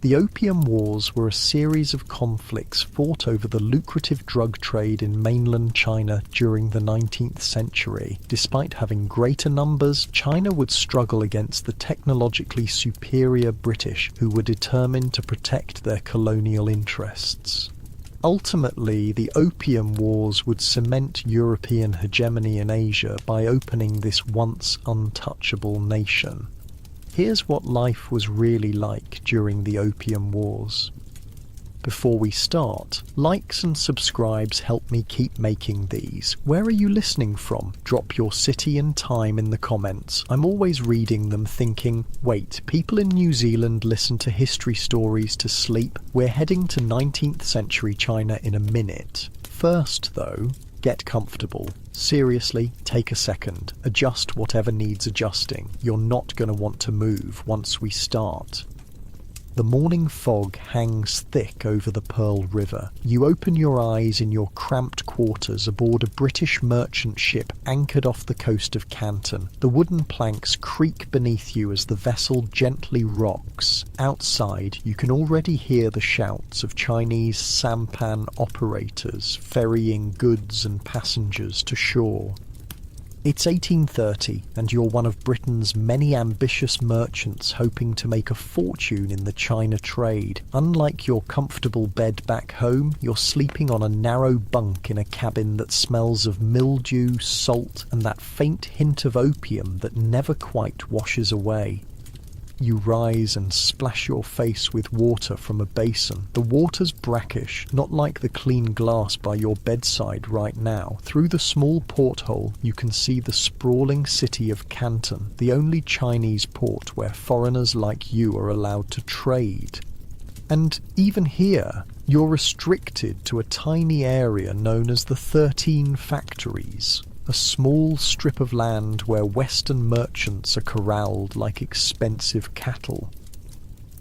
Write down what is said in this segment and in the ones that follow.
The Opium Wars were a series of conflicts fought over the lucrative drug trade in mainland China during the 19th century. Despite having greater numbers, China would struggle against the technologically superior British, who were determined to protect their colonial interests. Ultimately, the Opium Wars would cement European hegemony in Asia by opening this once untouchable nation. Here's what life was really like during the Opium Wars. Before we start, likes and subscribes help me keep making these. Where are you listening from? Drop your city and time in the comments. I'm always reading them thinking, wait, people in New Zealand listen to history stories to sleep? We're heading to 19th century China in a minute. First though, get comfortable. Seriously, take a second. Adjust whatever needs adjusting. You're not going to want to move once we start. The morning fog hangs thick over the Pearl River. You open your eyes in your cramped quarters aboard a British merchant ship anchored off the coast of Canton. The wooden planks creak beneath you as the vessel gently rocks. Outside, you can already hear the shouts of Chinese sampan operators ferrying goods and passengers to shore. It's 1830, and you're one of Britain's many ambitious merchants hoping to make a fortune in the China trade. Unlike your comfortable bed back home, you're sleeping on a narrow bunk in a cabin that smells of mildew, salt, and that faint hint of opium that never quite washes away. You rise and splash your face with water from a basin. The water's brackish, not like the clean glass by your bedside right now. Through the small porthole, you can see the sprawling city of Canton, the only Chinese port where foreigners like you are allowed to trade. And even here, you're restricted to a tiny area known as the 13 Factories. A small strip of land where Western merchants are corralled like expensive cattle.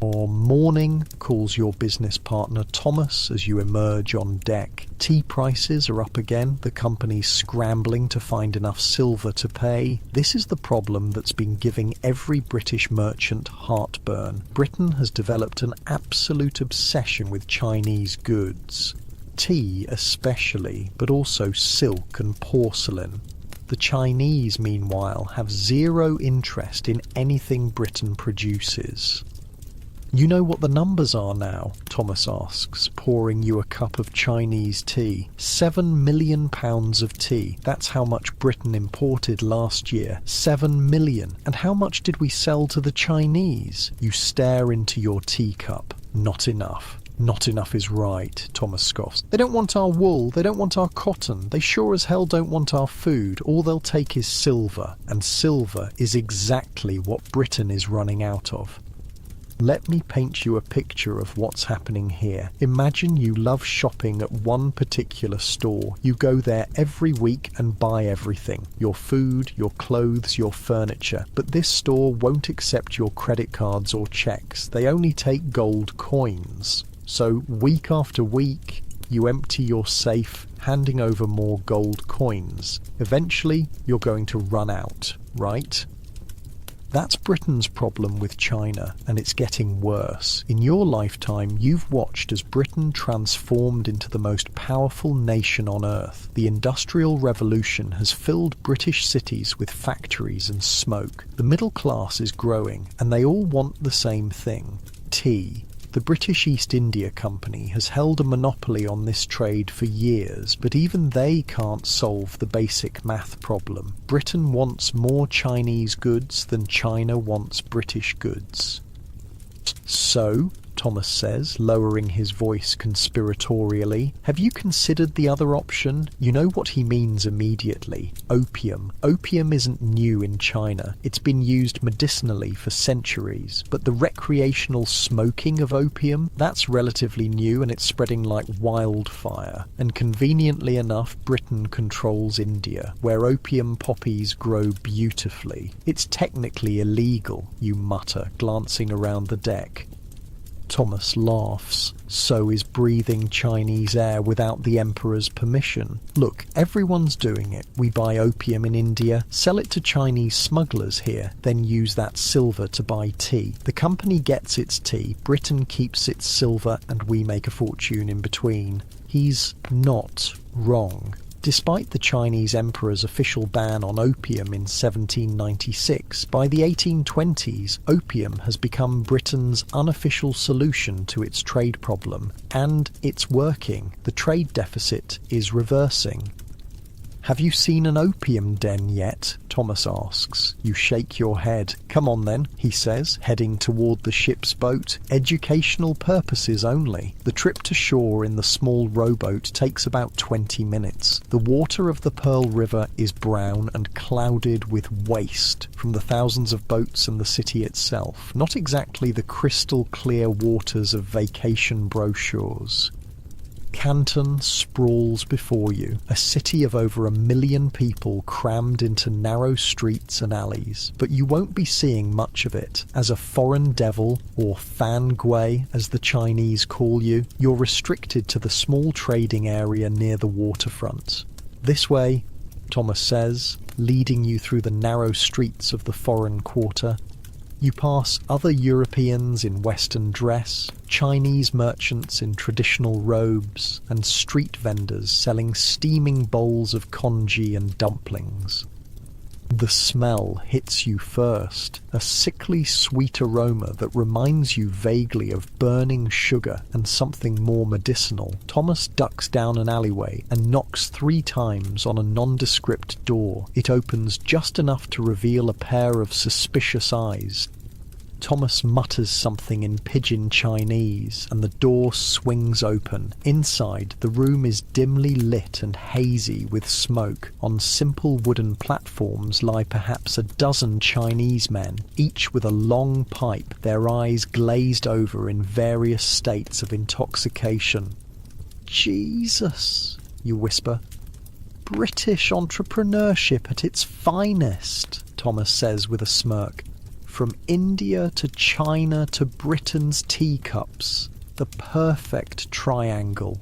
Morning, calls your business partner Thomas as you emerge on deck. Tea prices are up again, the company's scrambling to find enough silver to pay. This is the problem that's been giving every British merchant heartburn. Britain has developed an absolute obsession with Chinese goods. Tea especially, but also silk and porcelain. The Chinese, meanwhile, have zero interest in anything Britain produces. You know what the numbers are now? Thomas asks, pouring you a cup of Chinese tea. 7 million pounds of tea. That's how much Britain imported last year. 7 million. And how much did we sell to the Chinese? You stare into your teacup. Not enough. Not enough is right, Thomas scoffs. They don't want our wool, they don't want our cotton, they sure as hell don't want our food. All they'll take is silver, and silver is exactly what Britain is running out of. Let me paint you a picture of what's happening here. Imagine you love shopping at one particular store. You go there every week and buy everything. Your food, your clothes, your furniture. But this store won't accept your credit cards or checks. They only take gold coins. So week after week, you empty your safe, handing over more gold coins. Eventually, you're going to run out, right? That's Britain's problem with China, and it's getting worse. In your lifetime, you've watched as Britain transformed into the most powerful nation on earth. The Industrial Revolution has filled British cities with factories and smoke. The middle class is growing, and they all want the same thing: tea. The British East India Company has held a monopoly on this trade for years, but even they can't solve the basic math problem. Britain wants more Chinese goods than China wants British goods. So, Thomas says, lowering his voice conspiratorially, have you considered the other option? You know what he means immediately. Opium. Opium isn't new in China. It's been used medicinally for centuries. But the recreational smoking of opium, that's relatively new and it's spreading like wildfire. And conveniently enough, Britain controls India, where opium poppies grow beautifully. It's technically illegal, you mutter, glancing around the deck. Thomas laughs. So is breathing Chinese air without the emperor's permission. Look, everyone's doing it. We buy opium in India, sell it to Chinese smugglers here, then use that silver to buy tea. The company gets its tea, Britain keeps its silver, and we make a fortune in between. He's not wrong. Despite the Chinese emperor's official ban on opium in 1796, by the 1820s, opium has become Britain's unofficial solution to its trade problem. And it's working. The trade deficit is reversing. "Have you seen an opium den yet?" Thomas asks. You shake your head. "Come on then," he says, heading toward the ship's boat. "Educational purposes only." The trip to shore in the small rowboat takes about 20 minutes. The water of the Pearl River is brown and clouded with waste from the thousands of boats and the city itself. Not exactly the crystal clear waters of vacation brochures. Canton sprawls before you, a city of over 1 million people crammed into narrow streets and alleys, but you won't be seeing much of it. As a foreign devil, or fan gui as the Chinese call you, you're restricted to the small trading area near the waterfront. "This way," Thomas says, leading you through the narrow streets of the foreign quarter. You pass other Europeans in Western dress, Chinese merchants in traditional robes, and street vendors selling steaming bowls of congee and dumplings. The smell hits you first, a sickly sweet aroma that reminds you vaguely of burning sugar and something more medicinal. Thomas ducks down an alleyway and knocks 3 times on a nondescript door. It opens just enough to reveal a pair of suspicious eyes. Thomas mutters something in pidgin Chinese, and the door swings open. Inside, the room is dimly lit and hazy with smoke. On simple wooden platforms lie perhaps a dozen Chinese men, each with a long pipe, their eyes glazed over in various states of intoxication. "Jesus," you whisper. "British entrepreneurship at its finest," Thomas says with a smirk. "From India to China to Britain's teacups, the perfect triangle."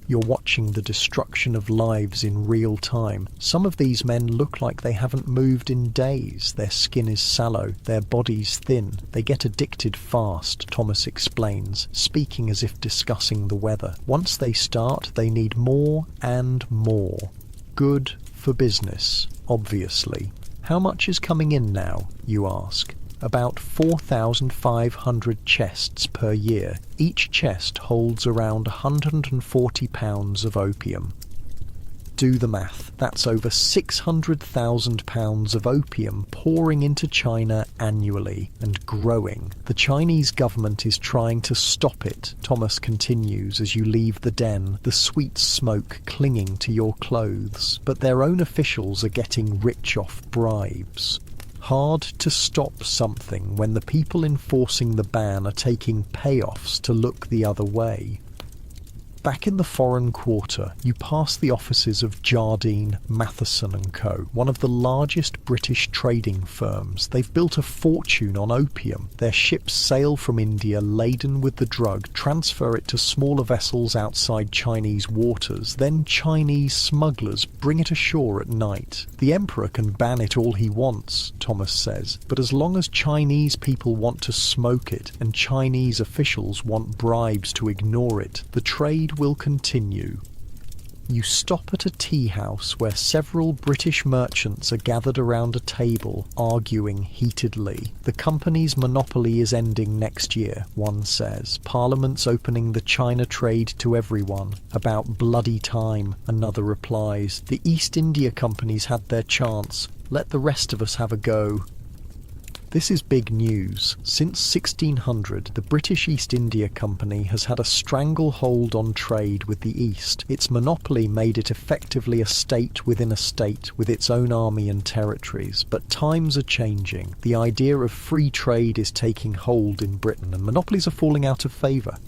You're watching the destruction of lives in real time. Some of these men look like they haven't moved in days. Their skin is sallow, their bodies thin. They get addicted fast, Thomas explains, speaking as if discussing the weather. Once they start, they need more and more. Good for business, obviously. "How much is coming in now?" you ask. "About 4,500 chests per year. Each chest holds around 140 pounds of opium." Do the math. That's over 600,000 pounds of opium pouring into China annually, and growing. The Chinese government is trying to stop it, Thomas continues as you leave the den, the sweet smoke clinging to your clothes. But their own officials are getting rich off bribes. Hard to stop something when the people enforcing the ban are taking payoffs to look the other way. Back in the foreign quarter, you pass the offices of Jardine, Matheson & Co., one of the largest British trading firms. They've built a fortune on opium. Their ships sail from India laden with the drug, transfer it to smaller vessels outside Chinese waters, then Chinese smugglers bring it ashore at night. The emperor can ban it all he wants, Thomas says, but as long as Chinese people want to smoke it and Chinese officials want bribes to ignore it, the trade will continue. You stop at a tea house where several British merchants are gathered around a table, arguing heatedly. The company's monopoly is ending next year, one says. Parliament's opening the China trade to everyone. About bloody time, another replies. The East India Company's had their chance. Let the rest of us have a go. This is big news. Since 1600, the British East India Company has had a stranglehold on trade with the East. Its monopoly made it effectively a state within a state with its own army and territories. But times are changing. The idea of free trade is taking hold in Britain, and monopolies are falling out of favour.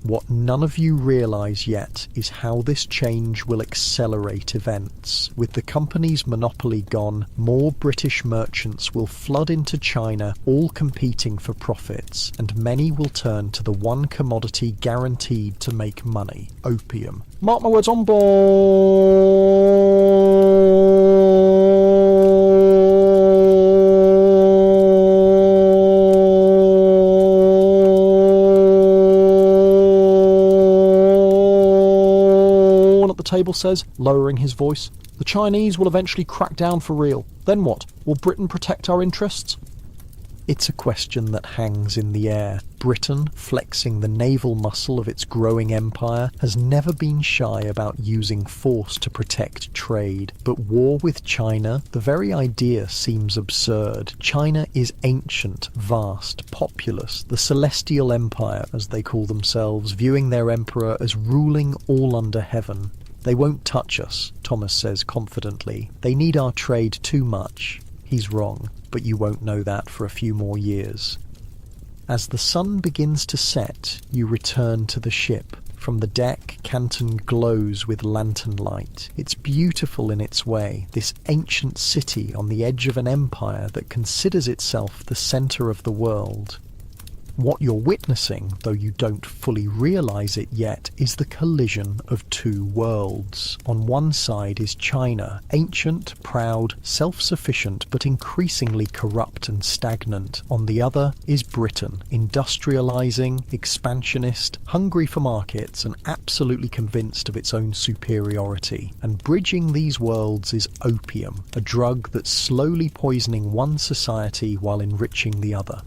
What none of you realise yet is how this change will accelerate events. With the company's monopoly gone, more British merchants will flood into China, all competing for profits, and many will turn to the one commodity guaranteed to make money: opium. Mark my words, on board. The table says, lowering his voice. The Chinese will eventually crack down for real. Then what? Will Britain protect our interests? It's a question that hangs in the air. Britain, flexing the naval muscle of its growing empire, has never been shy about using force to protect trade. But war with China, the very idea seems absurd. China is ancient, vast, populous, the celestial empire, as they call themselves, viewing their emperor as ruling all under heaven. They won't touch us, Thomas says confidently. They need our trade too much. He's wrong, but you won't know that for a few more years. As the sun begins to set, you return to the ship. From the deck, Canton glows with lantern light. It's beautiful in its way, this ancient city on the edge of an empire that considers itself the centre of the world. What you're witnessing, though you don't fully realise it yet, is the collision of two worlds. On one side is China, ancient, proud, self-sufficient, but increasingly corrupt and stagnant. On the other is Britain, industrialising, expansionist, hungry for markets, and absolutely convinced of its own superiority. And bridging these worlds is opium, a drug that's slowly poisoning one society while enriching the other.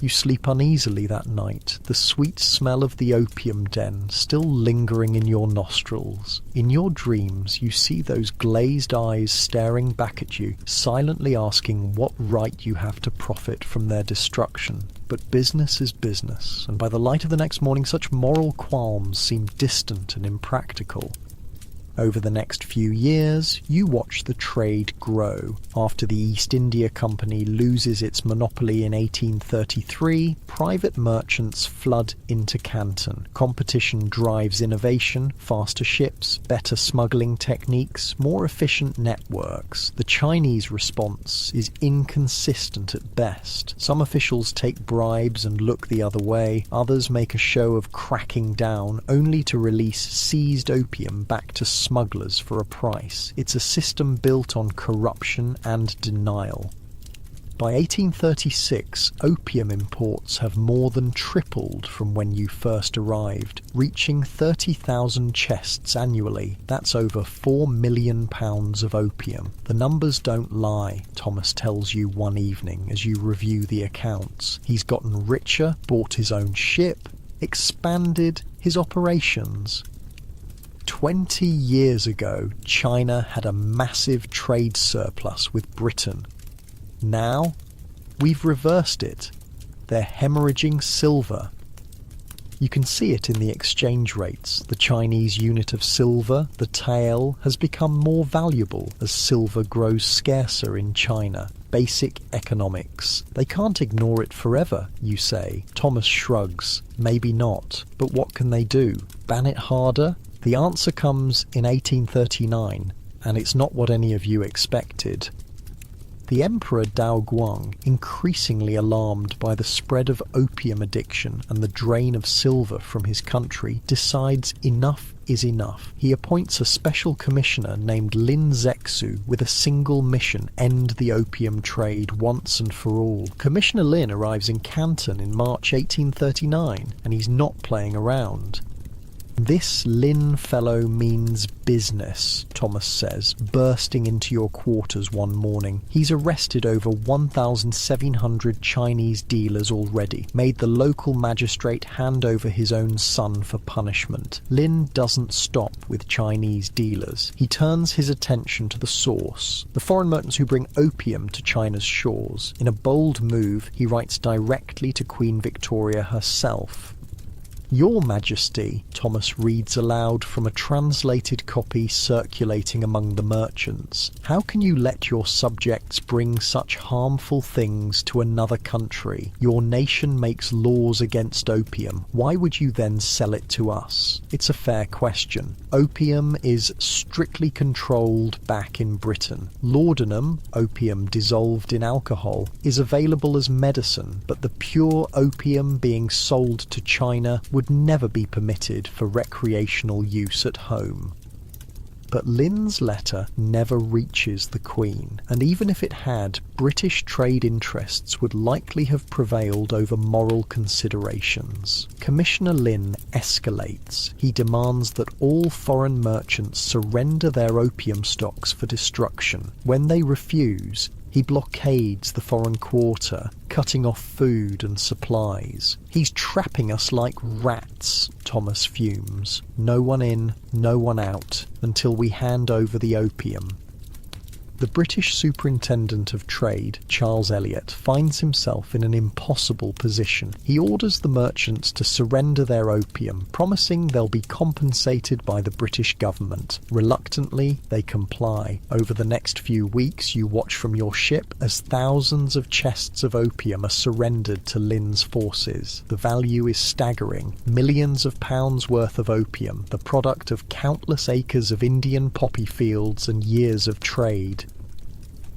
You sleep uneasily that night, the sweet smell of the opium den still lingering in your nostrils. In your dreams, you see those glazed eyes staring back at you, silently asking what right you have to profit from their destruction. But business is business, and by the light of the next morning, such moral qualms seem distant and impractical. Over the next few years, you watch the trade grow. After the East India Company loses its monopoly in 1833, private merchants flood into Canton. Competition drives innovation, faster ships, better smuggling techniques, more efficient networks. The Chinese response is inconsistent at best. Some officials take bribes and look the other way. Others make a show of cracking down, only to release seized opium back to smugglers for a price. It's a system built on corruption and denial. By 1836, opium imports have more than tripled from when you first arrived, reaching 30,000 chests annually. That's over £4 million of opium. The numbers don't lie, Thomas tells you one evening as you review the accounts. He's gotten richer, bought his own ship, expanded his operations. 20 years ago, China had a massive trade surplus with Britain. Now, we've reversed it. They're hemorrhaging silver. You can see it in the exchange rates. The Chinese unit of silver, the tael, has become more valuable as silver grows scarcer in China. Basic economics. They can't ignore it forever, you say. Thomas shrugs. Maybe not. But what can they do? Ban it harder? The answer comes in 1839, and it's not what any of you expected. The Emperor Daoguang, increasingly alarmed by the spread of opium addiction and the drain of silver from his country, decides enough is enough. He appoints a special commissioner named Lin Zexu with a single mission: end the opium trade once and for all. Commissioner Lin arrives in Canton in March 1839, and he's not playing around. This Lin fellow means business, Thomas says, bursting into your quarters one morning. He's arrested over 1,700 Chinese dealers already, made the local magistrate hand over his own son for punishment. Lin doesn't stop with Chinese dealers. He turns his attention to the source, the foreign merchants who bring opium to China's shores. In a bold move, he writes directly to Queen Victoria herself. "Your Majesty," Thomas reads aloud from a translated copy circulating among the merchants, "how can you let your subjects bring such harmful things to another country? Your nation makes laws against opium. Why would you then sell it to us?" It's a fair question. Opium is strictly controlled back in Britain. Laudanum, opium dissolved in alcohol, is available as medicine, but the pure opium being sold to China would never be permitted for recreational use at home. But Lin's letter never reaches the Queen, and even if it had, British trade interests would likely have prevailed over moral considerations. Commissioner Lin escalates. He demands that all foreign merchants surrender their opium stocks for destruction. When they refuse, he blockades the foreign quarter, cutting off food and supplies. "He's trapping us like rats," Thomas fumes. "No one in, no one out, until we hand over the opium." The British Superintendent of Trade, Charles Elliot, finds himself in an impossible position. He orders the merchants to surrender their opium, promising they'll be compensated by the British government. Reluctantly, they comply. Over the next few weeks, you watch from your ship as thousands of chests of opium are surrendered to Lin's forces. The value is staggering. Millions of pounds worth of opium, the product of countless acres of Indian poppy fields and years of trade.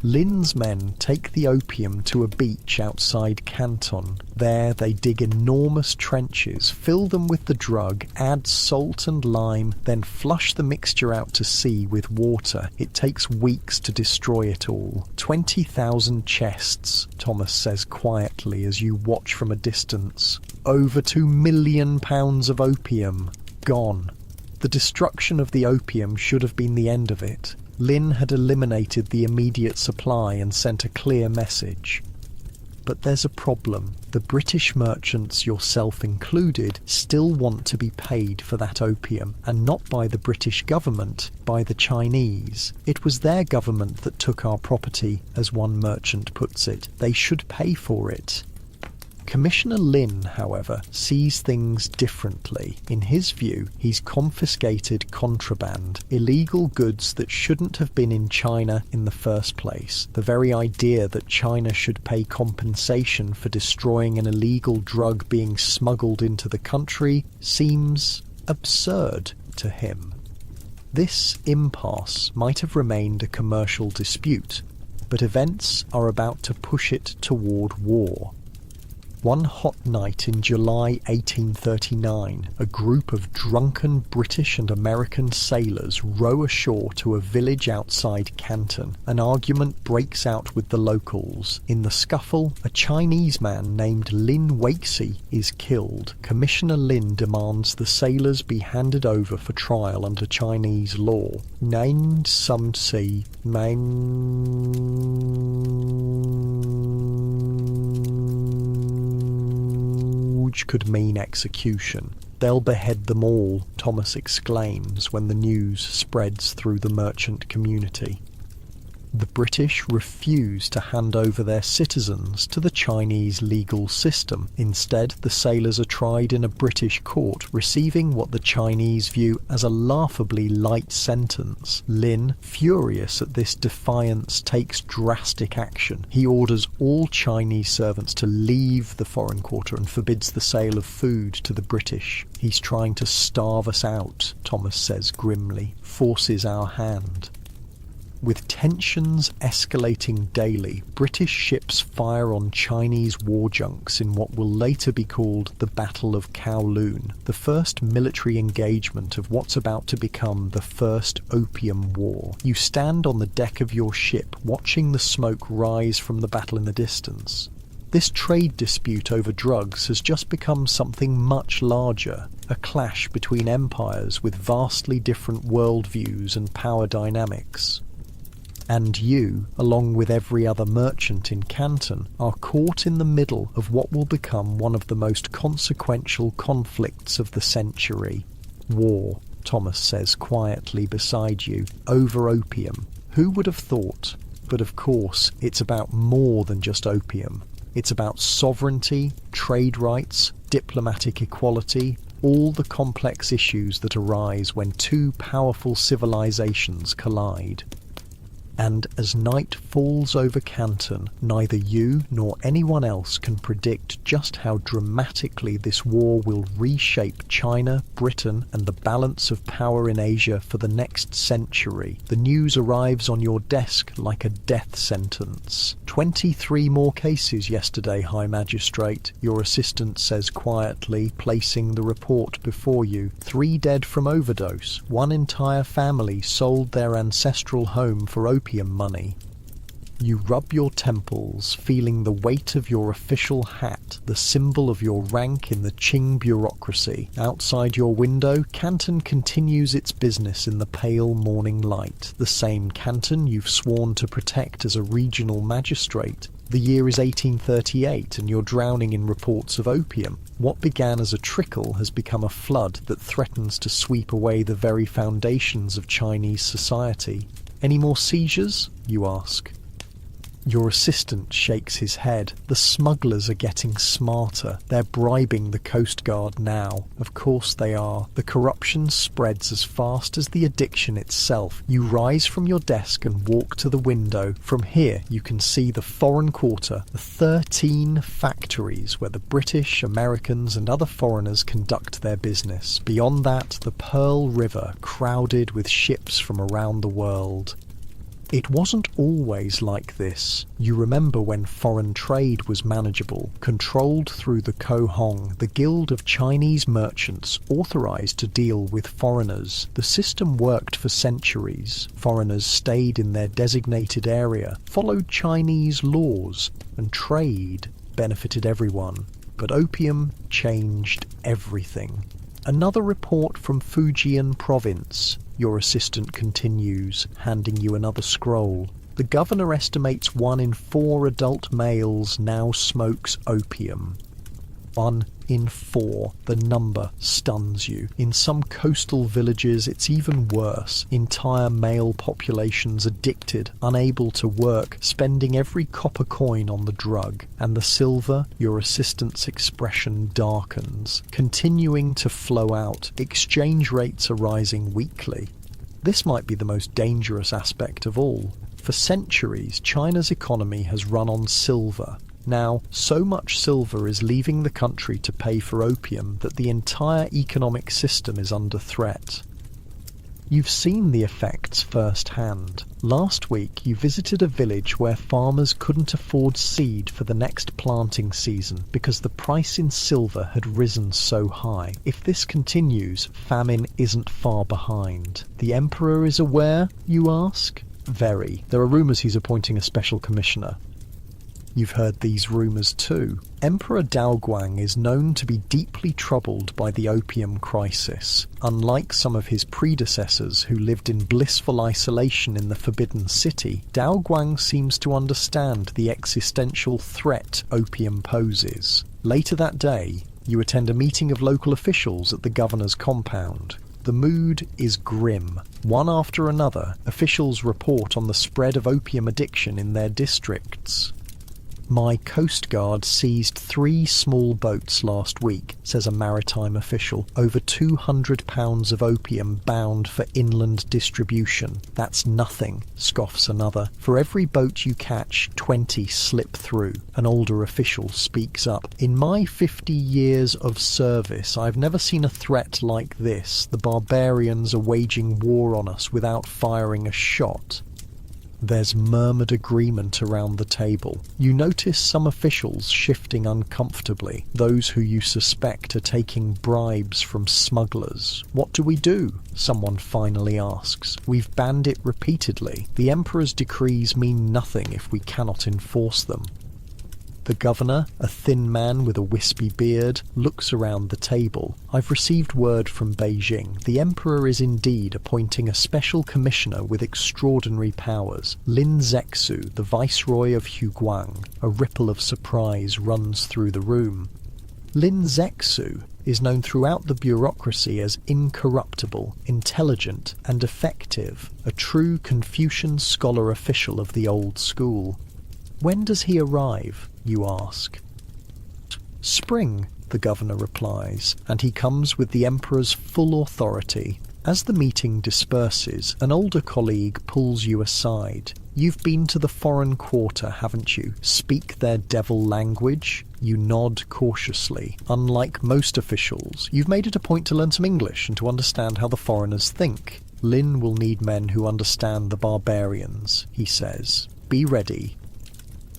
Lin's men take the opium to a beach outside Canton. There they dig enormous trenches, fill them with the drug, add salt and lime, then flush the mixture out to sea with water. It takes weeks to destroy it all. 20,000 chests, Thomas says quietly as you watch from a distance. Over £2 million of opium. Gone. The destruction of the opium should have been the end of it. Lin had eliminated the immediate supply and sent a clear message. But there's a problem. The British merchants, yourself included, still want to be paid for that opium, and not by the British government, by the Chinese. It was their government that took our property, as one merchant puts it. They should pay for it. Commissioner Lin, however, sees things differently. In his view, he's confiscated contraband, illegal goods that shouldn't have been in China in the first place. The very idea that China should pay compensation for destroying an illegal drug being smuggled into the country seems absurd to him. This impasse might have remained a commercial dispute, but events are about to push it toward war. One hot night in July 1839, a group of drunken British and American sailors row ashore to a village outside Canton. An argument breaks out with the locals. In the scuffle, a Chinese man named Lin Waxy is killed. Commissioner Lin demands the sailors be handed over for trial under Chinese law. Named some say, which could mean execution. "They'll behead them all," Thomas exclaims when the news spreads through the merchant community. The British refuse to hand over their citizens to the Chinese legal system. Instead, the sailors are tried in a British court, receiving what the Chinese view as a laughably light sentence. Lin, furious at this defiance, takes drastic action. He orders all Chinese servants to leave the foreign quarter and forbids the sale of food to the British. "He's trying to starve us out," Thomas says grimly, "forces our hand." With tensions escalating daily, British ships fire on Chinese war junks in what will later be called the Battle of Kowloon, the first military engagement of what's about to become the First Opium War. You stand on the deck of your ship, watching the smoke rise from the battle in the distance. This trade dispute over drugs has just become something much larger, a clash between empires with vastly different worldviews and power dynamics. And you, along with every other merchant in Canton, are caught in the middle of what will become one of the most consequential conflicts of the century. War, Thomas says quietly beside you, over opium. Who would have thought? But of course, it's about more than just opium. It's about sovereignty, trade rights, diplomatic equality, all the complex issues that arise when two powerful civilizations collide. And as night falls over Canton, neither you nor anyone else can predict just how dramatically this war will reshape China, Britain, and the balance of power in Asia for the next century. The news arrives on your desk like a death sentence. 23 more cases yesterday, High Magistrate, your assistant says quietly, placing the report before you. 3 dead from overdose. 1 entire family sold their ancestral home for opium money. You rub your temples, feeling the weight of your official hat, the symbol of your rank in the Qing bureaucracy. Outside your window, Canton continues its business in the pale morning light, the same Canton you've sworn to protect as a regional magistrate. The year is 1838 and you're drowning in reports of opium. What began as a trickle has become a flood that threatens to sweep away the very foundations of Chinese society. Any more seizures? You ask. Your assistant shakes his head. The smugglers are getting smarter. They're bribing the Coast Guard now. Of course they are. The corruption spreads as fast as the addiction itself. You rise from your desk and walk to the window. From here you can see the foreign quarter, the 13 factories where the British, Americans and other foreigners conduct their business. Beyond that, the Pearl River, crowded with ships from around the world. It wasn't always like this. You remember when foreign trade was manageable, controlled through the Kohong, the Guild of Chinese merchants authorized to deal with foreigners. The system worked for centuries. Foreigners stayed in their designated area, followed Chinese laws, and trade benefited everyone. But opium changed everything. Another report from Fujian province. Your assistant continues, handing you another scroll. The governor estimates 1 in 4 adult males now smokes opium. 1 in 4. The number stuns you. In some coastal villages it's even worse. Entire male populations addicted, unable to work, spending every copper coin on the drug. And the silver, your assistant's expression darkens, continuing to flow out. Exchange rates are rising weekly. This might be the most dangerous aspect of all. For centuries, China's economy has run on silver. Now, so much silver is leaving the country to pay for opium that the entire economic system is under threat. You've seen the effects firsthand. Last week, you visited a village where farmers couldn't afford seed for the next planting season because the price in silver had risen so high. If this continues, famine isn't far behind. The emperor is aware, you ask? Very. There are rumours he's appointing a special commissioner. You've heard these rumours too. Emperor Daoguang is known to be deeply troubled by the opium crisis. Unlike some of his predecessors who lived in blissful isolation in the Forbidden City, Daoguang seems to understand the existential threat opium poses. Later that day, you attend a meeting of local officials at the governor's compound. The mood is grim. One after another, officials report on the spread of opium addiction in their districts. My Coast Guard seized 3 small boats last week, says a maritime official. Over 200 pounds of opium bound for inland distribution. That's nothing, scoffs another. For every boat you catch, 20 slip through. An older official speaks up. In my 50 years of service, I've never seen a threat like this. The barbarians are waging war on us without firing a shot. There's murmured agreement around the table. You notice some officials shifting uncomfortably. Those who you suspect are taking bribes from smugglers. What do we do? Someone finally asks. We've banned it repeatedly. The Emperor's decrees mean nothing if we cannot enforce them. The governor, a thin man with a wispy beard, looks around the table. I've received word from Beijing. The emperor is indeed appointing a special commissioner with extraordinary powers. Lin Zexu, the viceroy of Huguang. A ripple of surprise runs through the room. Lin Zexu is known throughout the bureaucracy as incorruptible, intelligent and effective, a true Confucian scholar official of the old school. When does he arrive, you ask? Spring, the governor replies, and he comes with the emperor's full authority. As the meeting disperses, an older colleague pulls you aside. You've been to the foreign quarter, haven't you? Speak their devil language? You nod cautiously. Unlike most officials, you've made it a point to learn some English and to understand how the foreigners think. Lin will need men who understand the barbarians, he says. Be ready.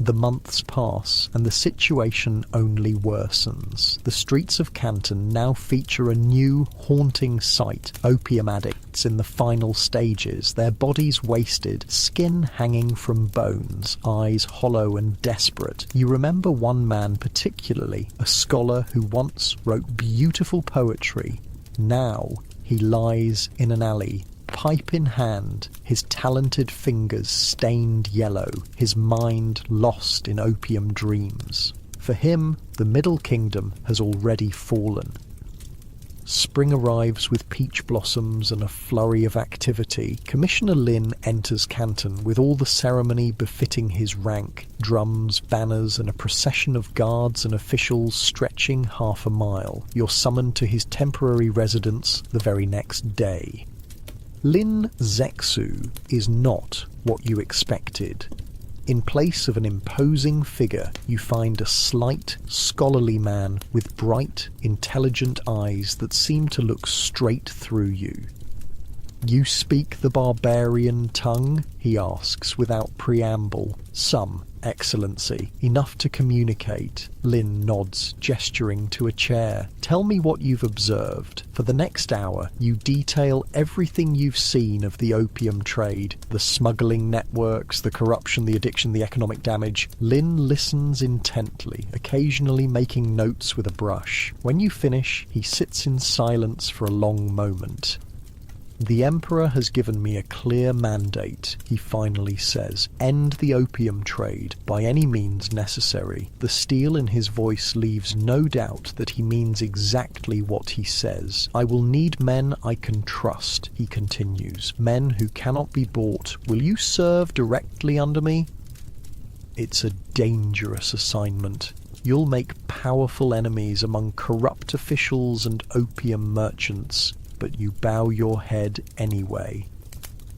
The months pass, and the situation only worsens. The streets of Canton now feature a new, haunting sight. Opium addicts in the final stages, their bodies wasted, skin hanging from bones, eyes hollow and desperate. You remember one man particularly, a scholar who once wrote beautiful poetry. Now he lies in an alley, pipe in hand, his talented fingers stained yellow, his mind lost in opium dreams. For him, the Middle Kingdom has already fallen. Spring arrives with peach blossoms and a flurry of activity. Commissioner Lin enters Canton with all the ceremony befitting his rank, drums, banners, and a procession of guards and officials stretching half a mile. You're summoned to his temporary residence the very next day. Lin Zexu is not what you expected. In place of an imposing figure, you find a slight, scholarly man with bright, intelligent eyes that seem to look straight through you. You speak the barbarian tongue? He asks without preamble. Some, Excellency. Enough to communicate. Lin nods, gesturing to a chair. Tell me what you've observed. For the next hour, you detail everything you've seen of the opium trade, the smuggling networks, the corruption, the addiction, the economic damage. Lin listens intently, occasionally making notes with a brush. When you finish, he sits in silence for a long moment. The Emperor has given me a clear mandate, he finally says. End the opium trade by any means necessary. The steel in his voice leaves no doubt that he means exactly what he says. I will need men I can trust, he continues. Men who cannot be bought. Will you serve directly under me? It's a dangerous assignment. You'll make powerful enemies among corrupt officials and opium merchants. But you bow your head anyway.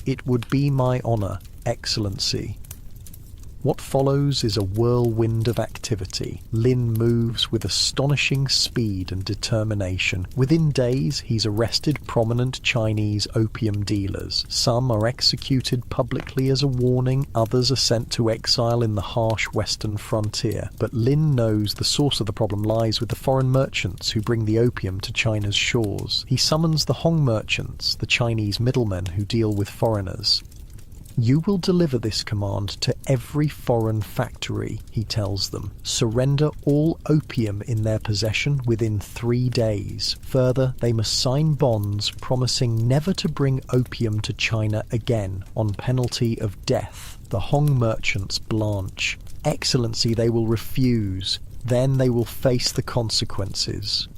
It would be my honour, Excellency. What follows is a whirlwind of activity. Lin moves with astonishing speed and determination. Within days, he's arrested prominent Chinese opium dealers. Some are executed publicly as a warning, others are sent to exile in the harsh western frontier. But Lin knows the source of the problem lies with the foreign merchants who bring the opium to China's shores. He summons the Hong merchants, the Chinese middlemen who deal with foreigners. You will deliver this command to every foreign factory, he tells them. Surrender all opium in their possession within 3 days. Further, they must sign bonds promising never to bring opium to China again, on penalty of death. The Hong merchants blanch. Excellency, they will refuse. Then they will face the consequences.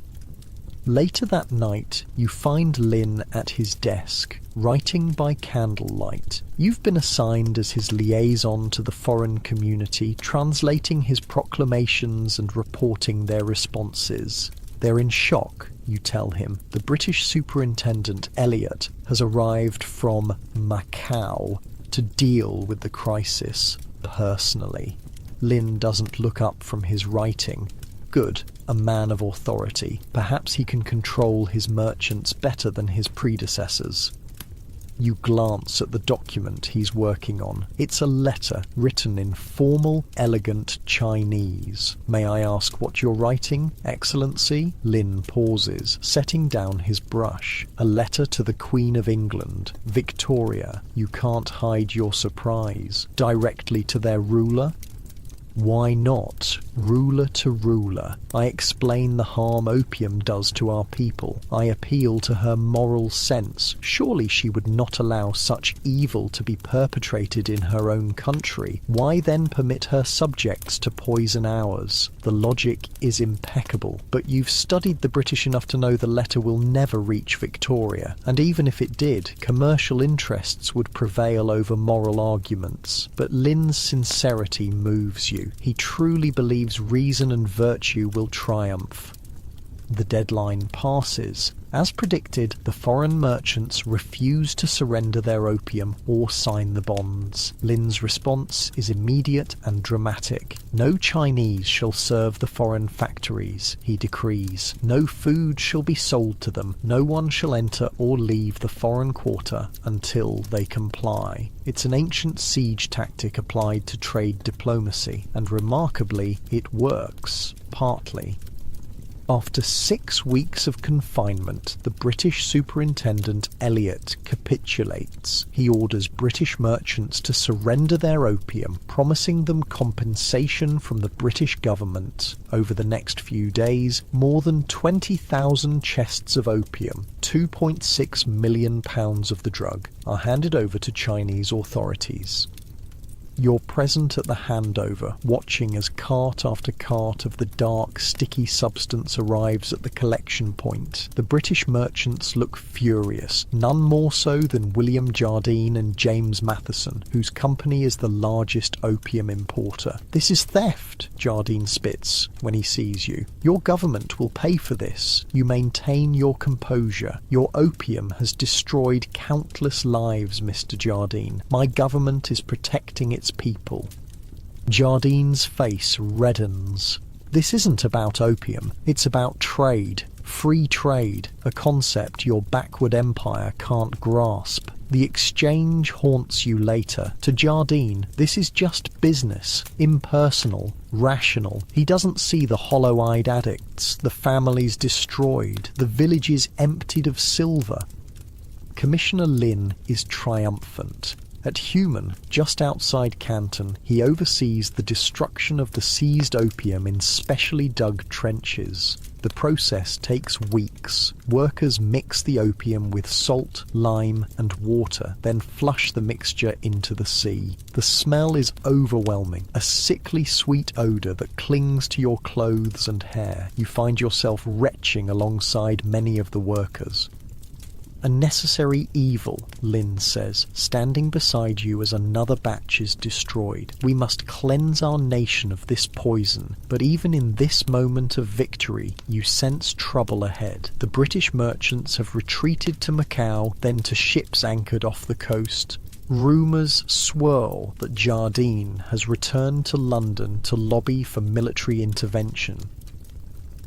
Later that night, you find Lin at his desk, writing by candlelight. You've been assigned as his liaison to the foreign community, translating his proclamations and reporting their responses. They're in shock, you tell him. The British Superintendent Elliot has arrived from Macau to deal with the crisis personally. Lin doesn't look up from his writing. Good, a man of authority. Perhaps he can control his merchants better than his predecessors. You glance at the document he's working on. It's a letter written in formal, elegant Chinese. May I ask what you're writing, Excellency? Lin pauses, setting down his brush. A letter to the Queen of England, Victoria. You can't hide your surprise. Directly to their ruler? Why not? Ruler to ruler. I explain the harm opium does to our people. I appeal to her moral sense. Surely she would not allow such evil to be perpetrated in her own country. Why then permit her subjects to poison ours? The logic is impeccable. But you've studied the British enough to know the letter will never reach Victoria. And even if it did, commercial interests would prevail over moral arguments. But Lin's sincerity moves you. He truly believes reason and virtue will triumph. The deadline passes. As predicted, the foreign merchants refuse to surrender their opium or sign the bonds. Lin's response is immediate and dramatic. No Chinese shall serve the foreign factories, he decrees. No food shall be sold to them. No one shall enter or leave the foreign quarter until they comply. It's an ancient siege tactic applied to trade diplomacy, and remarkably, it works, partly. After 6 weeks of confinement, the British Superintendent Elliot capitulates. He orders British merchants to surrender their opium, promising them compensation from the British government. Over the next few days, more than 20,000 chests of opium, £2.6 million of the drug, are handed over to Chinese authorities. You're present at the handover, watching as cart after cart of the dark, sticky substance arrives at the collection point. The British merchants look furious, none more so than William Jardine and James Matheson, whose company is the largest opium importer. "This is theft," Jardine spits when he sees you. "Your government will pay for this. You maintain your composure. Your opium has destroyed countless lives, Mr. Jardine. My government is protecting its people." Jardine's face reddens. This isn't about opium, it's about trade. Free trade, a concept your backward empire can't grasp. The exchange haunts you later. To Jardine, this is just business, impersonal, rational. He doesn't see the hollow-eyed addicts, the families destroyed, the villages emptied of silver. Commissioner Lin is triumphant. At Human, just outside Canton, he oversees the destruction of the seized opium in specially dug trenches. The process takes weeks. Workers mix the opium with salt, lime, and water, then flush the mixture into the sea. The smell is overwhelming, a sickly sweet odour that clings to your clothes and hair. You find yourself retching alongside many of the workers. "A necessary evil," Lin says, standing beside you as another batch is destroyed. "We must cleanse our nation of this poison." But even in this moment of victory, you sense trouble ahead. The British merchants have retreated to Macau, then to ships anchored off the coast. Rumours swirl that Jardine has returned to London to lobby for military intervention.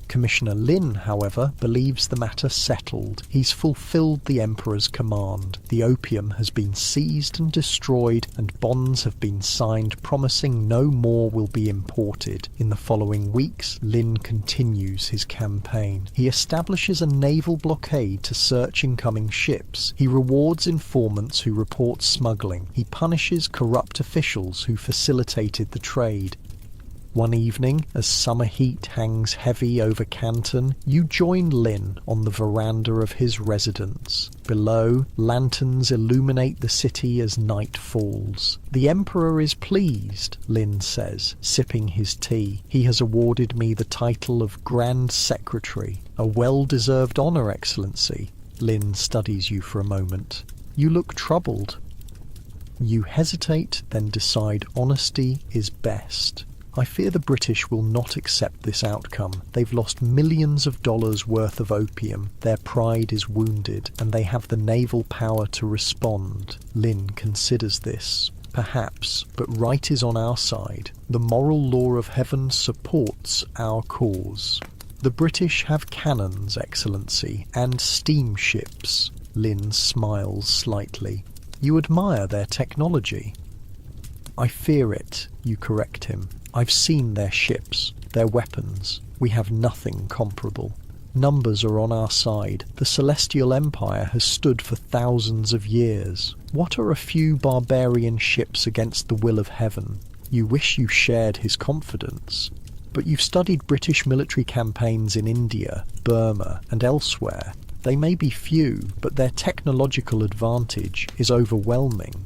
Commissioner Lin, however, believes the matter settled. He's fulfilled the Emperor's command. The opium has been seized and destroyed, and bonds have been signed promising no more will be imported. In the following weeks, Lin continues his campaign. He establishes a naval blockade to search incoming ships. He rewards informants who report smuggling. He punishes corrupt officials who facilitated the trade. One evening, as summer heat hangs heavy over Canton, you join Lin on the veranda of his residence. Below, lanterns illuminate the city as night falls. "The Emperor is pleased," Lin says, sipping his tea. "He has awarded me the title of Grand Secretary. A well-deserved honour, Excellency." Lin studies you for a moment. You look troubled. You hesitate, then decide honesty is best. "I fear the British will not accept this outcome. They've lost millions of dollars worth of opium. Their pride is wounded, and they have the naval power to respond." Lin considers this. "Perhaps, but right is on our side. The moral law of heaven supports our cause." "The British have cannons, Excellency, and steamships." Lin smiles slightly. "You admire their technology." "I fear it," you correct him. "I've seen their ships, their weapons. We have nothing comparable. Numbers are on our side. The Celestial Empire has stood for thousands of years. What are a few barbarian ships against the will of heaven?" You wish you shared his confidence. "But you've studied British military campaigns in India, Burma, and elsewhere. They may be few, but their technological advantage is overwhelming."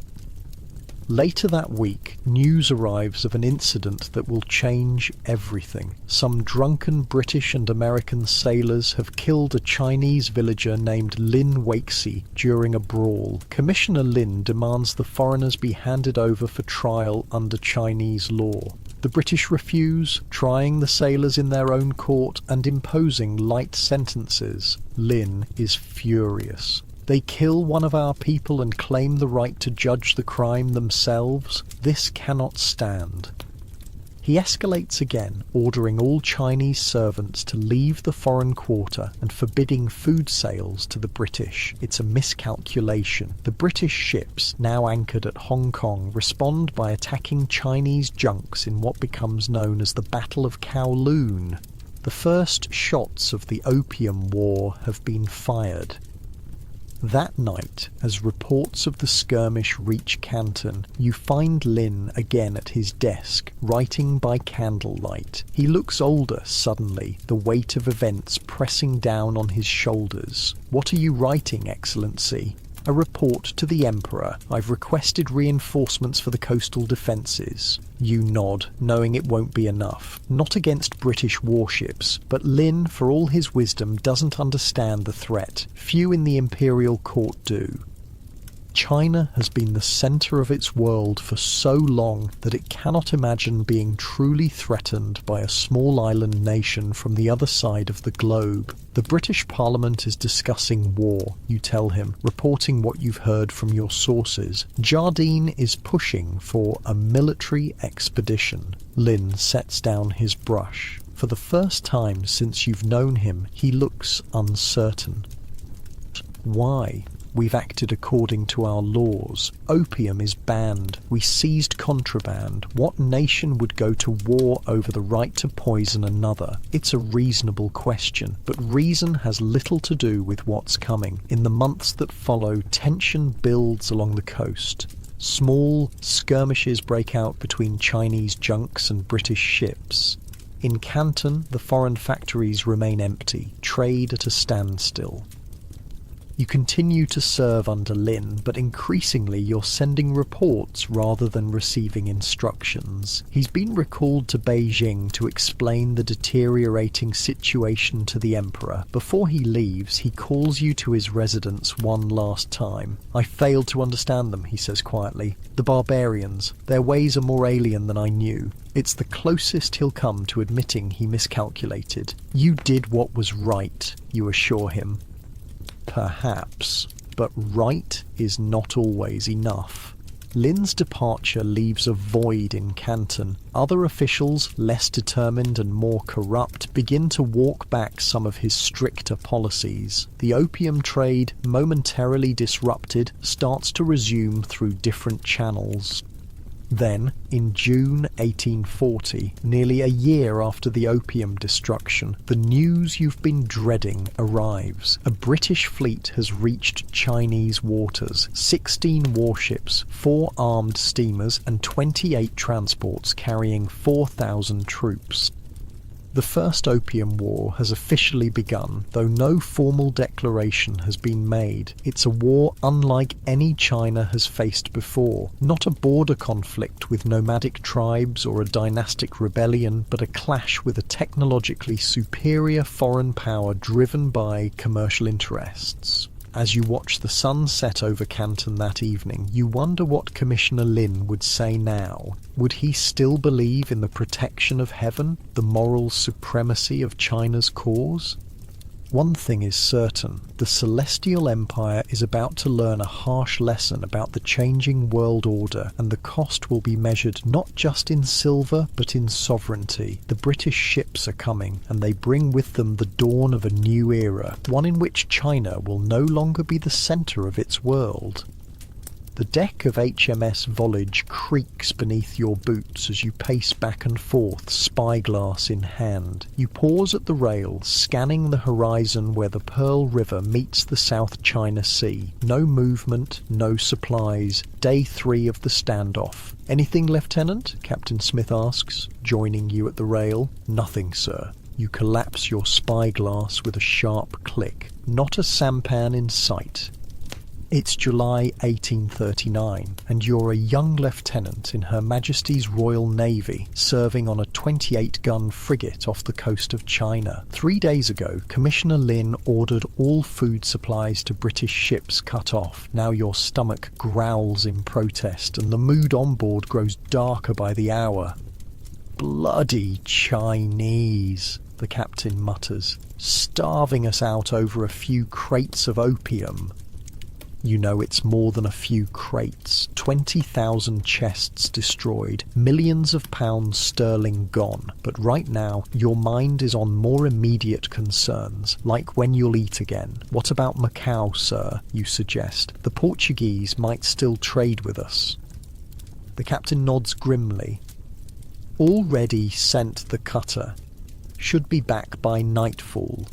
Later that week, news arrives of an incident that will change everything. Some drunken British and American sailors have killed a Chinese villager named Lin Waxi during a brawl. Commissioner Lin demands the foreigners be handed over for trial under Chinese law. The British refuse, trying the sailors in their own court and imposing light sentences. Lin is furious. They kill one of our people and claim the right to judge the crime themselves. This cannot stand. He escalates again, ordering all Chinese servants to leave the foreign quarter and forbidding food sales to the British. It's a miscalculation. The British ships, now anchored at Hong Kong, respond by attacking Chinese junks in what becomes known as the Battle of Kowloon. The first shots of the Opium War have been fired. That night, as reports of the skirmish reach Canton, you find Lin again at his desk, writing by candlelight. He looks older suddenly, the weight of events pressing down on his shoulders. "What are you writing, Excellency?" "A report to the Emperor. I've requested reinforcements for the coastal defences." You nod, knowing it won't be enough. Not against British warships, but Lin, for all his wisdom, doesn't understand the threat. Few in the imperial court do. China has been the centre of its world for so long that it cannot imagine being truly threatened by a small island nation from the other side of the globe. The British Parliament is discussing war, you tell him, reporting what you've heard from your sources. Jardine is pushing for a military expedition. Lin sets down his brush. For the first time since you've known him, he looks uncertain. Why? We've acted according to our laws. Opium is banned. We seized contraband. What nation would go to war over the right to poison another? It's a reasonable question, but reason has little to do with what's coming. In the months that follow, tension builds along the coast. Small skirmishes break out between Chinese junks and British ships. In Canton, the foreign factories remain empty, trade at a standstill. You continue to serve under Lin, but increasingly you're sending reports rather than receiving instructions. He's been recalled to Beijing to explain the deteriorating situation to the Emperor. Before he leaves, he calls you to his residence one last time. "I failed to understand them," he says quietly. "The barbarians. Their ways are more alien than I knew." It's the closest he'll come to admitting he miscalculated. "You did what was right," you assure him. Perhaps, but right is not always enough. Lin's departure leaves a void in Canton. Other officials, less determined and more corrupt, begin to walk back some of his stricter policies. The opium trade, momentarily disrupted, starts to resume through different channels. Then, in June 1840, nearly a year after the opium destruction, the news you've been dreading arrives. A British fleet has reached Chinese waters, 16 warships, 4 armed steamers and 28 transports carrying 4,000 troops. The First Opium War has officially begun, though no formal declaration has been made. It's a war unlike any China has faced before. Not a border conflict with nomadic tribes or a dynastic rebellion, but a clash with a technologically superior foreign power driven by commercial interests. As you watch the sun set over Canton that evening, you wonder what Commissioner Lin would say now. Would he still believe in the protection of heaven, the moral supremacy of China's cause? One thing is certain, the Celestial Empire is about to learn a harsh lesson about the changing world order, and the cost will be measured not just in silver, but in sovereignty. The British ships are coming, and they bring with them the dawn of a new era, one in which China will no longer be the centre of its world. The deck of HMS Volage creaks beneath your boots as you pace back and forth, spyglass in hand. You pause at the rail, scanning the horizon where the Pearl River meets the South China Sea. No movement, no supplies. Day 3 of the standoff. "Anything, Lieutenant?" Captain Smith asks, joining you at the rail. "Nothing, sir." You collapse your spyglass with a sharp click. Not a sampan in sight. It's July 1839, and you're a young lieutenant in Her Majesty's Royal Navy, serving on a 28-gun frigate off the coast of China. 3 days ago, Commissioner Lin ordered all food supplies to British ships cut off. Now your stomach growls in protest, and the mood on board grows darker by the hour. Bloody Chinese, the captain mutters, starving us out over a few crates of opium. You know it's more than a few crates. 20,000 chests destroyed, millions of pounds sterling gone. But right now, your mind is on more immediate concerns, like when you'll eat again. What about Macau, sir, you suggest? The Portuguese might still trade with us. The captain nods grimly. Already sent the cutter. Should be back by nightfall.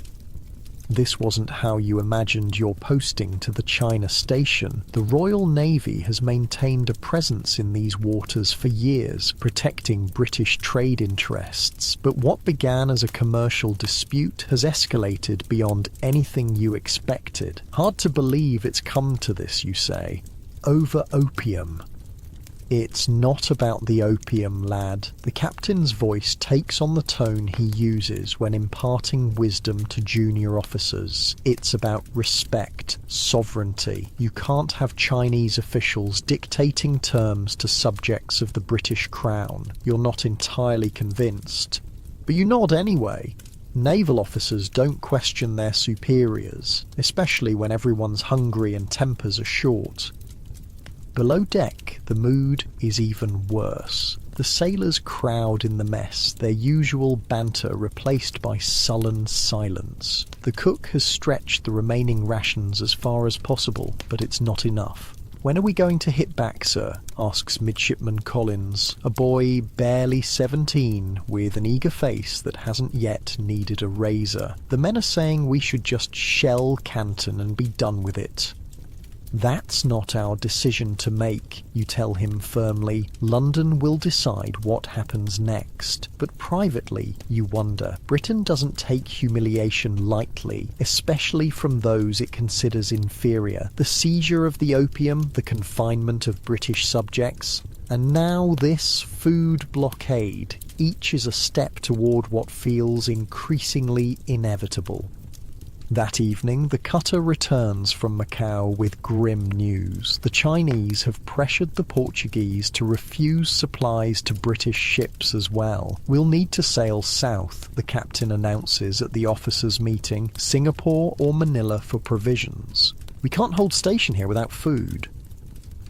This wasn't how you imagined your posting to the China station. The Royal Navy has maintained a presence in these waters for years, protecting British trade interests. But what began as a commercial dispute has escalated beyond anything you expected. Hard to believe it's come to this, you say. Over opium. It's not about the opium, lad. The captain's voice takes on the tone he uses when imparting wisdom to junior officers. It's about respect, sovereignty. You can't have Chinese officials dictating terms to subjects of the British Crown. You're not entirely convinced. But you nod anyway. Naval officers don't question their superiors, especially when everyone's hungry and tempers are short. Below deck, the mood is even worse. The sailors crowd in the mess, their usual banter replaced by sullen silence. The cook has stretched the remaining rations as far as possible, but it's not enough. "When are we going to hit back, sir?" asks Midshipman Collins, a boy barely 17 with an eager face that hasn't yet needed a razor. "The men are saying we should just shell Canton and be done with it." "That's not our decision to make," you tell him firmly. "London will decide what happens next." But privately, you wonder. Britain doesn't take humiliation lightly, especially from those it considers inferior. The seizure of the opium, the confinement of British subjects, and now this food blockade. Each is a step toward what feels increasingly inevitable. That evening, the cutter returns from Macau with grim news. The Chinese have pressured the Portuguese to refuse supplies to British ships as well. "We'll need to sail south," the captain announces at the officers' meeting, "Singapore or Manila for provisions. We can't hold station here without food."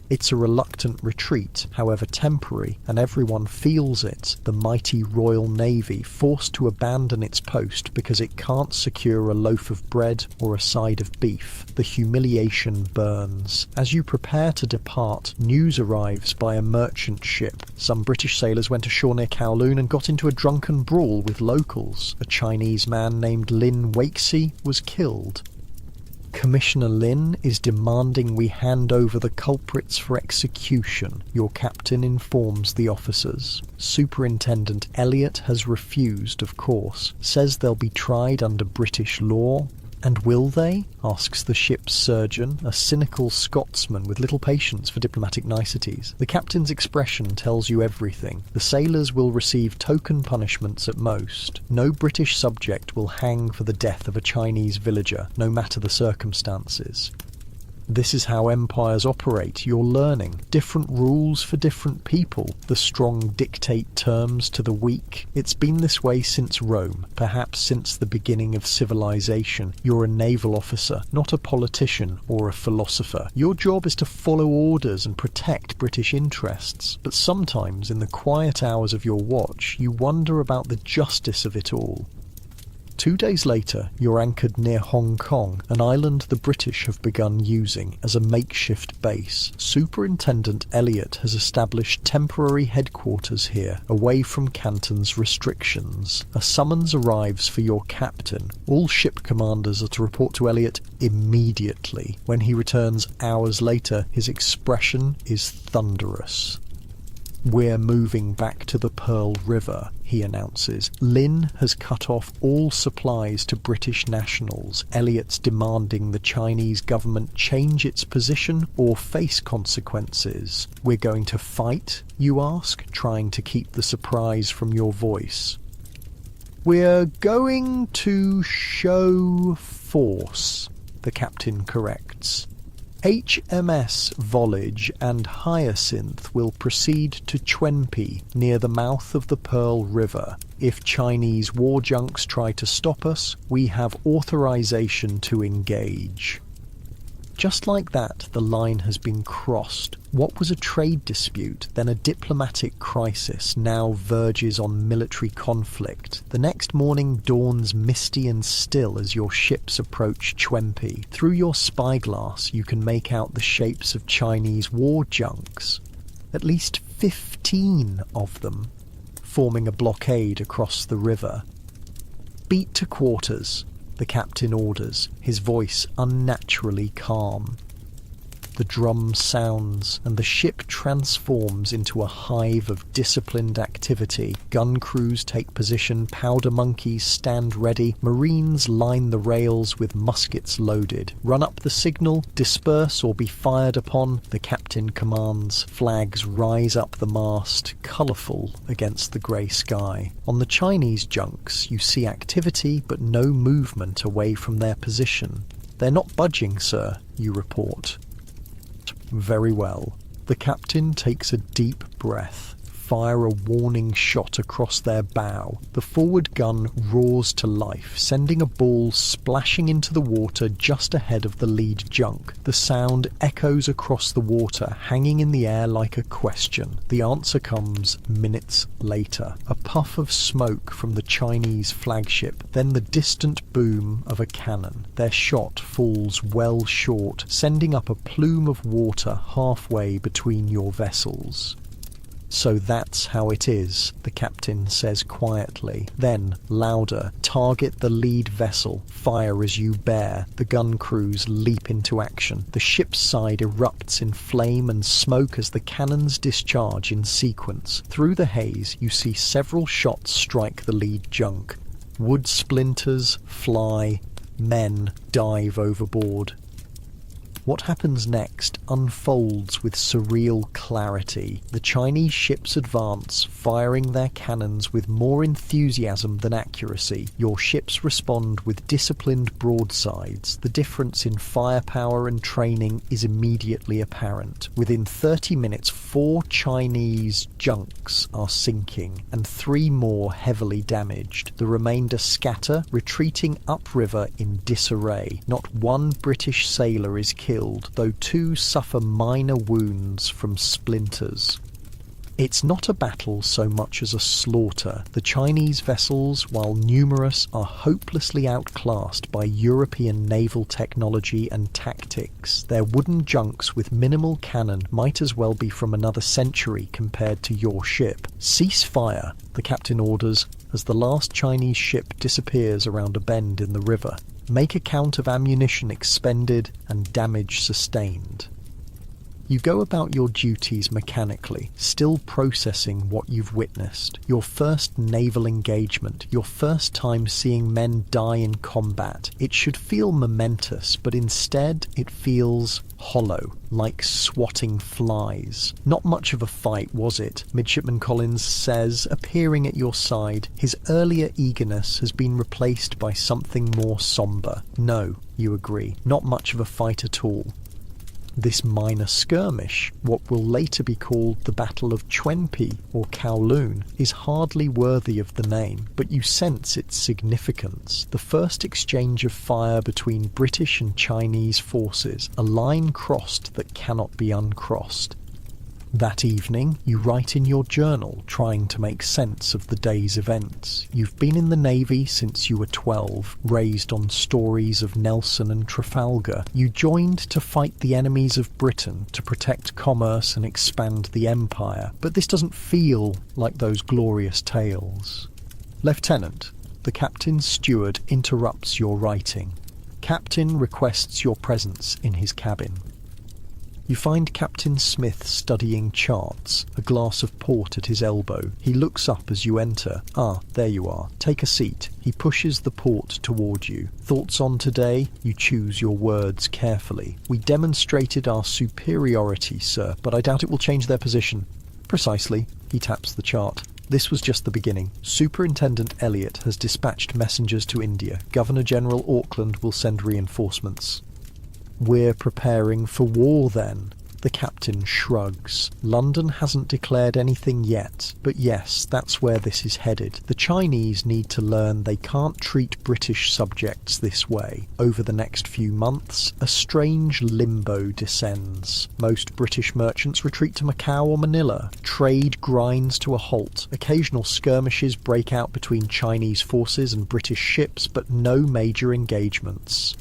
It's a reluctant retreat, however temporary, and everyone feels it. The mighty Royal Navy forced to abandon its post because it can't secure a loaf of bread or a side of beef. The humiliation burns. As you prepare to depart, news arrives by a merchant ship. Some British sailors went ashore near Kowloon and got into a drunken brawl with locals. A Chinese man named Lin Wakesey was killed. "Commissioner Lin is demanding we hand over the culprits for execution," your captain informs the officers. Superintendent Elliot has refused, of course, says they'll be tried under British law. "And will they?" asks the ship's surgeon, a cynical Scotsman with little patience for diplomatic niceties. The captain's expression tells you everything. The sailors will receive token punishments at most. No British subject will hang for the death of a Chinese villager, no matter the circumstances. This is how empires operate, you're learning. Different rules for different people. The strong dictate terms to the weak. It's been this way since Rome, perhaps since the beginning of civilization. You're a naval officer, not a politician or a philosopher. Your job is to follow orders and protect British interests. But sometimes, in the quiet hours of your watch, you wonder about the justice of it all. 2 days later, you're anchored near Hong Kong, an island the British have begun using as a makeshift base. Superintendent Elliot has established temporary headquarters here, away from Canton's restrictions. A summons arrives for your captain. All ship commanders are to report to Elliot immediately. When he returns hours later, his expression is thunderous. "We're moving back to the Pearl River," he announces. "Lin has cut off all supplies to British nationals. Elliot's demanding the Chinese government change its position or face consequences." "We're going to fight?" you ask, trying to keep the surprise from your voice. "We're going to show force," the captain corrects. HMS Volage and Hyacinth will proceed to Chwenpi, near the mouth of the Pearl River. If Chinese war junks try to stop us, we have authorization to engage. Just like that, the line has been crossed. What was a trade dispute, then a diplomatic crisis, now verges on military conflict. The next morning dawns misty and still as your ships approach Chwenpi. Through your spyglass, you can make out the shapes of Chinese war junks. At least 15 of them, forming a blockade across the river. "Beat to quarters," the captain orders, his voice unnaturally calm. The drum sounds, and the ship transforms into a hive of disciplined activity. Gun crews take position, powder monkeys stand ready, marines line the rails with muskets loaded. Run up the signal, disperse or be fired upon, the captain commands. Flags rise up the mast, colourful against the grey sky. On the Chinese junks, you see activity but no movement away from their position. "They're not budging, sir," you report. Very well. The captain takes a deep breath. Fire a warning shot across their bow. The forward gun roars to life, sending a ball splashing into the water just ahead of the lead junk. The sound echoes across the water, hanging in the air like a question. The answer comes minutes later. A puff of smoke from the Chinese flagship, then the distant boom of a cannon. Their shot falls well short, sending up a plume of water halfway between your vessels. "So that's how it is," the captain says quietly. Then, louder, "Target the lead vessel. Fire as you bear." The gun crews leap into action. The ship's side erupts in flame and smoke as the cannons discharge in sequence. Through the haze, you see several shots strike the lead junk. Wood splinters fly. Men dive overboard. What happens next unfolds with surreal clarity. The Chinese ships advance, firing their cannons with more enthusiasm than accuracy. Your ships respond with disciplined broadsides. The difference in firepower and training is immediately apparent. Within 30 minutes, 4 Chinese junks are sinking, and 3 more heavily damaged. The remainder scatter, retreating upriver in disarray. Not one British sailor is killed, though 2 suffer minor wounds from splinters. It's not a battle so much as a slaughter. The Chinese vessels, while numerous, are hopelessly outclassed by European naval technology and tactics. Their wooden junks with minimal cannon might as well be from another century compared to your ship. "Cease fire," the captain orders, as the last Chinese ship disappears around a bend in the river. Make a count of ammunition expended and damage sustained. You go about your duties mechanically, still processing what you've witnessed. Your first naval engagement, your first time seeing men die in combat. It should feel momentous, but instead it feels hollow, like swatting flies. "Not much of a fight, was it?" Midshipman Collins says, appearing at your side. His earlier eagerness has been replaced by something more sombre. "No," you agree, "not much of a fight at all." This minor skirmish, what will later be called the Battle of Chwenpi or Kowloon, is hardly worthy of the name, but you sense its significance. The first exchange of fire between British and Chinese forces, a line crossed that cannot be uncrossed. That evening, you write in your journal, trying to make sense of the day's events. You've been in the Navy since you were 12, raised on stories of Nelson and Trafalgar. You joined to fight the enemies of Britain, to protect commerce and expand the empire. But this doesn't feel like those glorious tales. "Lieutenant," the captain's steward interrupts your writing. Captain requests your presence in his cabin. You find Captain Smith studying charts, a glass of port at his elbow. He looks up as you enter. "Ah, there you are. Take a seat." He pushes the port toward you. "Thoughts on today?" You choose your words carefully. "We demonstrated our superiority, sir, but I doubt it will change their position." "Precisely." He taps the chart. "This was just the beginning. Superintendent Elliot has dispatched messengers to India. Governor-General Auckland will send reinforcements." We're preparing for war then. The captain shrugs. London hasn't declared anything yet, but yes, that's where this is headed. The Chinese need to learn they can't treat British subjects this way. Over the next few months, a strange limbo descends. Most British merchants retreat to Macau or Manila. Trade grinds to a halt. Occasional skirmishes break out between Chinese forces and British ships, but no major engagements.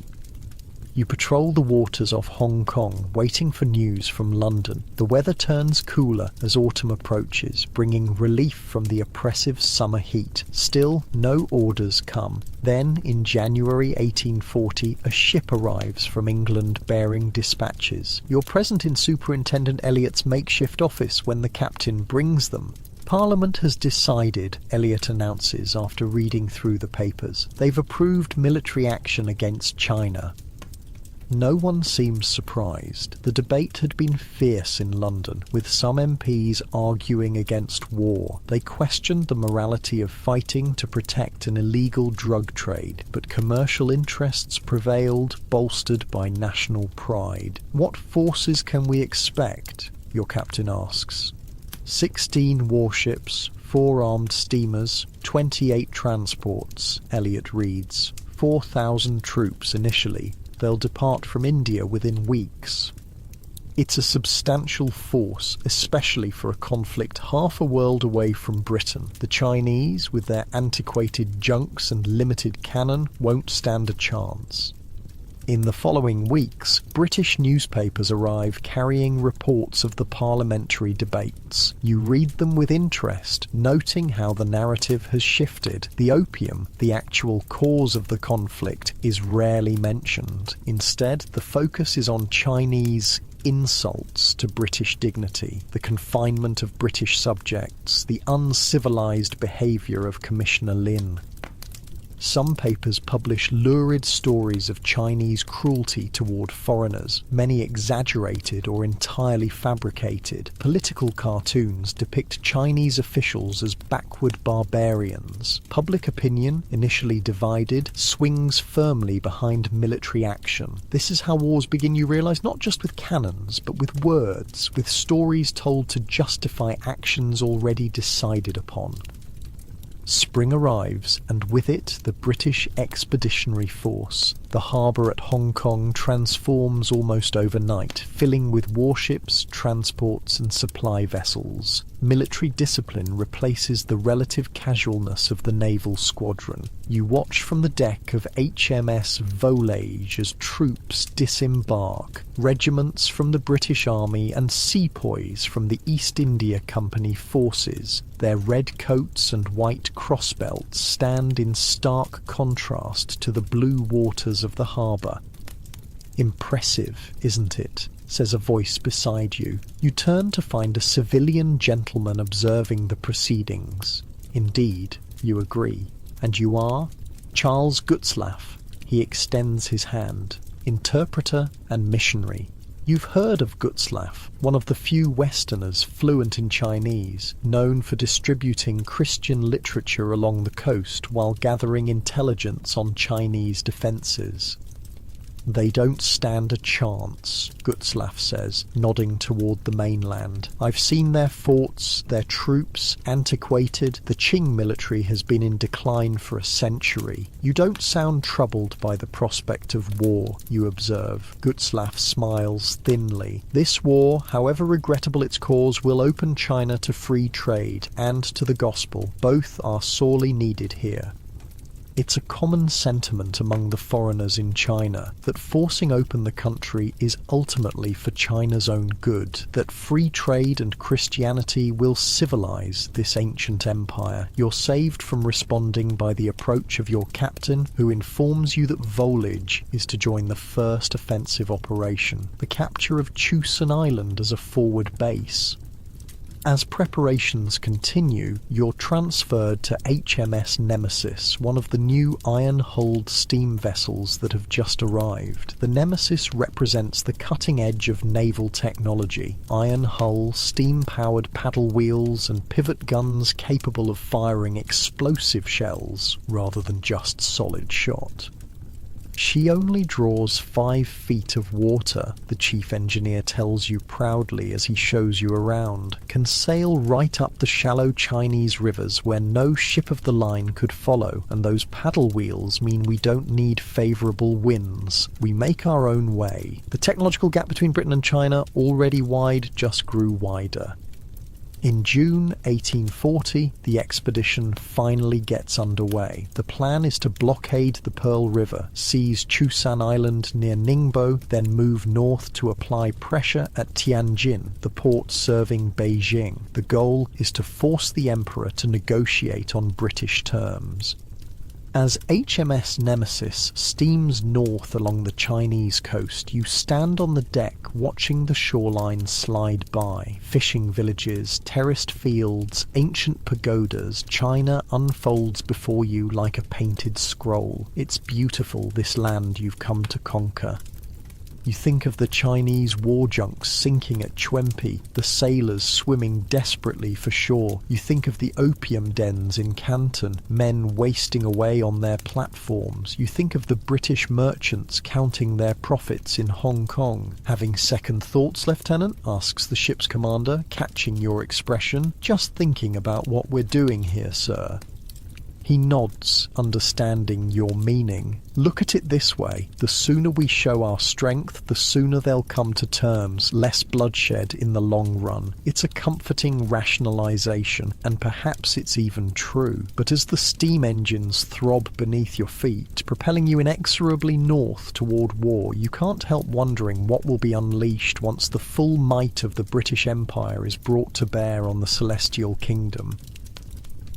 You patrol the waters off Hong Kong, waiting for news from London. The weather turns cooler as autumn approaches, bringing relief from the oppressive summer heat. Still, no orders come. Then, in January 1840, a ship arrives from England bearing dispatches. You're present in Superintendent Elliot's makeshift office when the captain brings them. Parliament has decided, Elliot announces after reading through the papers. They've approved military action against China. No one seems surprised. The debate had been fierce in London, with some MPs arguing against war. They questioned the morality of fighting to protect an illegal drug trade, but commercial interests prevailed, bolstered by national pride. What forces can we expect? Your captain asks. 16 warships, 4 armed steamers, 28 transports, Elliot reads. 4,000 troops initially. They'll depart from India within weeks. It's a substantial force, especially for a conflict half a world away from Britain. The Chinese, with their antiquated junks and limited cannon, won't stand a chance. In the following weeks, British newspapers arrive carrying reports of the parliamentary debates. You read them with interest, noting how the narrative has shifted. The opium, the actual cause of the conflict, is rarely mentioned. Instead, the focus is on Chinese insults to British dignity, the confinement of British subjects, the uncivilised behaviour of Commissioner Lin. Some papers publish lurid stories of Chinese cruelty toward foreigners, many exaggerated or entirely fabricated. Political cartoons depict Chinese officials as backward barbarians. Public opinion, initially divided, swings firmly behind military action. This is how wars begin, you realise, not just with cannons, but with words, with stories told to justify actions already decided upon. Spring arrives, and with it the British Expeditionary Force. The harbour at Hong Kong transforms almost overnight, filling with warships, transports and supply vessels. Military discipline replaces the relative casualness of the naval squadron. You watch from the deck of HMS Volage as troops disembark. Regiments from the British Army and sepoys from the East India Company forces. Their red coats and white crossbelts stand in stark contrast to the blue waters of the harbour. "Impressive, isn't it?" says a voice beside you. You turn to find a civilian gentleman observing the proceedings. Indeed, you agree. And you are? Charles Gutzlaff. He extends his hand. Interpreter and missionary. You've heard of Gutzlaff, one of the few Westerners fluent in Chinese, known for distributing Christian literature along the coast while gathering intelligence on Chinese defences. "They don't stand a chance," Gutzlaff says, nodding toward the mainland. "I've seen their forts, their troops, antiquated. The Qing military has been in decline for a century. You don't sound troubled by the prospect of war," you observe. Gutzlaff smiles thinly. "This war, however regrettable its cause, will open China to free trade and to the gospel. Both are sorely needed here." It's a common sentiment among the foreigners in China that forcing open the country is ultimately for China's own good, that free trade and Christianity will civilise this ancient empire. You're saved from responding by the approach of your captain, who informs you that Volage is to join the first offensive operation, the capture of Chusan Island as a forward base. As preparations continue, you're transferred to HMS Nemesis, one of the new iron-hulled steam vessels that have just arrived. The Nemesis represents the cutting edge of naval technology. Iron hull, steam-powered paddle wheels and pivot guns capable of firing explosive shells rather than just solid shot. She only draws 5 feet of water, the chief engineer tells you proudly as he shows you around, can sail right up the shallow Chinese rivers where no ship of the line could follow, and those paddle wheels mean we don't need favourable winds. We make our own way. The technological gap between Britain and China, already wide, just grew wider. In June 1840, the expedition finally gets underway. The plan is to blockade the Pearl River, seize Chusan Island near Ningbo, then move north to apply pressure at Tianjin, the port serving Beijing. The goal is to force the emperor to negotiate on British terms. As HMS Nemesis steams north along the Chinese coast, you stand on the deck watching the shoreline slide by. Fishing villages, terraced fields, ancient pagodas, China unfolds before you like a painted scroll. It's beautiful, this land you've come to conquer. You think of the Chinese war junks sinking at Chuempi, the sailors swimming desperately for shore. You think of the opium dens in Canton, men wasting away on their platforms. You think of the British merchants counting their profits in Hong Kong. Having second thoughts, Lieutenant? Asks the ship's commander, catching your expression. Just thinking about what we're doing here, sir. He nods, understanding your meaning. Look at it this way. The sooner we show our strength, the sooner they'll come to terms, less bloodshed in the long run. It's a comforting rationalization, and perhaps it's even true. But as the steam engines throb beneath your feet, propelling you inexorably north toward war, you can't help wondering what will be unleashed once the full might of the British Empire is brought to bear on the Celestial Kingdom.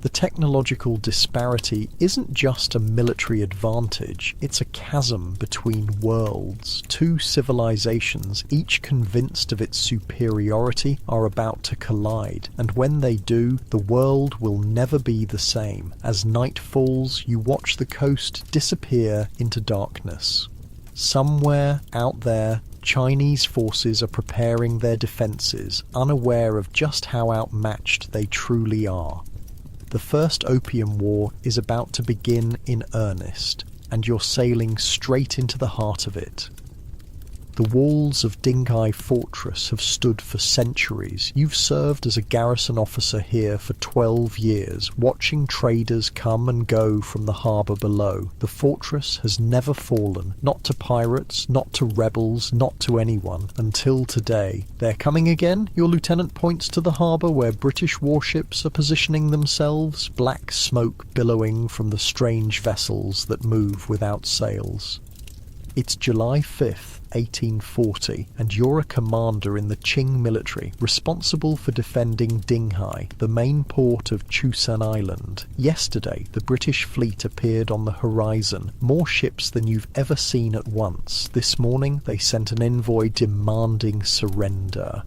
The technological disparity isn't just a military advantage, it's a chasm between worlds. Two civilizations, each convinced of its superiority, are about to collide, and when they do, the world will never be the same. As night falls, you watch the coast disappear into darkness. Somewhere out there, Chinese forces are preparing their defences, unaware of just how outmatched they truly are. The First Opium War is about to begin in earnest, and you're sailing straight into the heart of it. The walls of Dinghai Fortress have stood for centuries. You've served as a garrison officer here for 12 years, watching traders come and go from the harbour below. The fortress has never fallen, not to pirates, not to rebels, not to anyone, until today. They're coming again? Your lieutenant points to the harbour where British warships are positioning themselves, black smoke billowing from the strange vessels that move without sails. It's July 5th, 1840, and you're a commander in the Qing military, responsible for defending Dinghai, the main port of Chusan Island. Yesterday, the British fleet appeared on the horizon, more ships than you've ever seen at once. This morning, they sent an envoy demanding surrender.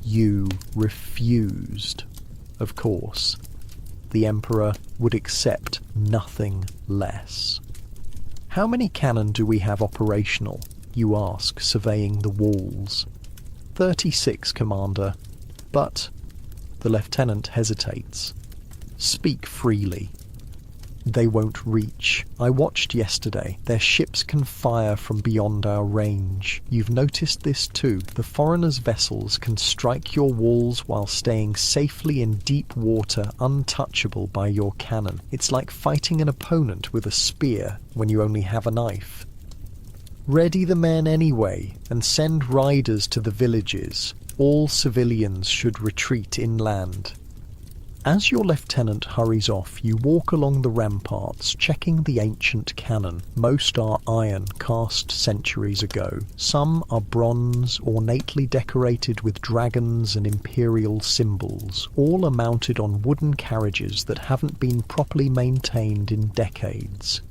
You refused. Of course. The Emperor would accept nothing less. How many cannon do we have operational? You ask, surveying the walls. 36, Commander. But... The lieutenant hesitates. Speak freely. They won't reach. I watched yesterday. Their ships can fire from beyond our range. You've noticed this too. The foreigners' vessels can strike your walls while staying safely in deep water, untouchable by your cannon. It's like fighting an opponent with a spear when you only have a knife. Ready the men anyway, and send riders to the villages. All civilians should retreat inland. As your lieutenant hurries off, you walk along the ramparts, checking the ancient cannon. Most are iron, cast centuries ago. Some are bronze, ornately decorated with dragons and imperial symbols. All are mounted on wooden carriages that haven't been properly maintained in decades.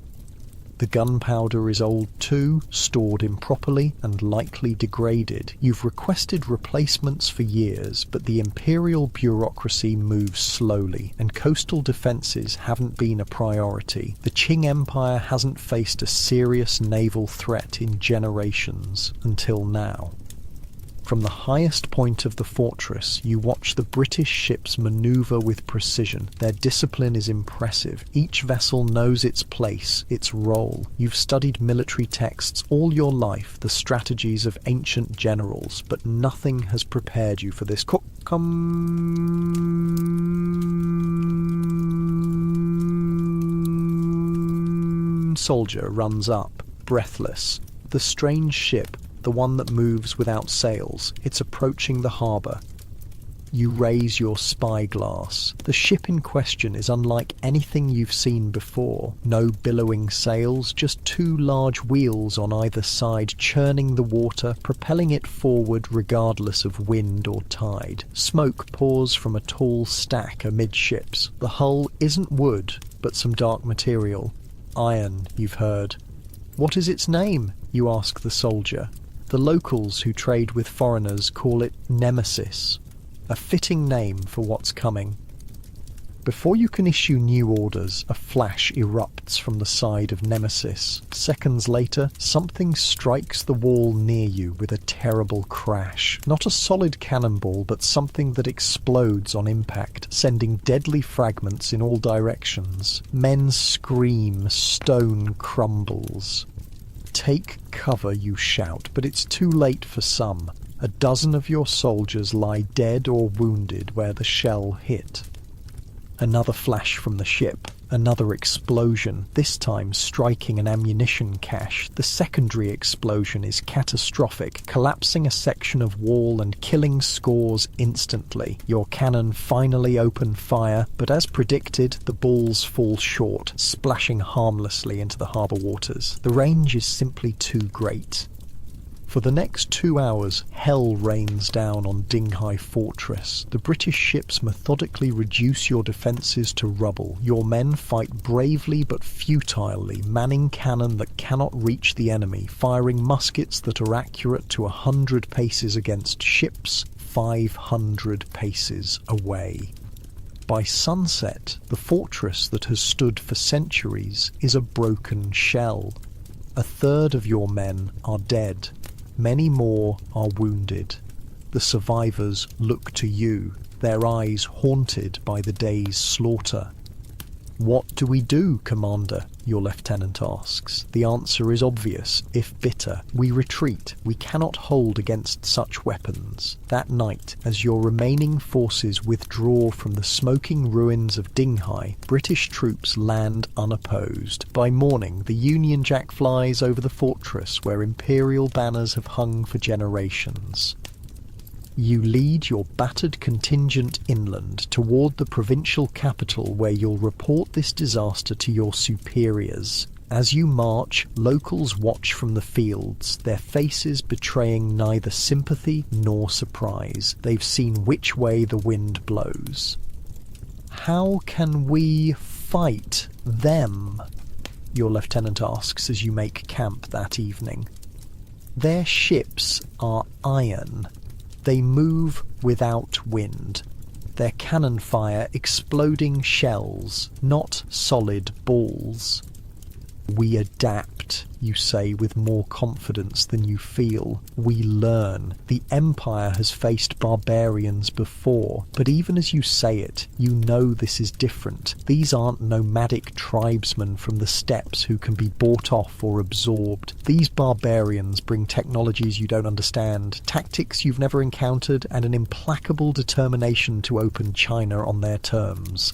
The gunpowder is old too, stored improperly and likely degraded. You've requested replacements for years, but the imperial bureaucracy moves slowly, and coastal defences haven't been a priority. The Qing Empire hasn't faced a serious naval threat in generations until now. From the highest point of the fortress, you watch the British ships maneuver with precision. Their discipline is impressive. Each vessel knows its place, its role. You've studied military texts all your life, the strategies of ancient generals, but nothing has prepared you for this. Soldier runs up, breathless. The strange ship, the one that moves without sails, it's approaching the harbour. You raise your spyglass. The ship in question is unlike anything you've seen before. No billowing sails, just two large wheels on either side churning the water, propelling it forward regardless of wind or tide. Smoke pours from a tall stack amidships. The hull isn't wood, but some dark material. Iron, you've heard. What is its name? You ask the soldier. The locals who trade with foreigners call it Nemesis, a fitting name for what's coming. Before you can issue new orders, a flash erupts from the side of Nemesis. Seconds later, something strikes the wall near you with a terrible crash. Not a solid cannonball, but something that explodes on impact, sending deadly fragments in all directions. Men scream, stone crumbles. Take cover, you shout, but it's too late for some. A dozen of your soldiers lie dead or wounded where the shell hit. Another flash from the ship, another explosion, this time striking an ammunition cache. The secondary explosion is catastrophic, collapsing a section of wall and killing scores instantly. Your cannon finally open fire, but as predicted, the balls fall short, splashing harmlessly into the harbour waters. The range is simply too great. For the next 2 hours, hell rains down on Dinghai Fortress. The British ships methodically reduce your defences to rubble. Your men fight bravely but futilely, manning cannon that cannot reach the enemy, firing muskets that are accurate to 100 paces against ships 500 paces away. By sunset, the fortress that has stood for centuries is a broken shell. A third of your men are dead. Many more are wounded. The survivors look to you, their eyes haunted by the day's slaughter. "What do we do, Commander?" your lieutenant asks. The answer is obvious, if bitter. We retreat. We cannot hold against such weapons. That night, as your remaining forces withdraw from the smoking ruins of Dinghai, British troops land unopposed. By morning, the Union Jack flies over the fortress where imperial banners have hung for generations. You lead your battered contingent inland toward the provincial capital where you'll report this disaster to your superiors. As you march, locals watch from the fields, their faces betraying neither sympathy nor surprise. They've seen which way the wind blows. "How can we fight them?" your lieutenant asks as you make camp that evening. "Their ships are iron. They move without wind. Their cannon fire exploding shells, not solid balls." "We adapt," you say with more confidence than you feel. "We learn. The Empire has faced barbarians before, but even as you say it, you know this is different. These aren't nomadic tribesmen from the steppes who can be bought off or absorbed. These barbarians bring technologies you don't understand, tactics you've never encountered, and an implacable determination to open China on their terms."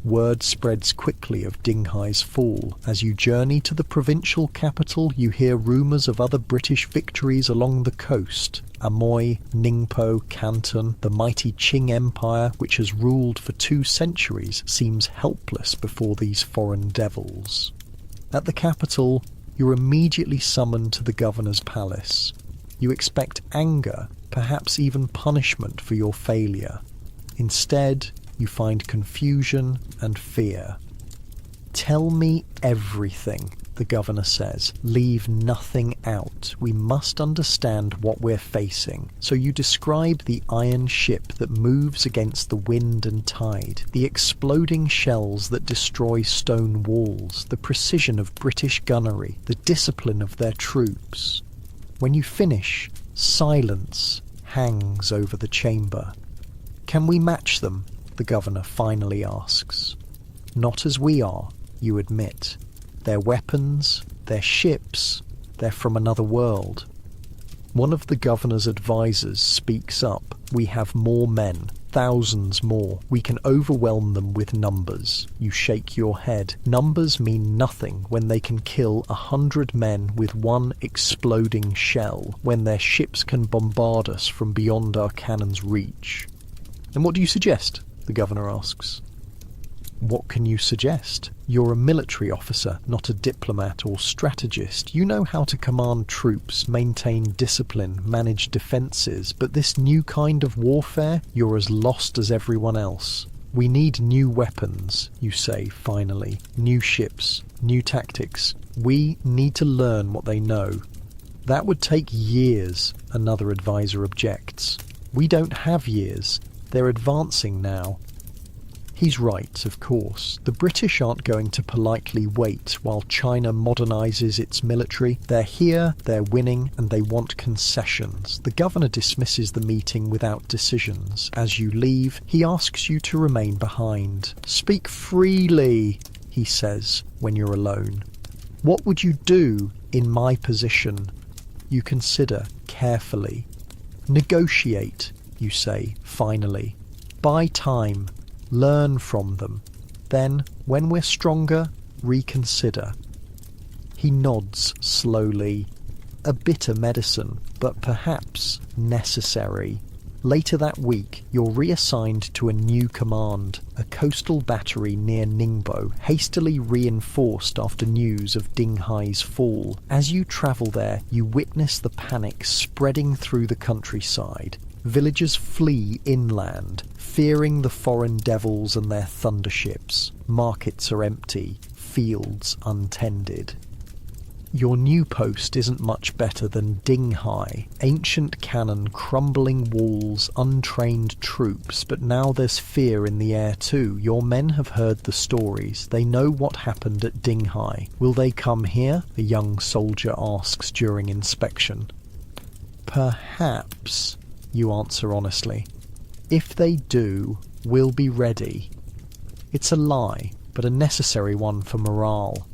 Word spreads quickly of Dinghai's fall. As you journey to the provincial capital, you hear rumours of other British victories along the coast. Amoy, Ningpo, Canton, the mighty Qing Empire, which has ruled for 2 centuries, seems helpless before these foreign devils. At the capital, you're immediately summoned to the governor's palace. You expect anger, perhaps even punishment for your failure. Instead, you find confusion and fear. "Tell me everything," the governor says. "Leave nothing out. We must understand what we're facing." So you describe the iron ship that moves against the wind and tide, the exploding shells that destroy stone walls, the precision of British gunnery, the discipline of their troops. When you finish, Silence hangs over the chamber. "Can we match them?" the governor finally asks. "Not as we are," you admit. "Their weapons, their ships, they're from another world." One of the governor's advisors speaks up. "We have more men, thousands more. We can overwhelm them with numbers." You shake your head. Numbers mean nothing when they can kill 100 men with one exploding shell, when their ships can bombard us from beyond our cannon's reach. "And what do you suggest?" the governor asks. "What can you suggest? You're a military officer, not a diplomat or strategist. You know how to command troops, maintain discipline, manage defences, but this new kind of warfare, you're as lost as everyone else. We need new weapons," you say finally, "new ships, new tactics. We need to learn what they know." "That would take years," another advisor objects. "We don't have years. They're advancing now." He's right, of course. The British aren't going to politely wait while China modernizes its military. They're here, they're winning, and they want concessions. The governor dismisses the meeting without decisions. As you leave, he asks you to remain behind. "Speak freely," he says when you're alone. "What would you do in my position?" You consider carefully. "Negotiate," you say finally. "Buy time. Learn from them. Then, when we're stronger, reconsider." He nods slowly. A bitter medicine, but perhaps necessary. Later that week, you're reassigned to a new command, a coastal battery near Ningbo, hastily reinforced after news of Ding Hai's fall. As you travel there, you witness the panic spreading through the countryside. Villagers flee inland, fearing the foreign devils and their thunderships. Markets are empty, fields untended. Your new post isn't much better than Ding Hai. Ancient cannon, crumbling walls, untrained troops, but now there's fear in the air too. Your men have heard the stories. They know what happened at Ding Hai. "Will they come here?" a young soldier asks during inspection. "Perhaps," you answer honestly. "If they do, we'll be ready." It's a lie, but a necessary one for morale.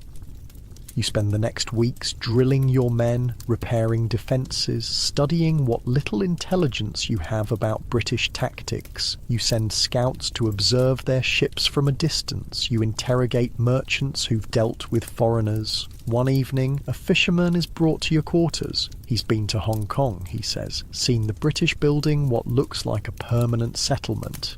You spend the next weeks drilling your men, repairing defences, studying what little intelligence you have about British tactics. You send scouts to observe their ships from a distance. You interrogate merchants who've dealt with foreigners. One evening, a fisherman is brought to your quarters. He's been to Hong Kong, he says, seen the British building what looks like a permanent settlement.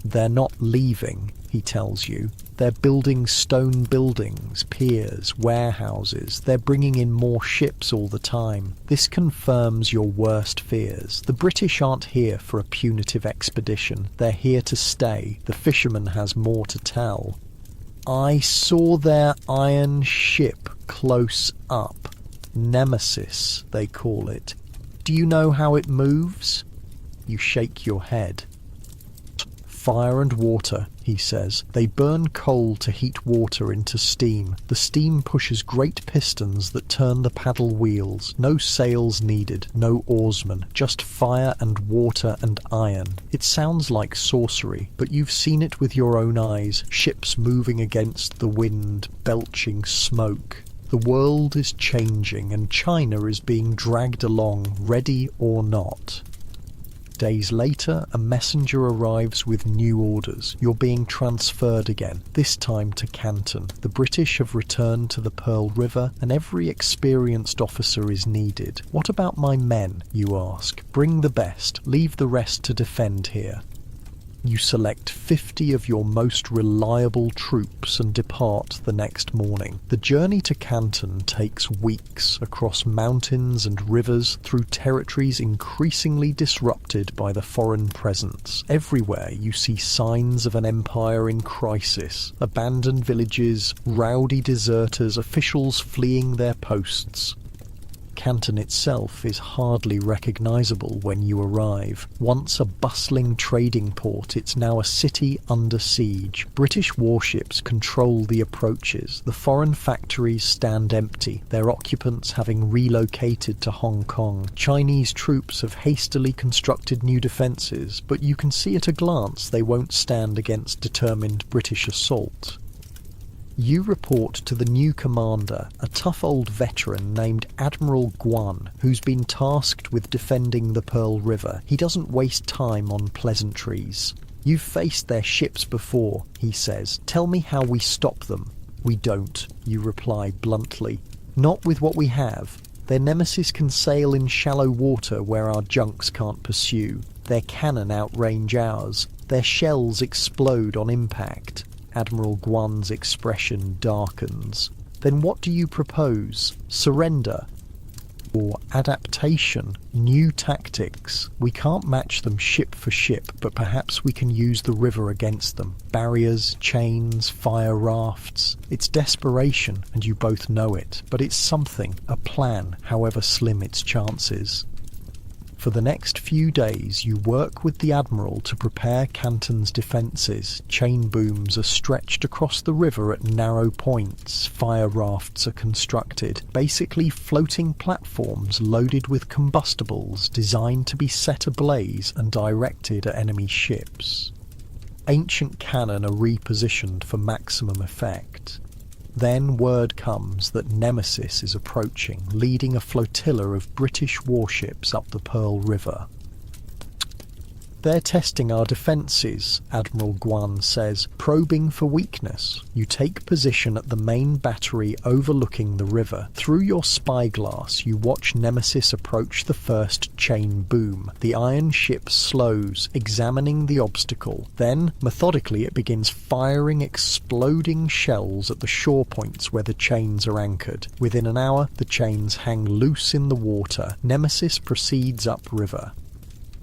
"They're not leaving," he tells you. "They're building stone buildings, piers, warehouses. They're bringing in more ships all the time." This confirms your worst fears. The British aren't here for a punitive expedition. They're here to stay. The fisherman has more to tell. "I saw their iron ship close up. Nemesis, they call it. Do you know how it moves?" You shake your head. "Fire and water," he says. "They burn coal to heat water into steam. The steam pushes great pistons that turn the paddle wheels. No sails needed, no oarsmen, just fire and water and iron." It sounds like sorcery, but you've seen it with your own eyes. Ships moving against the wind, belching smoke. The world is changing and China is being dragged along, ready or not. Days later, a messenger arrives with new orders. You're being transferred again, this time to Canton. The British have returned to the Pearl River, and every experienced officer is needed. "What about my men?" you ask. "Bring the best. Leave the rest to defend here." You select 50 of your most reliable troops and depart the next morning. The journey to Canton takes weeks, across mountains and rivers, through territories increasingly disrupted by the foreign presence. Everywhere you see signs of an empire in crisis: abandoned villages, rowdy deserters, officials fleeing their posts. Canton itself is hardly recognizable when you arrive. Once a bustling trading port, it's now a city under siege. British warships control the approaches. The foreign factories stand empty, their occupants having relocated to Hong Kong. Chinese troops have hastily constructed new defences, but you can see at a glance they won't stand against determined British assault. You report to the new commander, a tough old veteran named Admiral Guan, who's been tasked with defending the Pearl River. He doesn't waste time on pleasantries. "You've faced their ships before," he says. "Tell me how we stop them." "We don't," you reply bluntly. "Not with what we have. Their nemesis can sail in shallow water where our junks can't pursue. Their cannon outrange ours. Their shells explode on impact." Admiral Guan's expression darkens. "Then what do you propose? Surrender? Or adaptation? New tactics? We can't match them ship for ship, but perhaps we can use the river against them. Barriers, chains, fire rafts. It's desperation, and you both know it, but it's something, a plan, however slim its chances." For the next few days you work with the Admiral to prepare Canton's defences. Chain booms are stretched across the river at narrow points, fire rafts are constructed, basically floating platforms loaded with combustibles designed to be set ablaze and directed at enemy ships. Ancient cannon are repositioned for maximum effect. Then word comes that Nemesis is approaching, leading a flotilla of British warships up the Pearl River. "They're testing our defences," Admiral Guan says, "probing for weakness. You take position at the main battery overlooking the river. Through your spyglass you watch Nemesis approach the first chain boom. The iron ship slows, examining the obstacle. Then, methodically, it begins firing exploding shells at the shore points where the chains are anchored. Within an hour, the chains hang loose in the water. Nemesis proceeds upriver.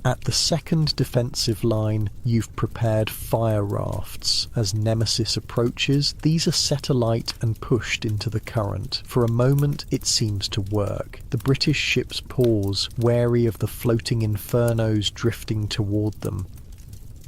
At the second defensive line, you've prepared fire rafts. As Nemesis approaches, these are set alight and pushed into the current. For a moment, it seems to work. The British ships pause, wary of the floating infernos drifting toward them.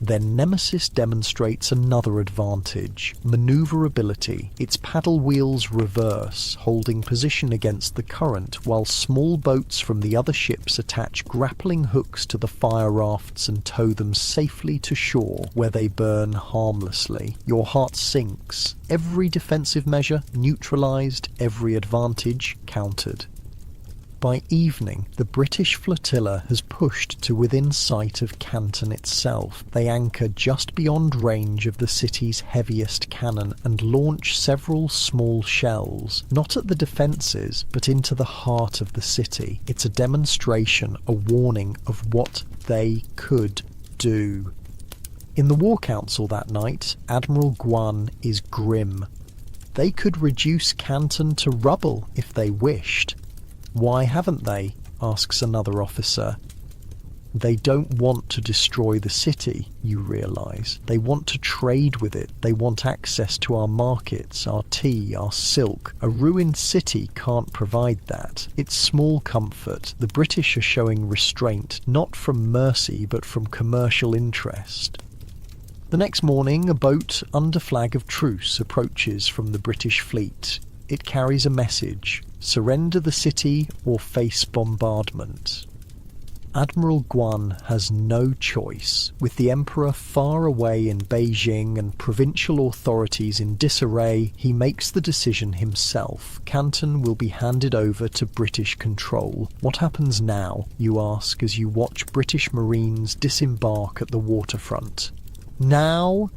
Then Nemesis demonstrates another advantage, manoeuvrability. Its paddle wheels reverse, holding position against the current, while small boats from the other ships attach grappling hooks to the fire rafts and tow them safely to shore, where they burn harmlessly. Your heart sinks. Every defensive measure neutralised, every advantage countered. By evening, the British flotilla has pushed to within sight of Canton itself. They anchor just beyond range of the city's heaviest cannon and launch several small shells, not at the defences, but into the heart of the city. It's a demonstration, a warning of what they could do. In the War Council that night, Admiral Guan is grim. They could reduce Canton to rubble if they wished. "Why haven't they?" asks another officer. "They don't want to destroy the city," you realise. "They want to trade with it. They want access to our markets, our tea, our silk. A ruined city can't provide that. It's small comfort. The British are showing restraint, not from mercy but from commercial interest." The next morning, a boat under flag of truce approaches from the British fleet. It carries a message: surrender the city or face bombardment. Admiral Guan has no choice. With the Emperor far away in Beijing and provincial authorities in disarray, he makes the decision himself. Canton will be handed over to British control. What happens now, you ask as you watch British Marines disembark at the waterfront. Now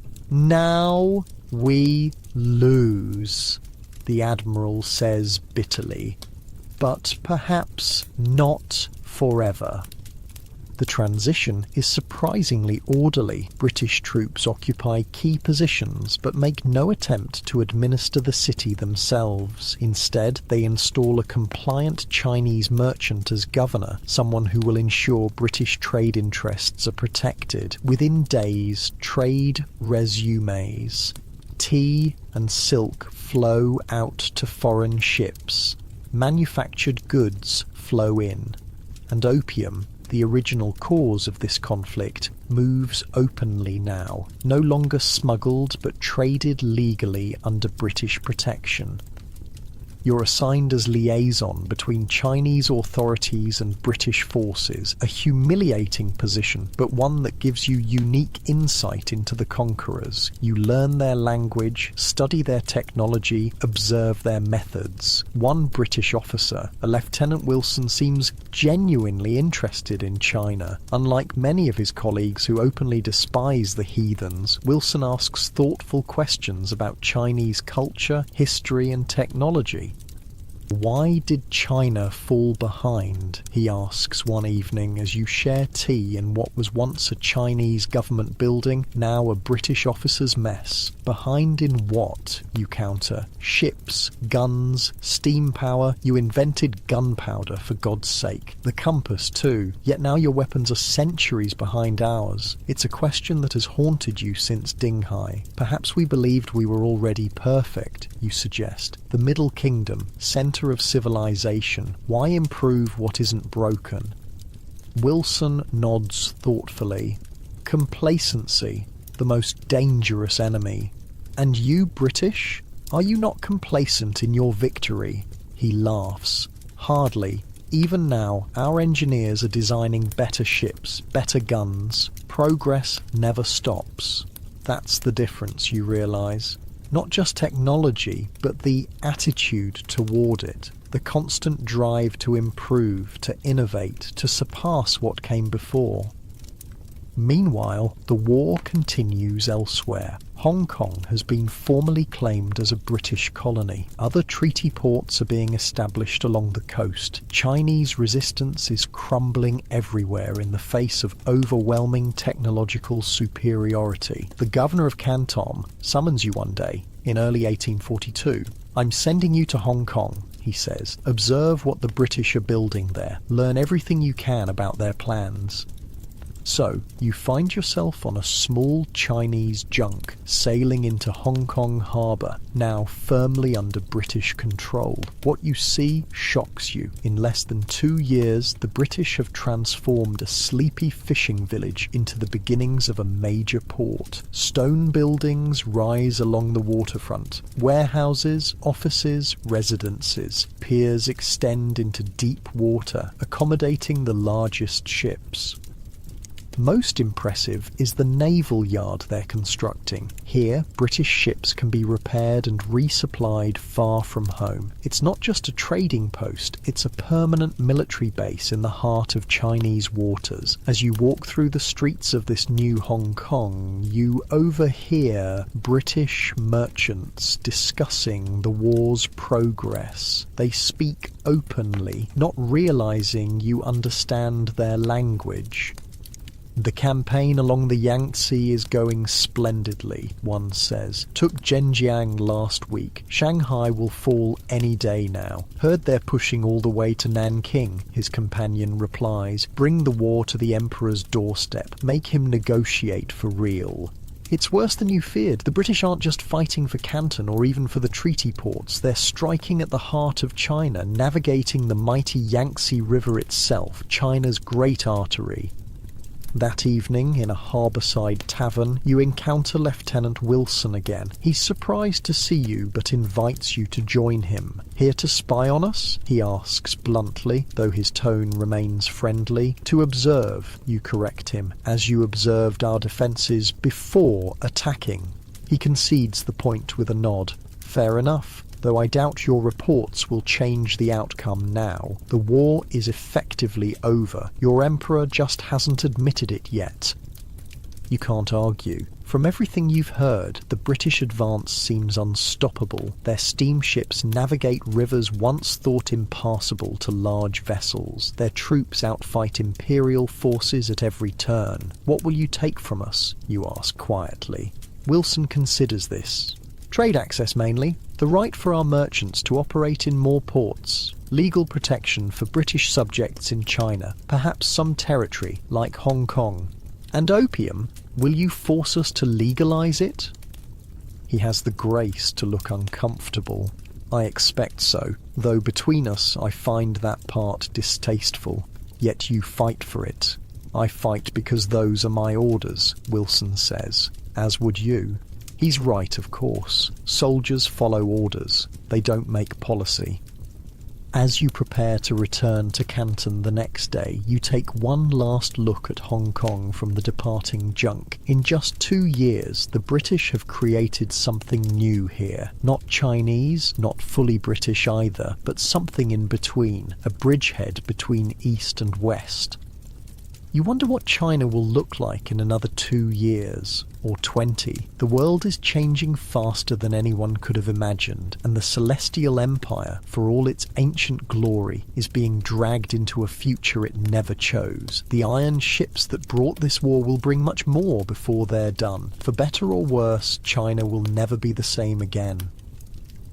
we lose, the Admiral says bitterly. But perhaps not forever. The transition is surprisingly orderly. British troops occupy key positions but make no attempt to administer the city themselves. Instead, they install a compliant Chinese merchant as governor, someone who will ensure British trade interests are protected. Within days, trade resumes. Tea and silk flow out to foreign ships. Manufactured goods flow in. And opium, the original cause of this conflict, moves openly now, no longer smuggled but traded legally under British protection. You're assigned as liaison between Chinese authorities and British forces, a humiliating position, but one that gives you unique insight into the conquerors. You learn their language, study their technology, observe their methods. One British officer, a Lieutenant Wilson, seems genuinely interested in China. Unlike many of his colleagues who openly despise the heathens, Wilson asks thoughtful questions about Chinese culture, history, and technology. Why did China fall behind? He asks one evening as you share tea in what was once a Chinese government building, now a British officer's mess. Behind in what? You counter. Ships, guns, steam power. You invented gunpowder, for God's sake. The compass too. Yet now your weapons are centuries behind ours. It's a question that has haunted you since Dinghai. Perhaps we believed we were already perfect, you suggest. The Middle Kingdom, centre of civilization. Why improve what isn't broken? Wilson nods thoughtfully. Complacency, the most dangerous enemy. And you, British? Are you not complacent in your victory? He laughs. Hardly. Even now, our engineers are designing better ships, better guns. Progress never stops. That's the difference, you realise. Not just technology, but the attitude toward it. The constant drive to improve, to innovate, to surpass what came before. Meanwhile, the war continues elsewhere. Hong Kong has been formally claimed as a British colony. Other treaty ports are being established along the coast. Chinese resistance is crumbling everywhere in the face of overwhelming technological superiority. The governor of Canton summons you one day, in early 1842. "I'm sending you to Hong Kong," he says. "Observe what the British are building there. Learn everything you can about their plans." So, you find yourself on a small Chinese junk sailing into Hong Kong harbour, now firmly under British control. What you see shocks you. In less than 2 years, the British have transformed a sleepy fishing village into the beginnings of a major port. Stone buildings rise along the waterfront. Warehouses, offices, residences. Piers extend into deep water, accommodating the largest ships. Most impressive is the naval yard they're constructing. Here, British ships can be repaired and resupplied far from home. It's not just a trading post, it's a permanent military base in the heart of Chinese waters. As you walk through the streets of this new Hong Kong, you overhear British merchants discussing the war's progress. They speak openly, not realizing you understand their language. "The campaign along the Yangtze is going splendidly," one says. "Took Zhenjiang last week. Shanghai will fall any day now. Heard they're pushing all the way to Nanking," his companion replies. "Bring the war to the emperor's doorstep. Make him negotiate for real." "It's worse than you feared. The British aren't just fighting for Canton or even for the treaty ports. They're striking at the heart of China, navigating the mighty Yangtze River itself, China's great artery." That evening, in a harbourside tavern, you encounter Lieutenant Wilson again. He's surprised to see you, but invites you to join him. "Here to spy on us?" he asks bluntly, though his tone remains friendly. "To observe," you correct him, "as you observed our defences before attacking." He concedes the point with a nod. "Fair enough. Though I doubt your reports will change the outcome now. The war is effectively over. Your emperor just hasn't admitted it yet." You can't argue. From everything you've heard, the British advance seems unstoppable. Their steamships navigate rivers once thought impassable to large vessels. Their troops outfight imperial forces at every turn. "What will you take from us?" you ask quietly. Wilson considers this. "Trade access mainly. The right for our merchants to operate in more ports. Legal protection for British subjects in China. Perhaps some territory, like Hong Kong. And opium? Will you force us to legalise it?" He has the grace to look uncomfortable. I expect so, though between us I find that part distasteful. Yet you fight for it. I fight because those are my orders, Wilson says. As would you. He's right, of course. Soldiers follow orders. They don't make policy. As you prepare to return to Canton the next day, you take one last look at Hong Kong from the departing junk. In just 2 years, the British have created something new here. Not Chinese, not fully British either, but something in between, a bridgehead between East and West. You wonder what China will look like in another 2 years, or 20. The world is changing faster than anyone could have imagined, and the Celestial Empire, for all its ancient glory, is being dragged into a future it never chose. The iron ships that brought this war will bring much more before they're done. For better or worse, China will never be the same again.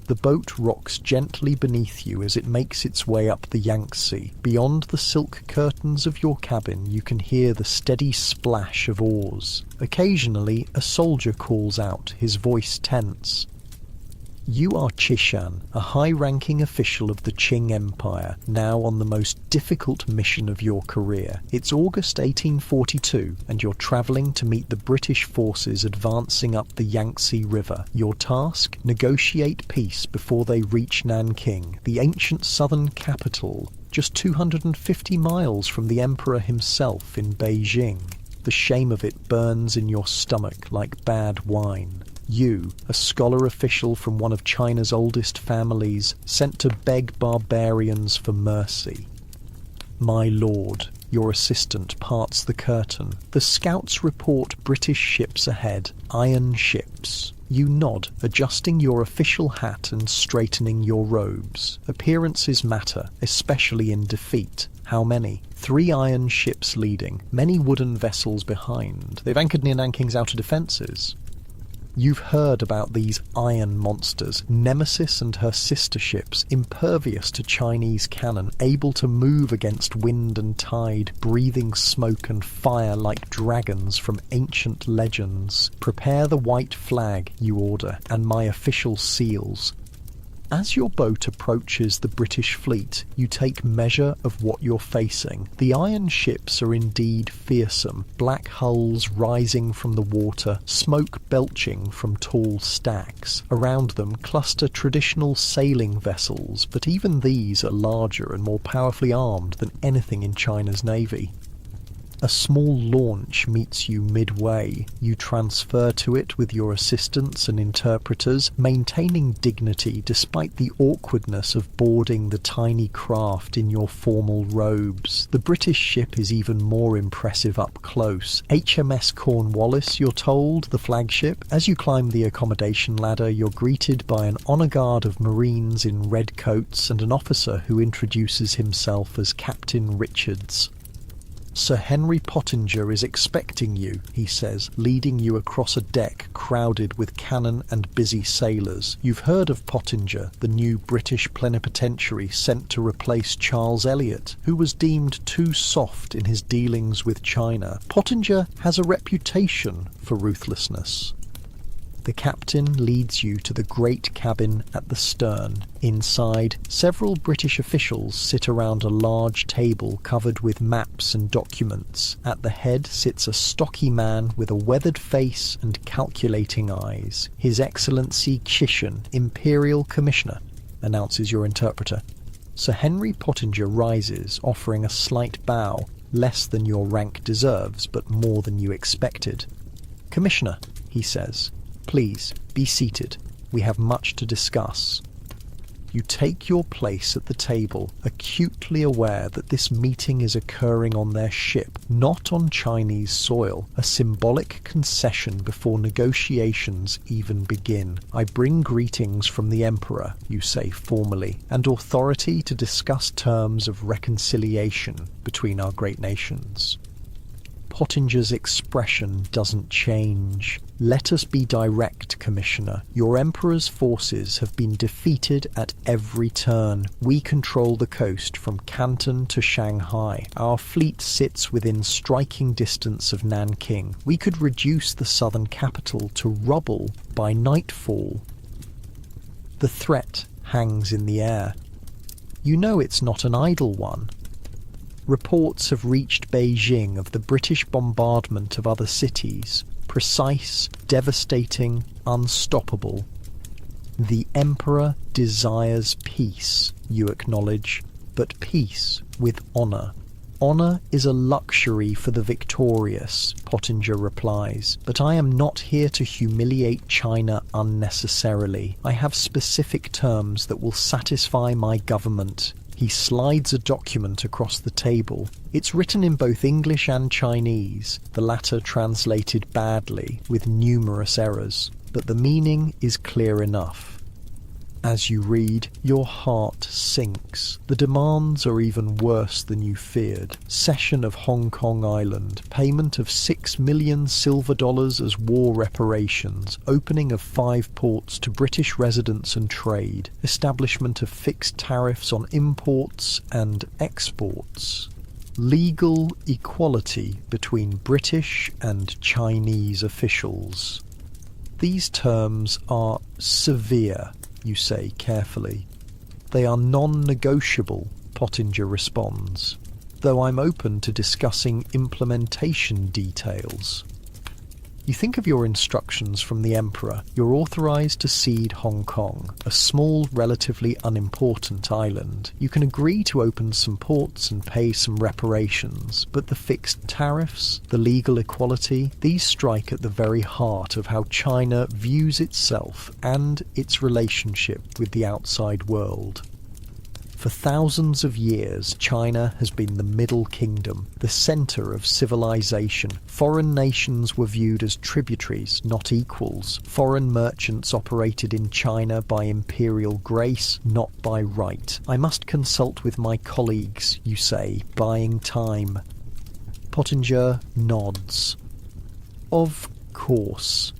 The boat rocks gently beneath you as it makes its way up the Yangtze. Beyond the silk curtains of your cabin, you can hear the steady splash of oars. Occasionally, a soldier calls out, his voice tense. You are Chishan, a high-ranking official of the Qing Empire, now on the most difficult mission of your career. It's August 1842, and you're travelling to meet the British forces advancing up the Yangtze River. Your task? Negotiate peace before they reach Nanking, the ancient southern capital, just 250 miles from the Emperor himself in Beijing. The shame of it burns in your stomach like bad wine. You, a scholar official from one of China's oldest families, sent to beg barbarians for mercy. My lord, your assistant parts the curtain. The scouts report British ships ahead, iron ships. You nod, adjusting your official hat and straightening your robes. Appearances matter, especially in defeat. How many? 3 iron ships leading, many wooden vessels behind. They've anchored near Nanking's outer defences. You've heard about these iron monsters, Nemesis and her sister ships, impervious to Chinese cannon, able to move against wind and tide, breathing smoke and fire like dragons from ancient legends. Prepare the white flag, you order, and my official seals. As your boat approaches the British fleet, you take measure of what you're facing. The iron ships are indeed fearsome, black hulls rising from the water, smoke belching from tall stacks. Around them cluster traditional sailing vessels, but even these are larger and more powerfully armed than anything in China's navy. A small launch meets you midway. You transfer to it with your assistants and interpreters, maintaining dignity despite the awkwardness of boarding the tiny craft in your formal robes. The British ship is even more impressive up close. HMS Cornwallis, you're told, the flagship. As you climb the accommodation ladder, you're greeted by an honour guard of Marines in red coats and an officer who introduces himself as Captain Richards. Sir Henry Pottinger is expecting you, he says, leading you across a deck crowded with cannon and busy sailors. You've heard of Pottinger, the new British plenipotentiary sent to replace Charles Elliot, who was deemed too soft in his dealings with China. Pottinger has a reputation for ruthlessness. The captain leads you to the great cabin at the stern. Inside, several British officials sit around a large table covered with maps and documents. At the head sits a stocky man with a weathered face and calculating eyes. His Excellency Chishan, Imperial Commissioner, announces your interpreter. Sir Henry Pottinger rises, offering a slight bow, less than your rank deserves, but more than you expected. Commissioner, he says. Please, be seated. We have much to discuss. You take your place at the table, acutely aware that this meeting is occurring on their ship, not on Chinese soil, a symbolic concession before negotiations even begin. I bring greetings from the Emperor, you say formally, and authority to discuss terms of reconciliation between our great nations. Pottinger's expression doesn't change. Let us be direct, Commissioner. Your Emperor's forces have been defeated at every turn. We control the coast from Canton to Shanghai. Our fleet sits within striking distance of Nanking. We could reduce the southern capital to rubble by nightfall. The threat hangs in the air. You know it's not an idle one. Reports have reached Beijing of the British bombardment of other cities, precise, devastating, unstoppable. The Emperor desires peace, you acknowledge, but peace with honour. Honour is a luxury for the victorious, Pottinger replies, but I am not here to humiliate China unnecessarily. I have specific terms that will satisfy my government. He slides a document across the table. It's written in both English and Chinese, the latter translated badly, with numerous errors, but the meaning is clear enough. As you read, your heart sinks. The demands are even worse than you feared. Cession of Hong Kong Island, payment of $6 million silver as war reparations, opening of 5 ports to British residents and trade, establishment of fixed tariffs on imports and exports. Legal equality between British and Chinese officials. These terms are severe, you say carefully. They are non-negotiable, Pottinger responds, though I'm open to discussing implementation details. You think of your instructions from the Emperor. You're authorized to cede Hong Kong, a small, relatively unimportant island. You can agree to open some ports and pay some reparations, but the fixed tariffs, the legal equality, these strike at the very heart of how China views itself and its relationship with the outside world. For thousands of years, China has been the Middle Kingdom, the centre of civilization. Foreign nations were viewed as tributaries, not equals. Foreign merchants operated in China by imperial grace, not by right. I must consult with my colleagues, you say, buying time. Pottinger nods. Of course.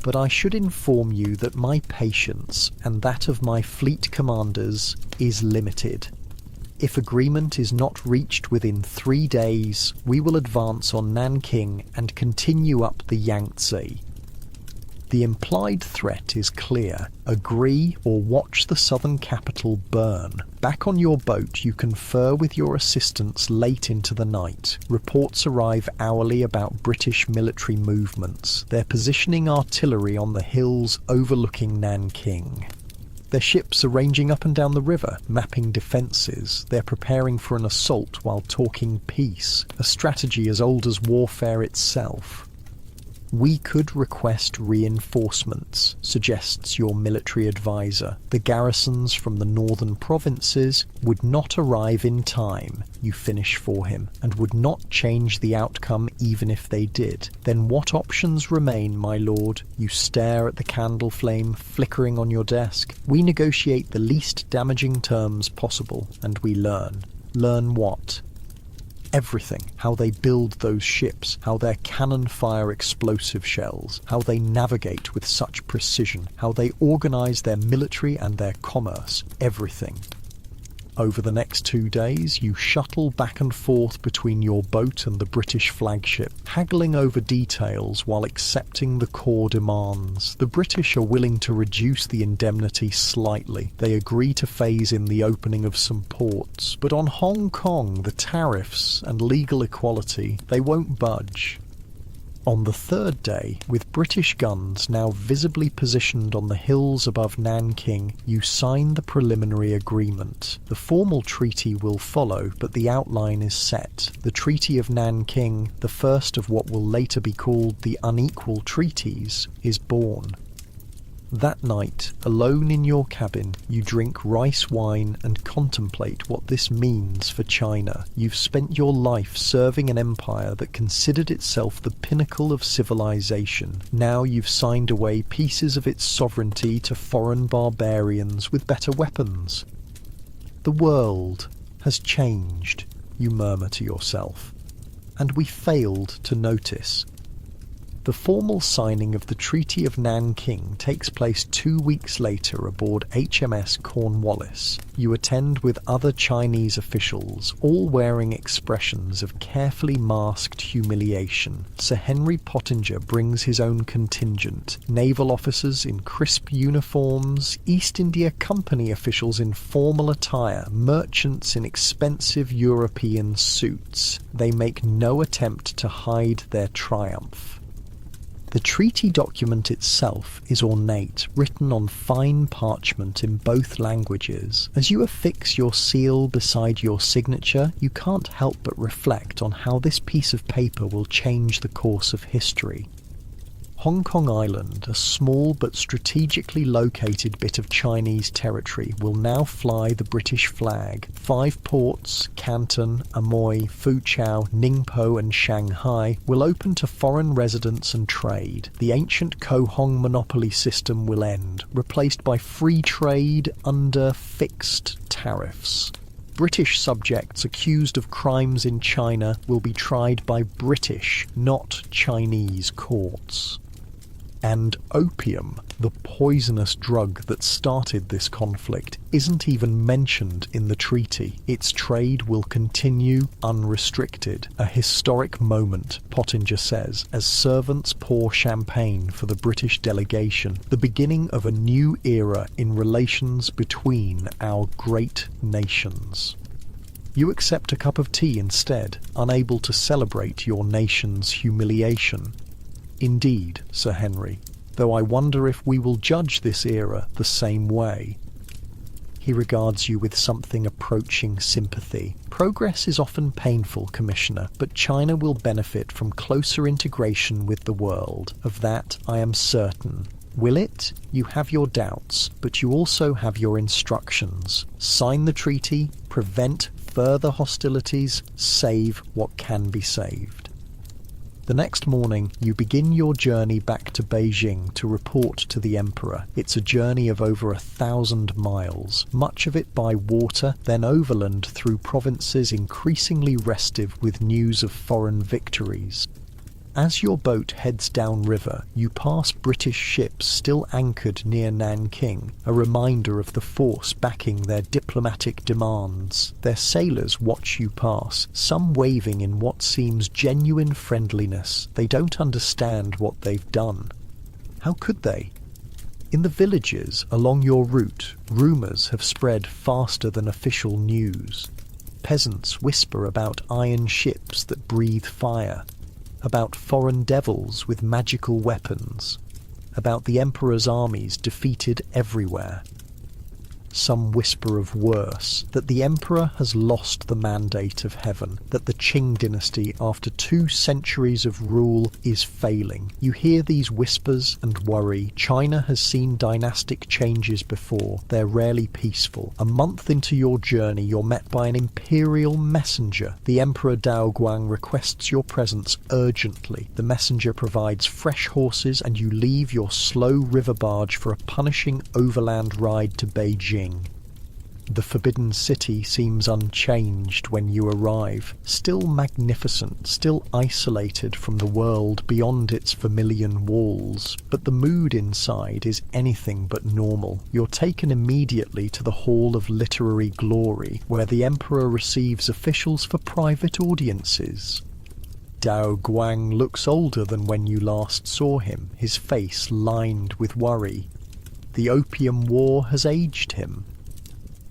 But I should inform you that my patience, and that of my fleet commanders, is limited. If agreement is not reached within 3 days, we will advance on Nanking and continue up the Yangtze. The implied threat is clear. Agree or watch the southern capital burn. Back on your boat, you confer with your assistants late into the night. Reports arrive hourly about British military movements. They're positioning artillery on the hills overlooking Nanking. Their ships are ranging up and down the river, mapping defences. They're preparing for an assault while talking peace, a strategy as old as warfare itself. We could request reinforcements, suggests your military advisor. The garrisons from the northern provinces would not arrive in time, you finish for him, and would not change the outcome even if they did. Then what options remain, my lord? You stare at the candle flame flickering on your desk. We negotiate the least damaging terms possible, and we learn. Learn what? Everything. How they build those ships, how their cannon fire explosive shells, how they navigate with such precision, how they organize their military and their commerce. Everything. Over the next 2 days, you shuttle back and forth between your boat and the British flagship, haggling over details while accepting the core demands. The British are willing to reduce the indemnity slightly. They agree to phase in the opening of some ports. But on Hong Kong, the tariffs and legal equality, they won't budge. On the 3rd day, with British guns now visibly positioned on the hills above Nanking, you sign the preliminary agreement. The formal treaty will follow, but the outline is set. The Treaty of Nanking, the first of what will later be called the Unequal Treaties, is born. That night, alone in your cabin, you drink rice wine and contemplate what this means for China. You've spent your life serving an empire that considered itself the pinnacle of civilization. Now you've signed away pieces of its sovereignty to foreign barbarians with better weapons. The world has changed, you murmur to yourself, and we failed to notice. The formal signing of the Treaty of Nanking takes place 2 weeks later aboard HMS Cornwallis. You attend with other Chinese officials, all wearing expressions of carefully masked humiliation. Sir Henry Pottinger brings his own contingent, naval officers in crisp uniforms, East India Company officials in formal attire, merchants in expensive European suits. They make no attempt to hide their triumph. The treaty document itself is ornate, written on fine parchment in both languages. As you affix your seal beside your signature, you can't help but reflect on how this piece of paper will change the course of history. Hong Kong Island, a small but strategically located bit of Chinese territory, will now fly the British flag. 5 ports, Canton, Amoy, Foochow, Ningpo and Shanghai, will open to foreign residents and trade. The ancient Kohong monopoly system will end, replaced by free trade under fixed tariffs. British subjects accused of crimes in China will be tried by British, not Chinese courts. And opium, the poisonous drug that started this conflict, isn't even mentioned in the treaty. Its trade will continue unrestricted. A historic moment, Pottinger says, as servants pour champagne for the British delegation, the beginning of a new era in relations between our great nations. You accept a cup of tea instead, unable to celebrate your nation's humiliation. Indeed, Sir Henry, though I wonder if we will judge this era the same way. He regards you with something approaching sympathy. Progress is often painful, Commissioner, but China will benefit from closer integration with the world. Of that I am certain. Will it? You have your doubts, but you also have your instructions. Sign the treaty, prevent further hostilities, save what can be saved. The next morning, you begin your journey back to Beijing to report to the Emperor. It's a journey of over 1,000 miles, much of it by water, then overland through provinces increasingly restive with news of foreign victories. As your boat heads downriver, you pass British ships still anchored near Nanking, a reminder of the force backing their diplomatic demands. Their sailors watch you pass, some waving in what seems genuine friendliness. They don't understand what they've done. How could they? In the villages along your route, rumours have spread faster than official news. Peasants whisper about iron ships that breathe fire, about foreign devils with magical weapons, about the Emperor's armies defeated everywhere. Some whisper of worse, that the Emperor has lost the mandate of heaven, that the Qing dynasty, after 2 centuries of rule, is failing. You hear these whispers and worry. China has seen dynastic changes before. They're rarely peaceful. A month into your journey, you're met by an imperial messenger. The Emperor Daoguang requests your presence urgently. The messenger provides fresh horses, and you leave your slow river barge for a punishing overland ride to Beijing. The Forbidden City seems unchanged when you arrive, still magnificent, still isolated from the world beyond its vermilion walls, but the mood inside is anything but normal. You're taken immediately to the Hall of Literary Glory, where the Emperor receives officials for private audiences. Dao Guang looks older than when you last saw him, his face lined with worry. The Opium War has aged him.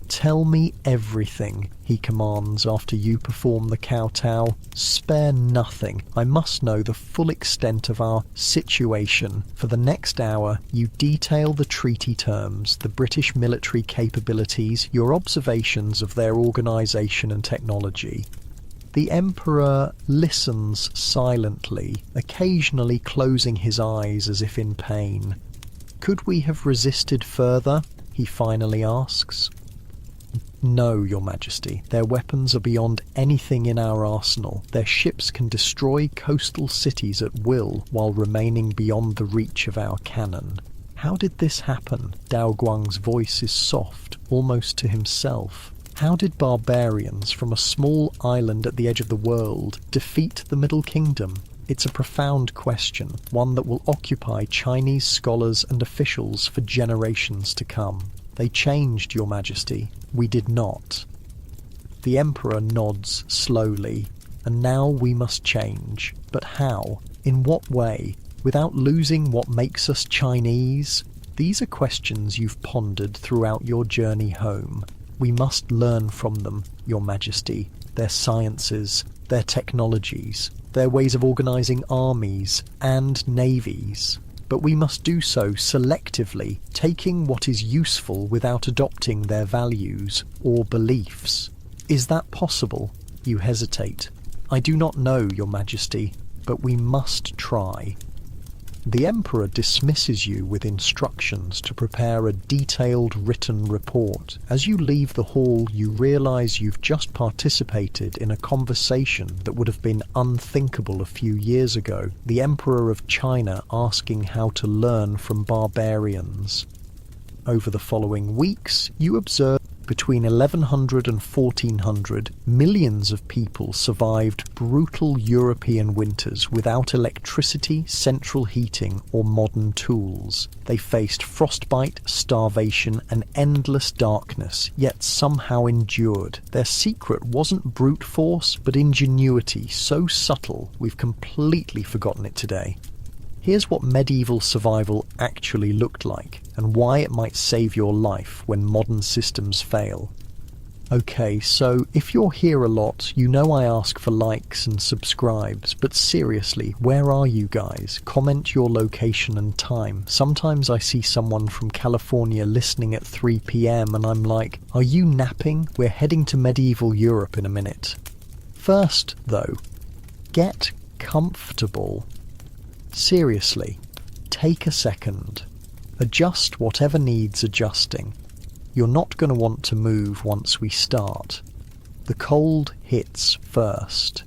"Tell me everything," he commands after you perform the kowtow. "Spare nothing. I must know the full extent of our situation." For the next hour, you detail the treaty terms, the British military capabilities, your observations of their organisation and technology. The Emperor listens silently, occasionally closing his eyes as if in pain. "Could we have resisted further?" he finally asks. "No, Your Majesty. Their weapons are beyond anything in our arsenal. Their ships can destroy coastal cities at will while remaining beyond the reach of our cannon." How did this happen? Dao Guang's voice is soft, almost to himself. How did barbarians from a small island at the edge of the world defeat the Middle Kingdom? It's a profound question, one that will occupy Chinese scholars and officials for generations to come. They changed, Your Majesty. We did not. The Emperor nods slowly. And now we must change. But how? In what way? Without losing what makes us Chinese? These are questions you've pondered throughout your journey home. We must learn from them, Your Majesty. Their sciences, their technologies, their ways of organising armies and navies. But we must do so selectively, taking what is useful without adopting their values or beliefs. Is that possible? You hesitate. I do not know, Your Majesty, but we must try. The Emperor dismisses you with instructions to prepare a detailed written report. As you leave the hall, you realise you've just participated in a conversation that would have been unthinkable a few years ago. The Emperor of China asking how to learn from barbarians. Over the following weeks, you observe between 1100 and 1400, millions of people survived brutal European winters without electricity, central heating, or modern tools. They faced frostbite, starvation, and endless darkness, yet somehow endured. Their secret wasn't brute force, but ingenuity so subtle we've completely forgotten it today. Here's what medieval survival actually looked like, and why it might save your life when modern systems fail. Okay, so if you're here a lot, you know I ask for likes and subscribes, but seriously, where are you guys? Comment your location and time. Sometimes I see someone from California listening at 3 p.m. and I'm like, are you napping? We're heading to medieval Europe in a minute. First, though, get comfortable. Seriously, take a second. Adjust whatever needs adjusting. You're not going to want to move once we start. The cold hits first.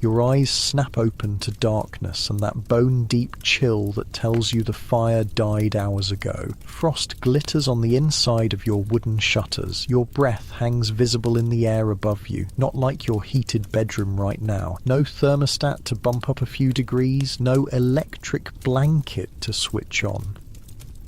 Your eyes snap open to darkness and that bone-deep chill that tells you the fire died hours ago. Frost glitters on the inside of your wooden shutters. Your breath hangs visible in the air above you, not like your heated bedroom right now. No thermostat to bump up a few degrees, no electric blanket to switch on.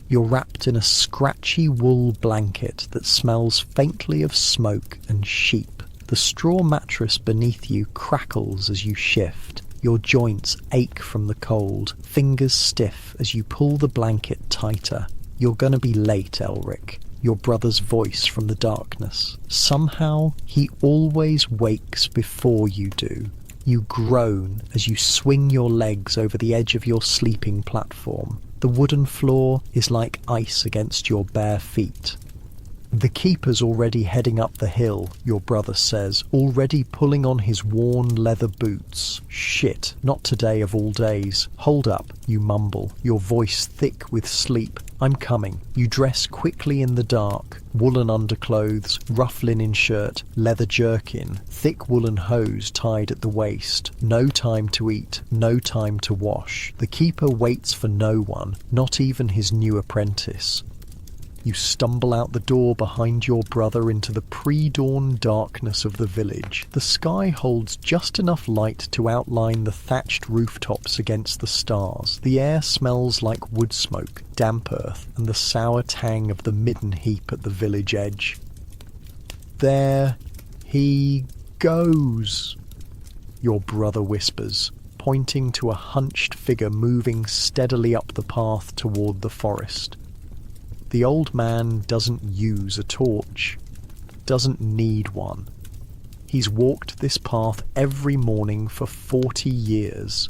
You're wrapped in a scratchy wool blanket that smells faintly of smoke and sheep. The straw mattress beneath you crackles as you shift. Your joints ache from the cold, fingers stiff as you pull the blanket tighter. You're gonna be late, Elric. Your brother's voice from the darkness. Somehow, he always wakes before you do. You groan as you swing your legs over the edge of your sleeping platform. The wooden floor is like ice against your bare feet. The keeper's already heading up the hill, your brother says, already pulling on his worn leather boots. Shit, not today of all days. Hold up, you mumble, your voice thick with sleep. I'm coming. You dress quickly in the dark. Woolen underclothes, rough linen shirt, leather jerkin, thick woolen hose tied at the waist. No time to eat, no time to wash. The keeper waits for no one, not even his new apprentice. You stumble out the door behind your brother into the pre-dawn darkness of the village. The sky holds just enough light to outline the thatched rooftops against the stars. The air smells like wood smoke, damp earth, and the sour tang of the midden heap at the village edge. There he goes, your brother whispers, pointing to a hunched figure moving steadily up the path toward the forest. The old man doesn't use a torch, doesn't need one. He's walked this path every morning for 40 years.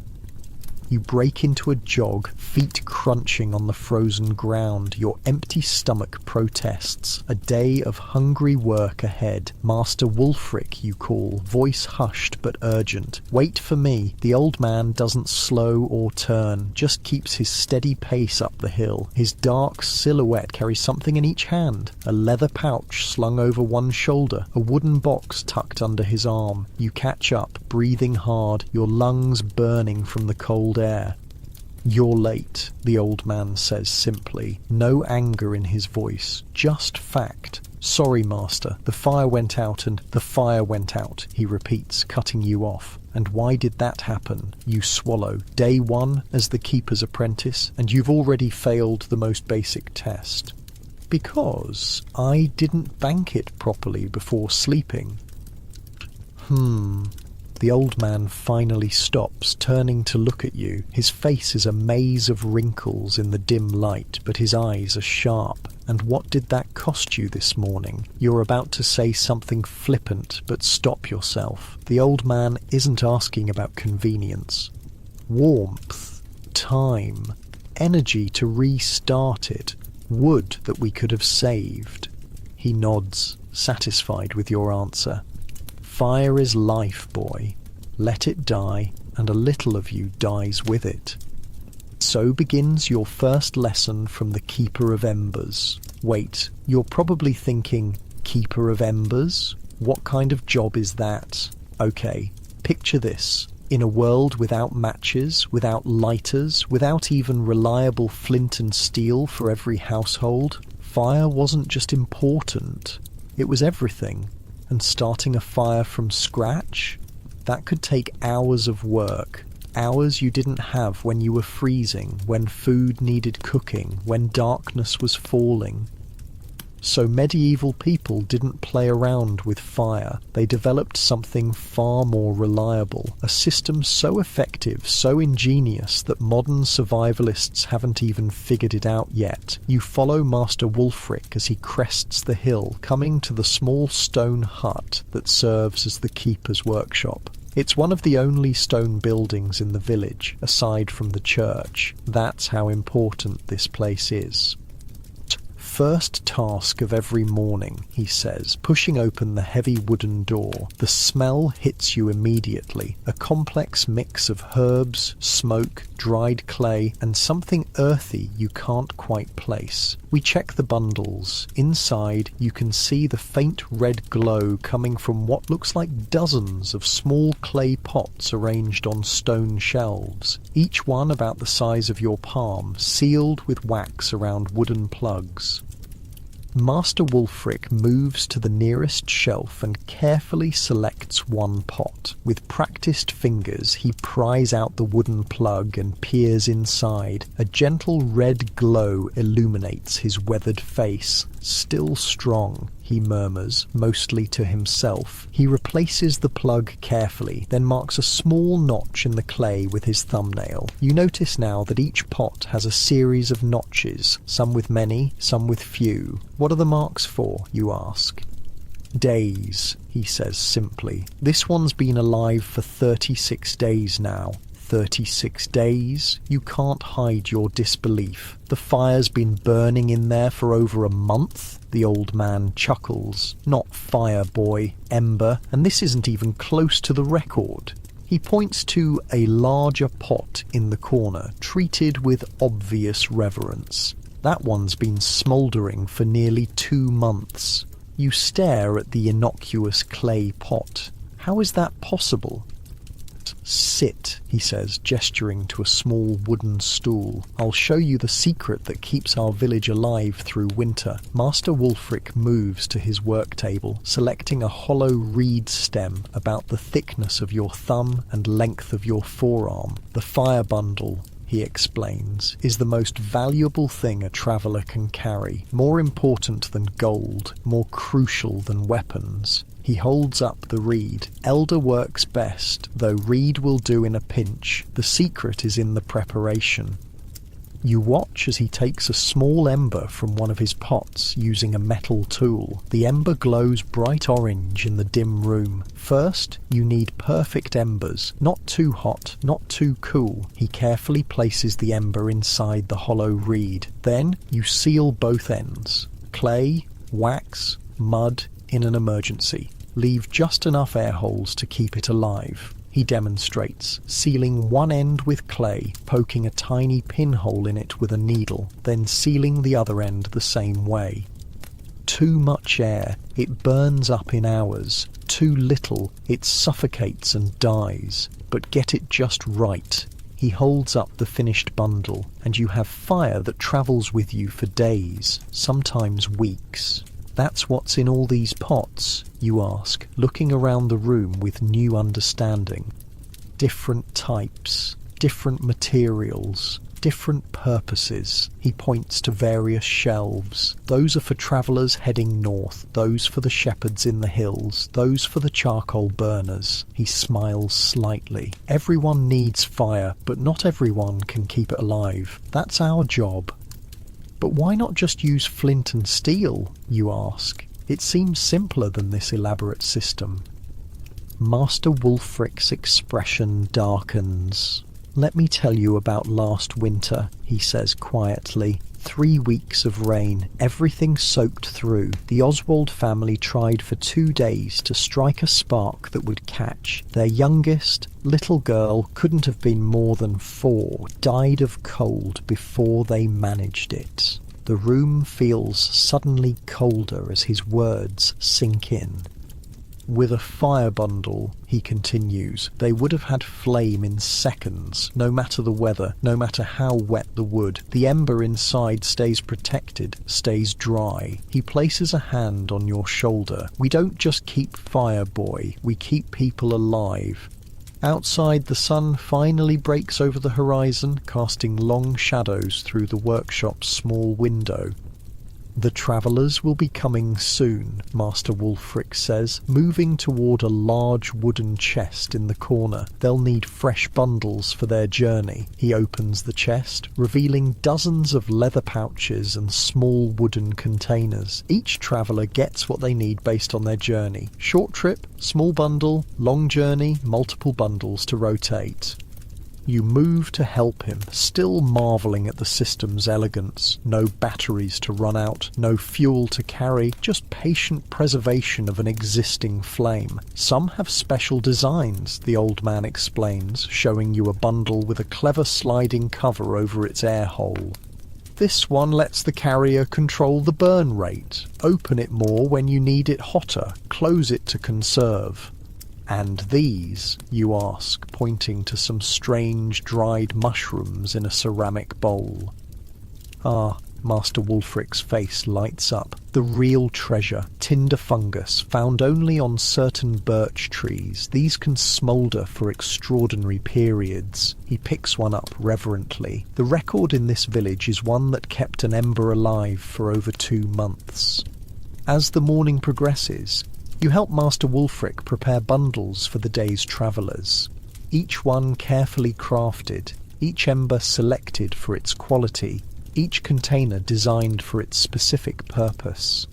You break into a jog, feet crunching on the frozen ground. Your empty stomach protests. A day of hungry work ahead. Master Wulfric, you call, voice hushed but urgent. Wait for me. The old man doesn't slow or turn, just keeps his steady pace up the hill. His dark silhouette carries something in each hand. A leather pouch slung over one shoulder, a wooden box tucked under his arm. You catch up, breathing hard, your lungs burning from the cold air. You're late, the old man says simply. No anger in his voice, just fact. Sorry, master, the fire went out and the fire went out, he repeats, cutting you off. And why did that happen? You swallow. Day one as the keeper's apprentice, and you've already failed the most basic test. Because I didn't bank it properly before sleeping. The old man finally stops, turning to look at you. His face is a maze of wrinkles in the dim light, but his eyes are sharp. And what did that cost you this morning? You're about to say something flippant, but stop yourself. The old man isn't asking about convenience. Warmth, time, energy to restart it, wood that we could have saved. He nods, satisfied with your answer. Fire is life, boy. Let it die, and a little of you dies with it. So begins your first lesson from the Keeper of Embers. Wait, you're probably thinking, Keeper of Embers? What kind of job is that? Okay, picture this. In a world without matches, without lighters, without even reliable flint and steel for every household, fire wasn't just important, it was everything. And starting a fire from scratch? That could take hours of work. Hours you didn't have when you were freezing, when food needed cooking, when darkness was falling. So medieval people didn't play around with fire. They developed something far more reliable, a system so effective, so ingenious that modern survivalists haven't even figured it out yet. You follow Master Wulfric as he crests the hill, coming to the small stone hut that serves as the keeper's workshop. It's one of the only stone buildings in the village, aside from the church. That's how important this place is. First task of every morning, he says, pushing open the heavy wooden door. The smell hits you immediately, a complex mix of herbs, smoke, dried clay, and something earthy you can't quite place. We check the bundles. Inside, you can see the faint red glow coming from what looks like dozens of small clay pots arranged on stone shelves, each one about the size of your palm, sealed with wax around wooden plugs. Master Wulfric moves to the nearest shelf and carefully selects one pot. With practiced fingers, he pries out the wooden plug and peers inside. A gentle red glow illuminates his weathered face. Still strong, he murmurs, mostly to himself. He replaces the plug carefully, then marks a small notch in the clay with his thumbnail. You notice now that each pot has a series of notches, some with many, some with few. What are the marks for, you ask? Days, he says simply. This one's been alive for 36 days now. 36 days? You can't hide your disbelief. The fire's been burning in there for over a month? The old man chuckles. Not fire, boy, ember, and this isn't even close to the record. He points to a larger pot in the corner, treated with obvious reverence. That one's been smouldering for nearly 2 months. You stare at the innocuous clay pot. How is that possible? Sit, he says, gesturing to a small wooden stool. I'll show you the secret that keeps our village alive through winter. Master Wulfric moves to his work table, selecting a hollow reed stem about the thickness of your thumb and length of your forearm. The fire bundle, he explains, is the most valuable thing a traveller can carry, more important than gold, more crucial than weapons. He holds up the reed. Elder works best, though reed will do in a pinch. The secret is in the preparation. You watch as he takes a small ember from one of his pots using a metal tool. The ember glows bright orange in the dim room. First, you need perfect embers, not too hot, not too cool. He carefully places the ember inside the hollow reed. Then, you seal both ends. Clay, wax, mud, in an emergency. Leave just enough air holes to keep it alive. He demonstrates, sealing one end with clay, poking a tiny pinhole in it with a needle, then sealing the other end the same way. Too much air, it burns up in hours. Too little, it suffocates and dies. But get it just right. He holds up the finished bundle, and you have fire that travels with you for days, sometimes weeks. That's what's in all these pots, you ask, looking around the room with new understanding. Different types, different materials, different purposes. He points to various shelves. Those are for travellers heading north, those for the shepherds in the hills, those for the charcoal burners. He smiles slightly. Everyone needs fire, but not everyone can keep it alive. That's our job. But why not just use flint and steel, you ask? It seems simpler than this elaborate system. Master Wulfric's expression darkens. Let me tell you about last winter, he says quietly. 3 weeks of rain, everything soaked through. The Oswald family tried for 2 days to strike a spark that would catch. Their youngest, little girl, couldn't have been more than 4, died of cold before they managed it. The room feels suddenly colder as his words sink in. With a fire bundle, he continues, they would have had flame in seconds, no matter the weather, no matter how wet the wood. The ember inside stays protected, stays dry. He places a hand on your shoulder. We don't just keep fire, boy, we keep people alive. Outside, the sun finally breaks over the horizon, casting long shadows through the workshop's small window. The travellers will be coming soon, Master Wulfric says, moving toward a large wooden chest in the corner. They'll need fresh bundles for their journey. He opens the chest, revealing dozens of leather pouches and small wooden containers. Each traveller gets what they need based on their journey. Short trip, small bundle, long journey, multiple bundles to rotate. You move to help him, still marvelling at the system's elegance. No batteries to run out, no fuel to carry, just patient preservation of an existing flame. Some have special designs, the old man explains, showing you a bundle with a clever sliding cover over its air hole. This one lets the carrier control the burn rate. Open it more when you need it hotter, close it to conserve. And these, you ask, pointing to some strange dried mushrooms in a ceramic bowl. Ah, Master Wulfric's face lights up. The real treasure, tinder fungus, found only on certain birch trees. These can smoulder for extraordinary periods. He picks one up reverently. The record in this village is one that kept an ember alive for over 2 months. As the morning progresses, you help Master Wulfric prepare bundles for the day's travellers. Each one carefully crafted, each ember selected for its quality, each container designed for its specific purpose.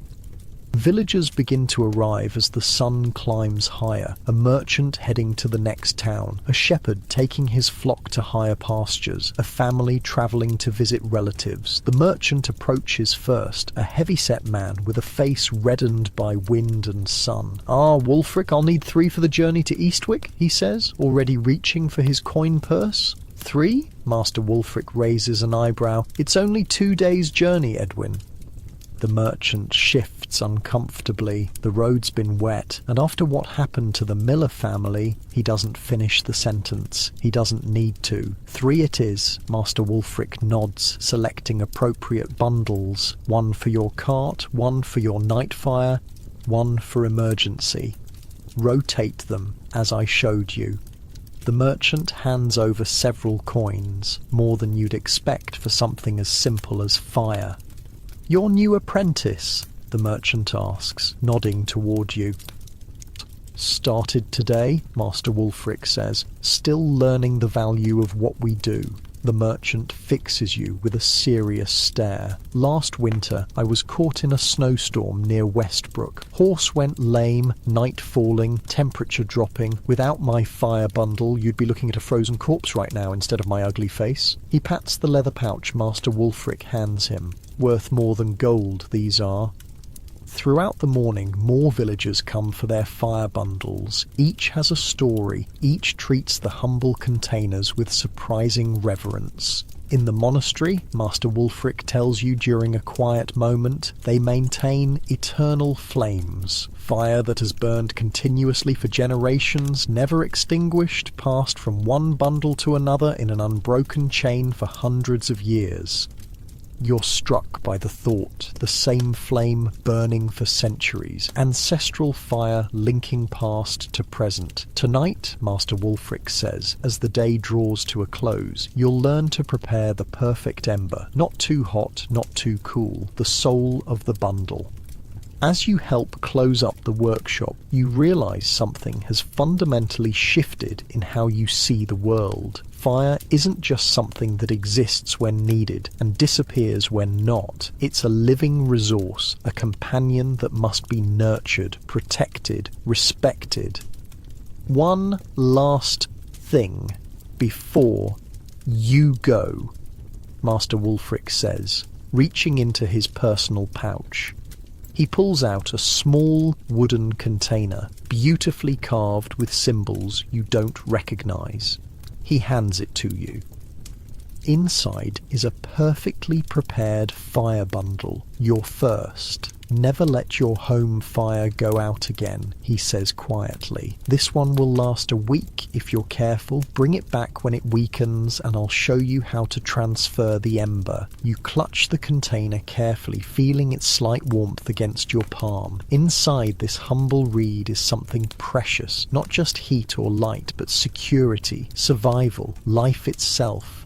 Villagers begin to arrive as the sun climbs higher, a merchant heading to the next town, a shepherd taking his flock to higher pastures, a family travelling to visit relatives. The merchant approaches first, a heavy-set man with a face reddened by wind and sun. "Ah, Wulfric, I'll need 3 for the journey to Eastwick," he says, already reaching for his coin purse. 3? Master Wulfric raises an eyebrow. "It's only 2 days' journey, Edwin." The merchant shifts uncomfortably. The road's been wet, and after what happened to the Miller family, he doesn't finish the sentence. He doesn't need to. 3 it is. Master Wulfric nods, selecting appropriate bundles. 1 for your cart, 1 for your night fire, 1 for emergency. Rotate them, as I showed you. The merchant hands over several coins, more than you'd expect for something as simple as fire. "Your new apprentice?" the merchant asks, nodding toward you. "Started today," Master Wulfric says, "still learning the value of what we do." The merchant fixes you with a serious stare. "Last winter, I was caught in a snowstorm near Westbrook. Horse went lame, night falling, temperature dropping. Without my fire bundle, you'd be looking at a frozen corpse right now instead of my ugly face." He pats the leather pouch Master Wulfric hands him. "Worth more than gold, these are." Throughout the morning, more villagers come for their fire bundles. Each has a story. Each treats the humble containers with surprising reverence. In the monastery, Master Wulfric tells you during a quiet moment, they maintain eternal flames. Fire that has burned continuously for generations, never extinguished, passed from one bundle to another in an unbroken chain for hundreds of years. You're struck by the thought, the same flame burning for centuries, ancestral fire linking past to present. Tonight, Master Wulfric says, as the day draws to a close, you'll learn to prepare the perfect ember, not too hot, not too cool, the soul of the bundle. As you help close up the workshop, you realize something has fundamentally shifted in how you see the world. Fire isn't just something that exists when needed and disappears when not. It's a living resource, a companion that must be nurtured, protected, respected. One last thing before you go, Master Wulfric says, reaching into his personal pouch. He pulls out a small wooden container, beautifully carved with symbols you don't recognize. He hands it to you. Inside is a perfectly prepared fire bundle, your first. Never let your home fire go out again, he says quietly. This one will last a week if you're careful. Bring it back when it weakens and I'll show you how to transfer the ember. You clutch the container carefully, feeling its slight warmth against your palm. Inside this humble reed is something precious, not just heat or light, but security, survival, life itself.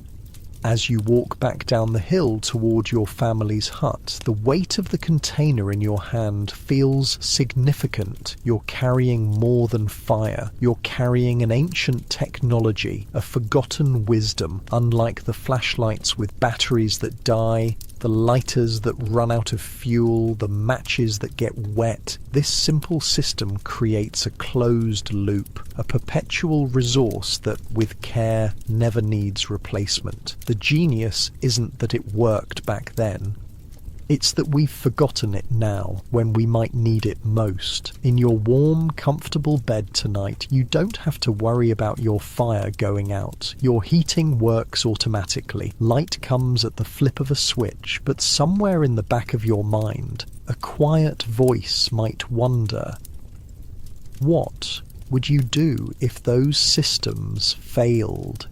As you walk back down the hill toward your family's hut, the weight of the container in your hand feels significant. You're carrying more than fire. You're carrying an ancient technology, a forgotten wisdom, unlike the flashlights with batteries that die, the lighters that run out of fuel, the matches that get wet. This simple system creates a closed loop, a perpetual resource that, with care, never needs replacement. The genius isn't that it worked back then. It's that we've forgotten it now, when we might need it most. In your warm, comfortable bed tonight, you don't have to worry about your fire going out. Your heating works automatically. Light comes at the flip of a switch, but somewhere in the back of your mind, a quiet voice might wonder, what would you do if those systems failed?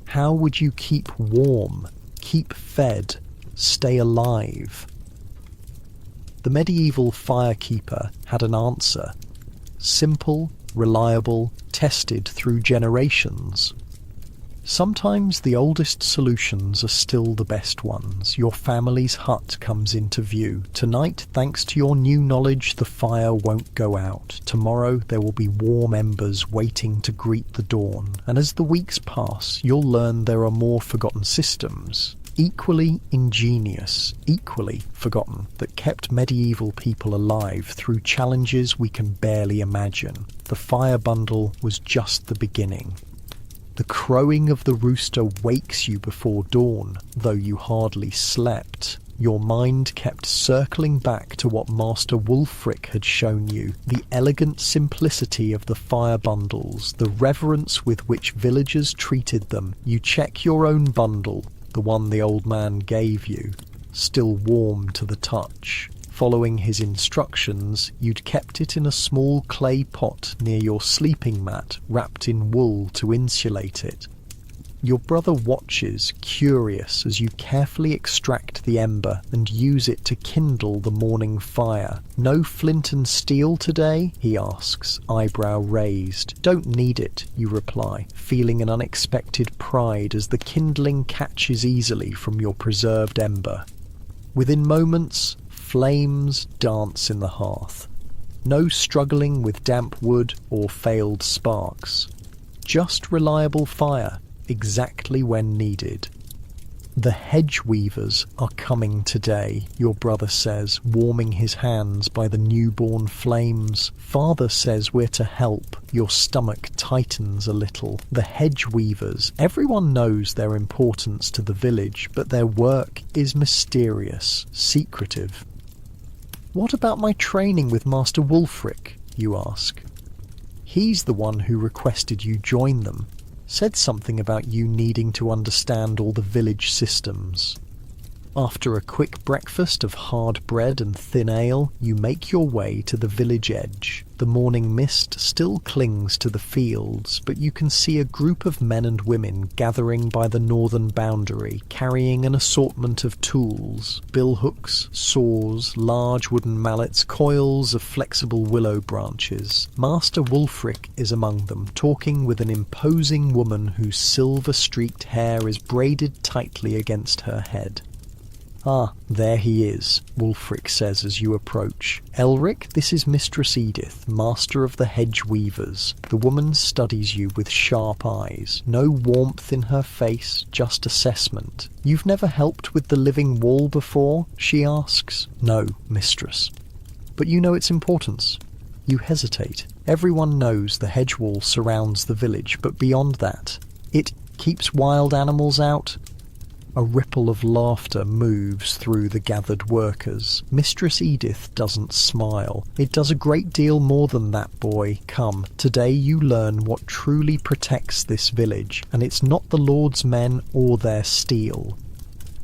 How would you keep warm, keep fed, stay alive? The medieval firekeeper had an answer. Simple, reliable, tested through generations. Sometimes the oldest solutions are still the best ones. Your family's hut comes into view. Tonight, thanks to your new knowledge, the fire won't go out. Tomorrow, there will be warm embers waiting to greet the dawn. And as the weeks pass, you'll learn there are more forgotten systems, equally ingenious, equally forgotten, that kept medieval people alive through challenges we can barely imagine. The fire bundle was just the beginning. The crowing of the rooster wakes you before dawn, though you hardly slept. Your mind kept circling back to what Master Wulfric had shown you, the elegant simplicity of the fire bundles, the reverence with which villagers treated them. You check your own bundle, the one the old man gave you, still warm to the touch. Following his instructions, you'd kept it in a small clay pot near your sleeping mat, wrapped in wool to insulate it. Your brother watches, curious, as you carefully extract the ember and use it to kindle the morning fire. No flint and steel today? He asks, eyebrow raised. Don't need it, you reply, feeling an unexpected pride as the kindling catches easily from your preserved ember. Within moments, flames dance in the hearth. No struggling with damp wood or failed sparks. Just reliable fire, exactly when needed. The hedge weavers are coming today, your brother says, warming his hands by the newborn flames. Father says we're to help. Your stomach tightens a little. The hedge weavers. Everyone knows their importance to the village, but their work is mysterious, secretive. What about my training with Master Wulfric, you ask? He's the one who requested you join them. Said something about you needing to understand all the village systems. After a quick breakfast of hard bread and thin ale, you make your way to the village edge. The morning mist still clings to the fields, but you can see a group of men and women gathering by the northern boundary, carrying an assortment of tools: billhooks, saws, large wooden mallets, coils of flexible willow branches. Master Wulfric is among them, talking with an imposing woman whose silver-streaked hair is braided tightly against her head. "Ah, there he is," Wulfric says as you approach. "Elric, this is Mistress Edith, master of the hedge weavers." The woman studies you with sharp eyes. No warmth in her face, just assessment. "You've never helped with the living wall before?" she asks. "No, mistress." "But you know its importance." You hesitate. Everyone knows the hedge wall surrounds the village, but beyond that, it keeps wild animals out. A ripple of laughter moves through the gathered workers. Mistress Edith doesn't smile. "It does a great deal more than that, boy. Come, today you learn what truly protects this village, and it's not the Lord's men or their steel."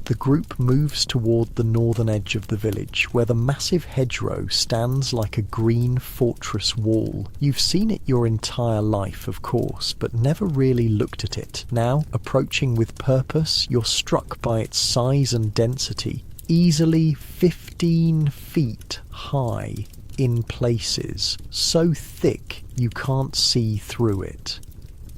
The group moves toward the northern edge of the village, where the massive hedgerow stands like a green fortress wall. You've seen it your entire life, of course, but never really looked at it. Now, approaching with purpose, you're struck by its size and density. Easily 15 feet high in places, so thick you can't see through it.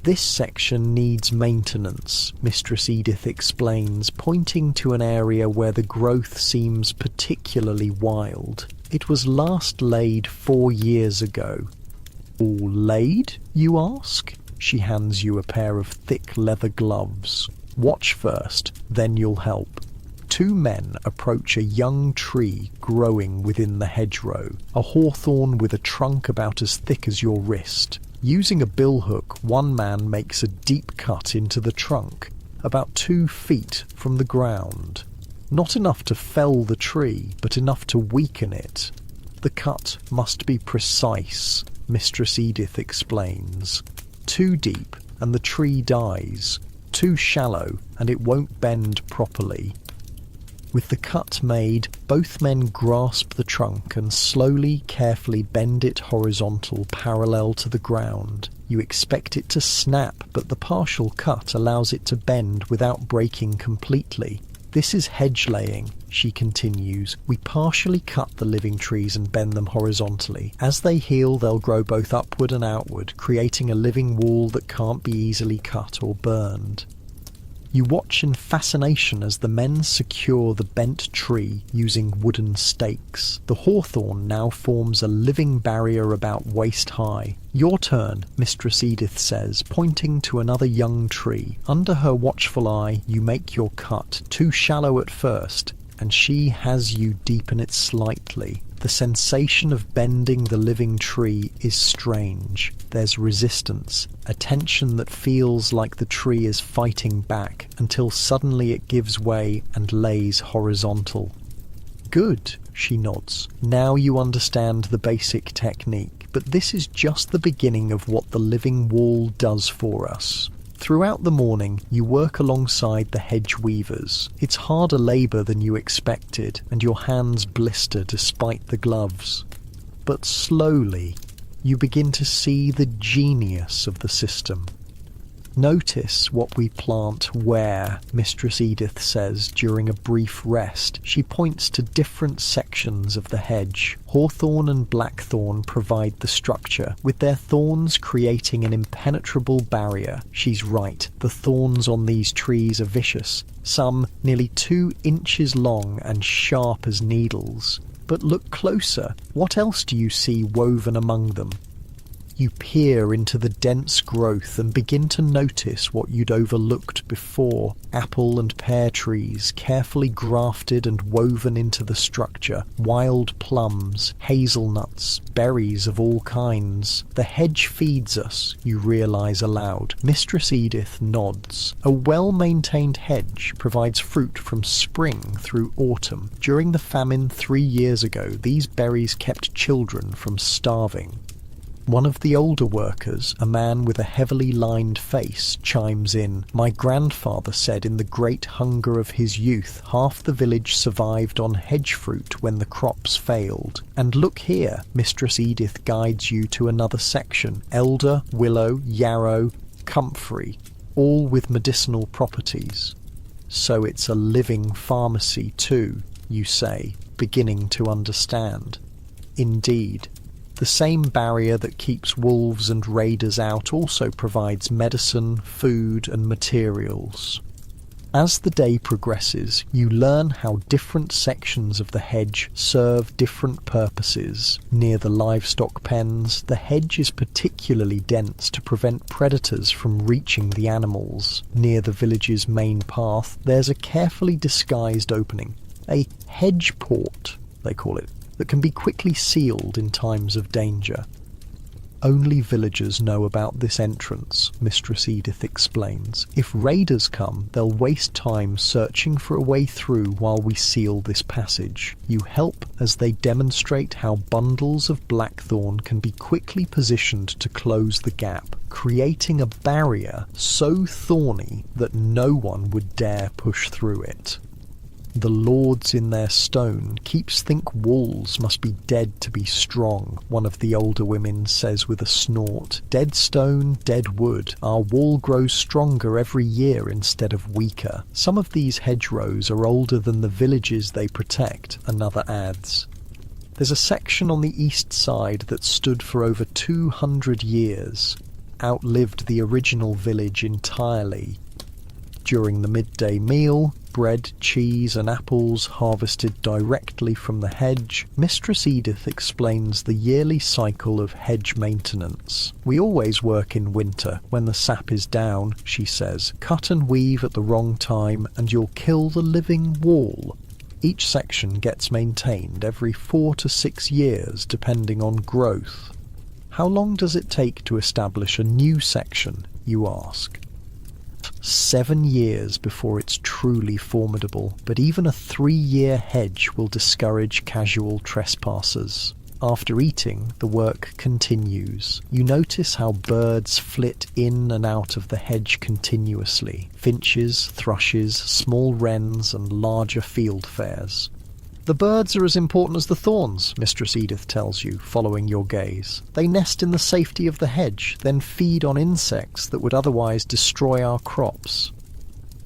"This section needs maintenance," Mistress Edith explains, pointing to an area where the growth seems particularly wild. "It was last laid 4 years ago." "All laid, you ask?" She hands you a pair of thick leather gloves. "Watch first, then you'll help." 2 men approach a young tree growing within the hedgerow, a hawthorn with a trunk about as thick as your wrist. Using a billhook, one man makes a deep cut into the trunk, about 2 feet from the ground. Not enough to fell the tree, but enough to weaken it. "The cut must be precise," Mistress Edith explains. "Too deep, and the tree dies. Too shallow, and it won't bend properly." With the cut made, both men grasp the trunk and slowly, carefully bend it horizontal, parallel to the ground. You expect it to snap, but the partial cut allows it to bend without breaking completely. "This is hedge laying," she continues. "We partially cut the living trees and bend them horizontally. As they heal, they'll grow both upward and outward, creating a living wall that can't be easily cut or burned." You watch in fascination as the men secure the bent tree using wooden stakes. The hawthorn now forms a living barrier about waist high. "Your turn," Mistress Edith says, pointing to another young tree. Under her watchful eye, you make your cut, too shallow at first, and she has you deepen it slightly. The sensation of bending the living tree is strange. There's resistance, a tension that feels like the tree is fighting back, until suddenly it gives way and lays horizontal. "Good," she nods. "Now you understand the basic technique, but this is just the beginning of what the living wall does for us." Throughout the morning, you work alongside the hedge weavers. It's harder labour than you expected, and your hands blister despite the gloves. But slowly, you begin to see the genius of the system. "Notice what we plant where," Mistress Edith says during a brief rest. She points to different sections of the hedge. Hawthorn and blackthorn provide the structure, with their thorns creating an impenetrable barrier. She's right, the thorns on these trees are vicious, some nearly 2 inches long and sharp as needles. But look closer. What else do you see woven among them? You peer into the dense growth and begin to notice what you'd overlooked before. Apple and pear trees, carefully grafted and woven into the structure. Wild plums, hazelnuts, berries of all kinds. "The hedge feeds us," you realise aloud. Mistress Edith nods. A well-maintained hedge provides fruit from spring through autumn. During the famine 3 years ago, these berries kept children from starving. One of the older workers, a man with a heavily lined face, chimes in. My grandfather said in the great hunger of his youth, half the village survived on hedge fruit when the crops failed. And look here, Mistress Edith guides you to another section. Elder, willow, yarrow, comfrey, all with medicinal properties. So it's a living pharmacy too, you say, beginning to understand. Indeed. The same barrier that keeps wolves and raiders out also provides medicine, food, and materials. As the day progresses, you learn how different sections of the hedge serve different purposes. Near the livestock pens, the hedge is particularly dense to prevent predators from reaching the animals. Near the village's main path, there's a carefully disguised opening, a hedge port, they call it, that can be quickly sealed in times of danger. Only villagers know about this entrance, Mistress Edith explains. If raiders come, they'll waste time searching for a way through while we seal this passage. You help as they demonstrate how bundles of blackthorn can be quickly positioned to close the gap, creating a barrier so thorny that no one would dare push through it. The lords in their stone keeps think walls must be dead to be strong, one of the older women says with a snort. Dead stone, dead wood. Our wall grows stronger every year instead of weaker. Some of these hedgerows are older than the villages they protect, another adds. There's a section on the east side that stood for over 200 years, outlived the original village entirely. During the midday meal, bread, cheese and apples harvested directly from the hedge, Mistress Edith explains the yearly cycle of hedge maintenance. We always work in winter, when the sap is down, she says. Cut and weave at the wrong time and you'll kill the living wall. Each section gets maintained every 4 to 6 years, depending on growth. How long does it take to establish a new section, you ask? 7 years before it's truly formidable, but even a 3-year hedge will discourage casual trespassers. After eating, the work continues. You notice how birds flit in and out of the hedge continuously. Finches, thrushes, small wrens and larger fieldfares. The birds are as important as the thorns, Mistress Edith tells you, following your gaze. They nest in the safety of the hedge, then feed on insects that would otherwise destroy our crops.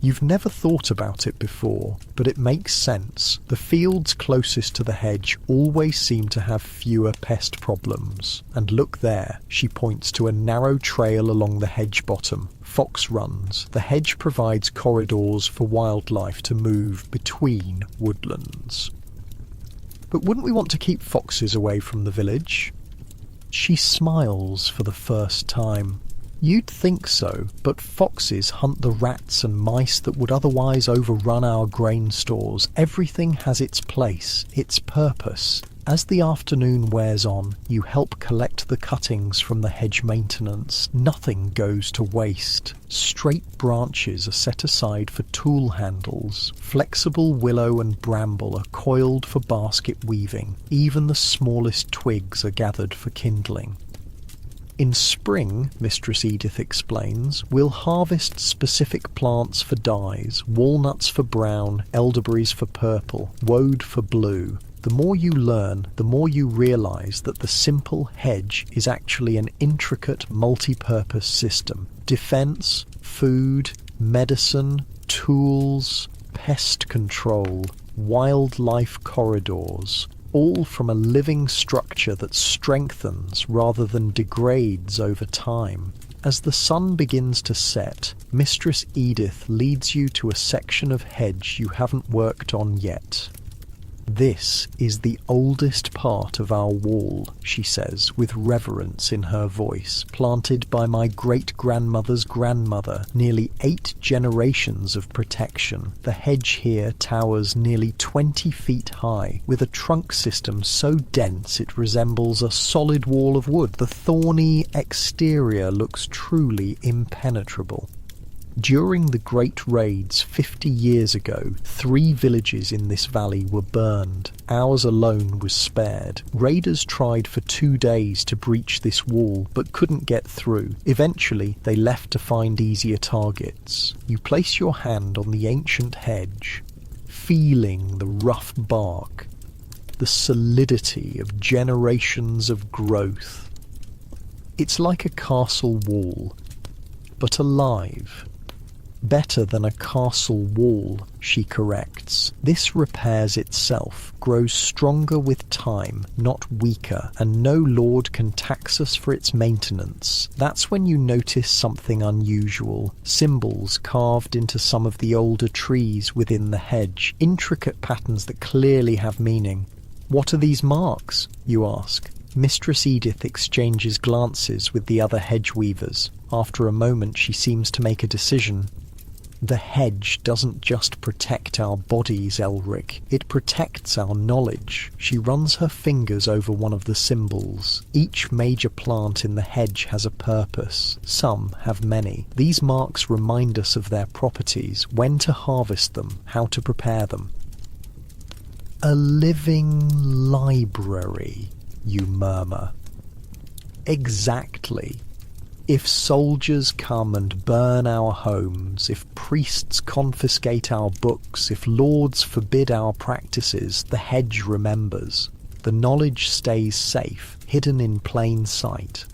You've never thought about it before, but it makes sense. The fields closest to the hedge always seem to have fewer pest problems. And look there, she points to a narrow trail along the hedge bottom. Fox runs. The hedge provides corridors for wildlife to move between woodlands. But wouldn't we want to keep foxes away from the village? She smiles for the first time. You'd think so, but foxes hunt the rats and mice that would otherwise overrun our grain stores. Everything has its place, its purpose. As the afternoon wears on, you help collect the cuttings from the hedge maintenance. Nothing goes to waste. Straight branches are set aside for tool handles. Flexible willow and bramble are coiled for basket weaving. Even the smallest twigs are gathered for kindling. In spring, Mistress Edith explains, we'll harvest specific plants for dyes, walnuts for brown, elderberries for purple, woad for blue. The more you learn, the more you realise that the simple hedge is actually an intricate multi-purpose system. Defence, food, medicine, tools, pest control, wildlife corridors, all from a living structure that strengthens rather than degrades over time. As the sun begins to set, Mistress Edith leads you to a section of hedge you haven't worked on yet. This is the oldest part of our wall, she says, with reverence in her voice, planted by my great-grandmother's grandmother, nearly 8 generations of protection. The hedge here towers nearly 20 feet high, with a trunk system so dense it resembles a solid wall of wood. The thorny exterior looks truly impenetrable. During the Great Raids 50 years ago, 3 villages in this valley were burned. Ours alone was spared. Raiders tried for 2 days to breach this wall, but couldn't get through. Eventually, they left to find easier targets. You place your hand on the ancient hedge, feeling the rough bark, the solidity of generations of growth. It's like a castle wall, but alive. Better than a castle wall, she corrects. This repairs itself, grows stronger with time, not weaker, and no lord can tax us for its maintenance. That's when you notice something unusual. Symbols carved into some of the older trees within the hedge, intricate patterns that clearly have meaning. What are these marks? You ask. Mistress Edith exchanges glances with the other hedge weavers. After a moment, she seems to make a decision. The hedge doesn't just protect our bodies, Elric. It protects our knowledge. She runs her fingers over one of the symbols. Each major plant in the hedge has a purpose. Some have many. These marks remind us of their properties, when to harvest them, how to prepare them. A living library, you murmur. Exactly. If soldiers come and burn our homes, if priests confiscate our books, if lords forbid our practices, the hedge remembers. The knowledge stays safe, hidden in plain sight.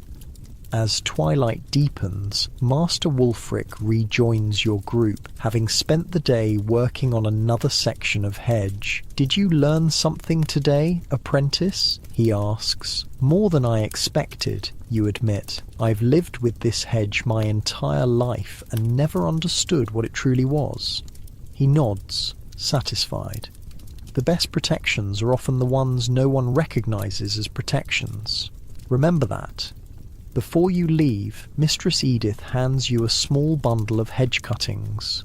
As twilight deepens, Master Wulfric rejoins your group, having spent the day working on another section of hedge. "Did you learn something today, apprentice?" he asks. "More than I expected," you admit. "I've lived with this hedge my entire life and never understood what it truly was." He nods, satisfied. The best protections are often the ones no one recognizes as protections. Remember that. Before you leave, Mistress Edith hands you a small bundle of hedge cuttings.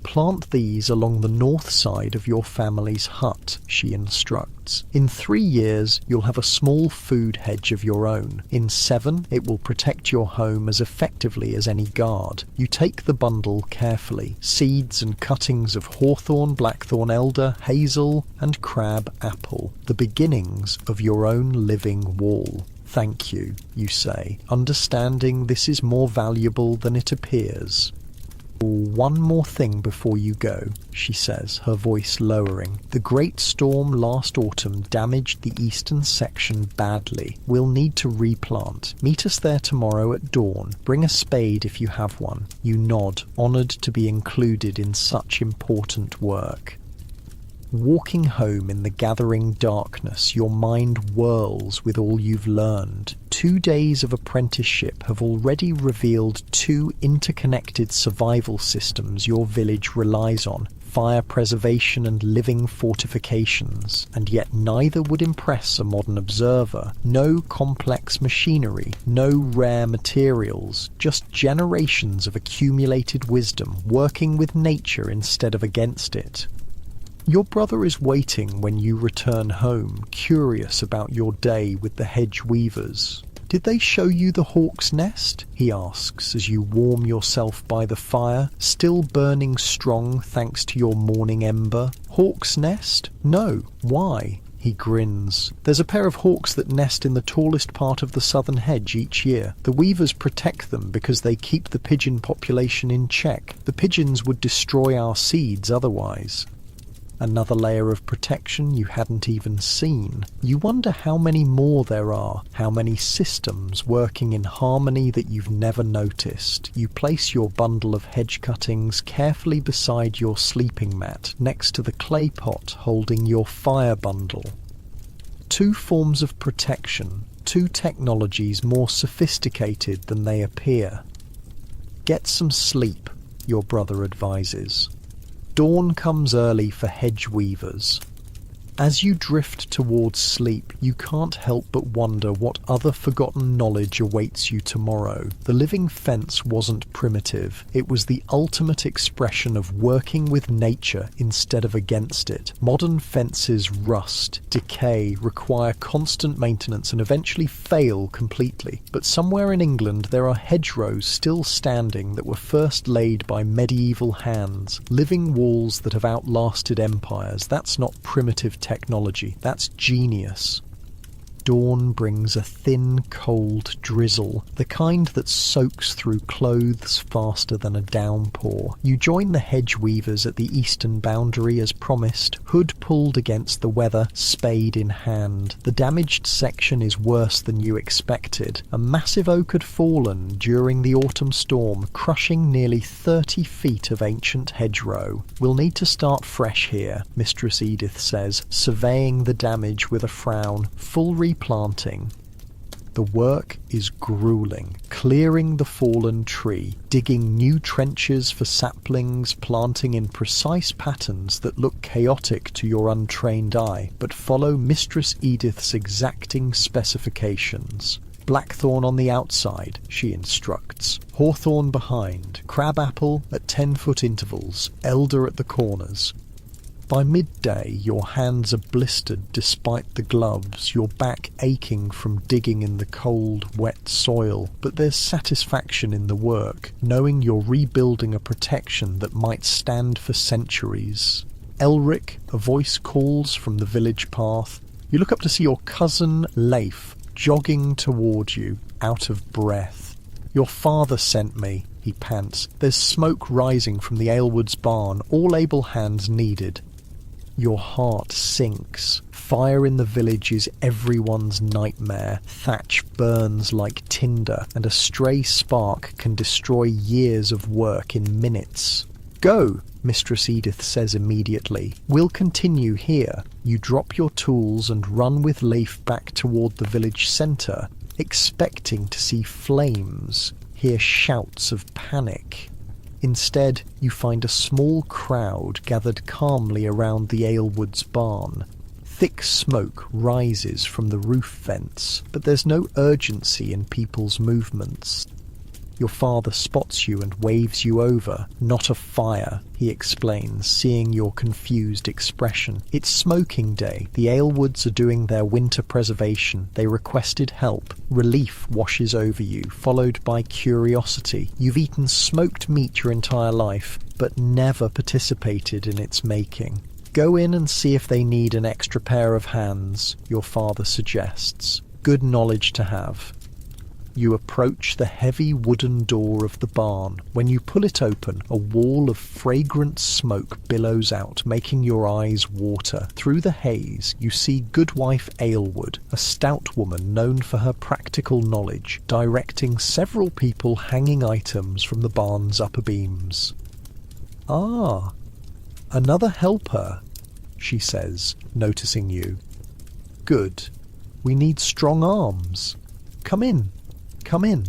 "Plant these along the north side of your family's hut," she instructs. "In 3 years, you'll have a small food hedge of your own. In 7, it will protect your home as effectively as any guard." You take the bundle carefully. Seeds and cuttings of hawthorn, blackthorn elder, hazel, and crab apple. The beginnings of your own living wall. "Thank you," you say, understanding this is more valuable than it appears. "One more thing before you go," she says, her voice lowering. "The great storm last autumn damaged the eastern section badly. We'll need to replant. Meet us there tomorrow at dawn. Bring a spade if you have one." You nod, honoured to be included in such important work. Walking home in the gathering darkness, your mind whirls with all you've learned. 2 days of apprenticeship have already revealed 2 interconnected survival systems your village relies on: fire preservation and living fortifications. And yet neither would impress a modern observer. No complex machinery, no rare materials, just generations of accumulated wisdom working with nature instead of against it. Your brother is waiting when you return home, curious about your day with the hedge weavers. "Did they show you the hawk's nest?" he asks as you warm yourself by the fire, still burning strong thanks to your morning ember. "Hawk's nest? No. Why?" He grins. "There's a pair of hawks that nest in the tallest part of the southern hedge each year. The weavers protect them because they keep the pigeon population in check. The pigeons would destroy our seeds otherwise." Another layer of protection you hadn't even seen. You wonder how many more there are, how many systems working in harmony that you've never noticed. You place your bundle of hedge cuttings carefully beside your sleeping mat, next to the clay pot holding your fire bundle. 2 forms of protection, 2 technologies more sophisticated than they appear. "Get some sleep," your brother advises. "Dawn comes early for hedge weavers." As you drift towards sleep, you can't help but wonder what other forgotten knowledge awaits you tomorrow. The living fence wasn't primitive. It was the ultimate expression of working with nature instead of against it. Modern fences rust, decay, require constant maintenance and eventually fail completely. But somewhere in England there are hedgerows still standing that were first laid by medieval hands, living walls that have outlasted empires. That's not primitive technology, that's genius. Dawn brings a thin, cold drizzle, the kind that soaks through clothes faster than a downpour. You join the hedge weavers at the eastern boundary as promised, hood pulled against the weather, spade in hand. The damaged section is worse than you expected. A massive oak had fallen during the autumn storm, crushing nearly 30 feet of ancient hedgerow. We'll need to start fresh here, Mistress Edith says, surveying the damage with a frown. Full replanting. The work is grueling, clearing the fallen tree, digging new trenches for saplings, planting in precise patterns that look chaotic to your untrained eye, but follow Mistress Edith's exacting specifications. Blackthorn on the outside, she instructs. Hawthorn behind, crabapple at 10-foot intervals, elder at the corners. By midday, your hands are blistered despite the gloves, your back aching from digging in the cold, wet soil. But there's satisfaction in the work, knowing you're rebuilding a protection that might stand for centuries. Elric, a voice calls from the village path. You look up to see your cousin Leif jogging toward you, out of breath. Your father sent me, he pants. There's smoke rising from the Aylwoods barn, all able hands needed. Your heart sinks. Fire in the village is everyone's nightmare. Thatch burns like tinder, and a stray spark can destroy years of work in minutes. Go, Mistress Edith says immediately. We'll continue here. You drop your tools and run with Leif back toward the village centre, expecting to see flames, hear shouts of panic. Instead, you find a small crowd gathered calmly around the Aylwoods barn. Thick smoke rises from the roof vents, but there's no urgency in people's movements. Your father spots you and waves you over. Not a fire, he explains, seeing your confused expression. It's smoking day. The Aylwoods are doing their winter preservation. They requested help. Relief washes over you, followed by curiosity. You've eaten smoked meat your entire life, but never participated in its making. Go in and see if they need an extra pair of hands, your father suggests. Good knowledge to have. You approach the heavy wooden door of the barn. When you pull it open, a wall of fragrant smoke billows out, making your eyes water. Through the haze, you see Goodwife Aylwood, a stout woman known for her practical knowledge, directing several people hanging items from the barn's upper beams. "Ah, another helper," she says, noticing you. "Good. We need strong arms. Come in. Come in."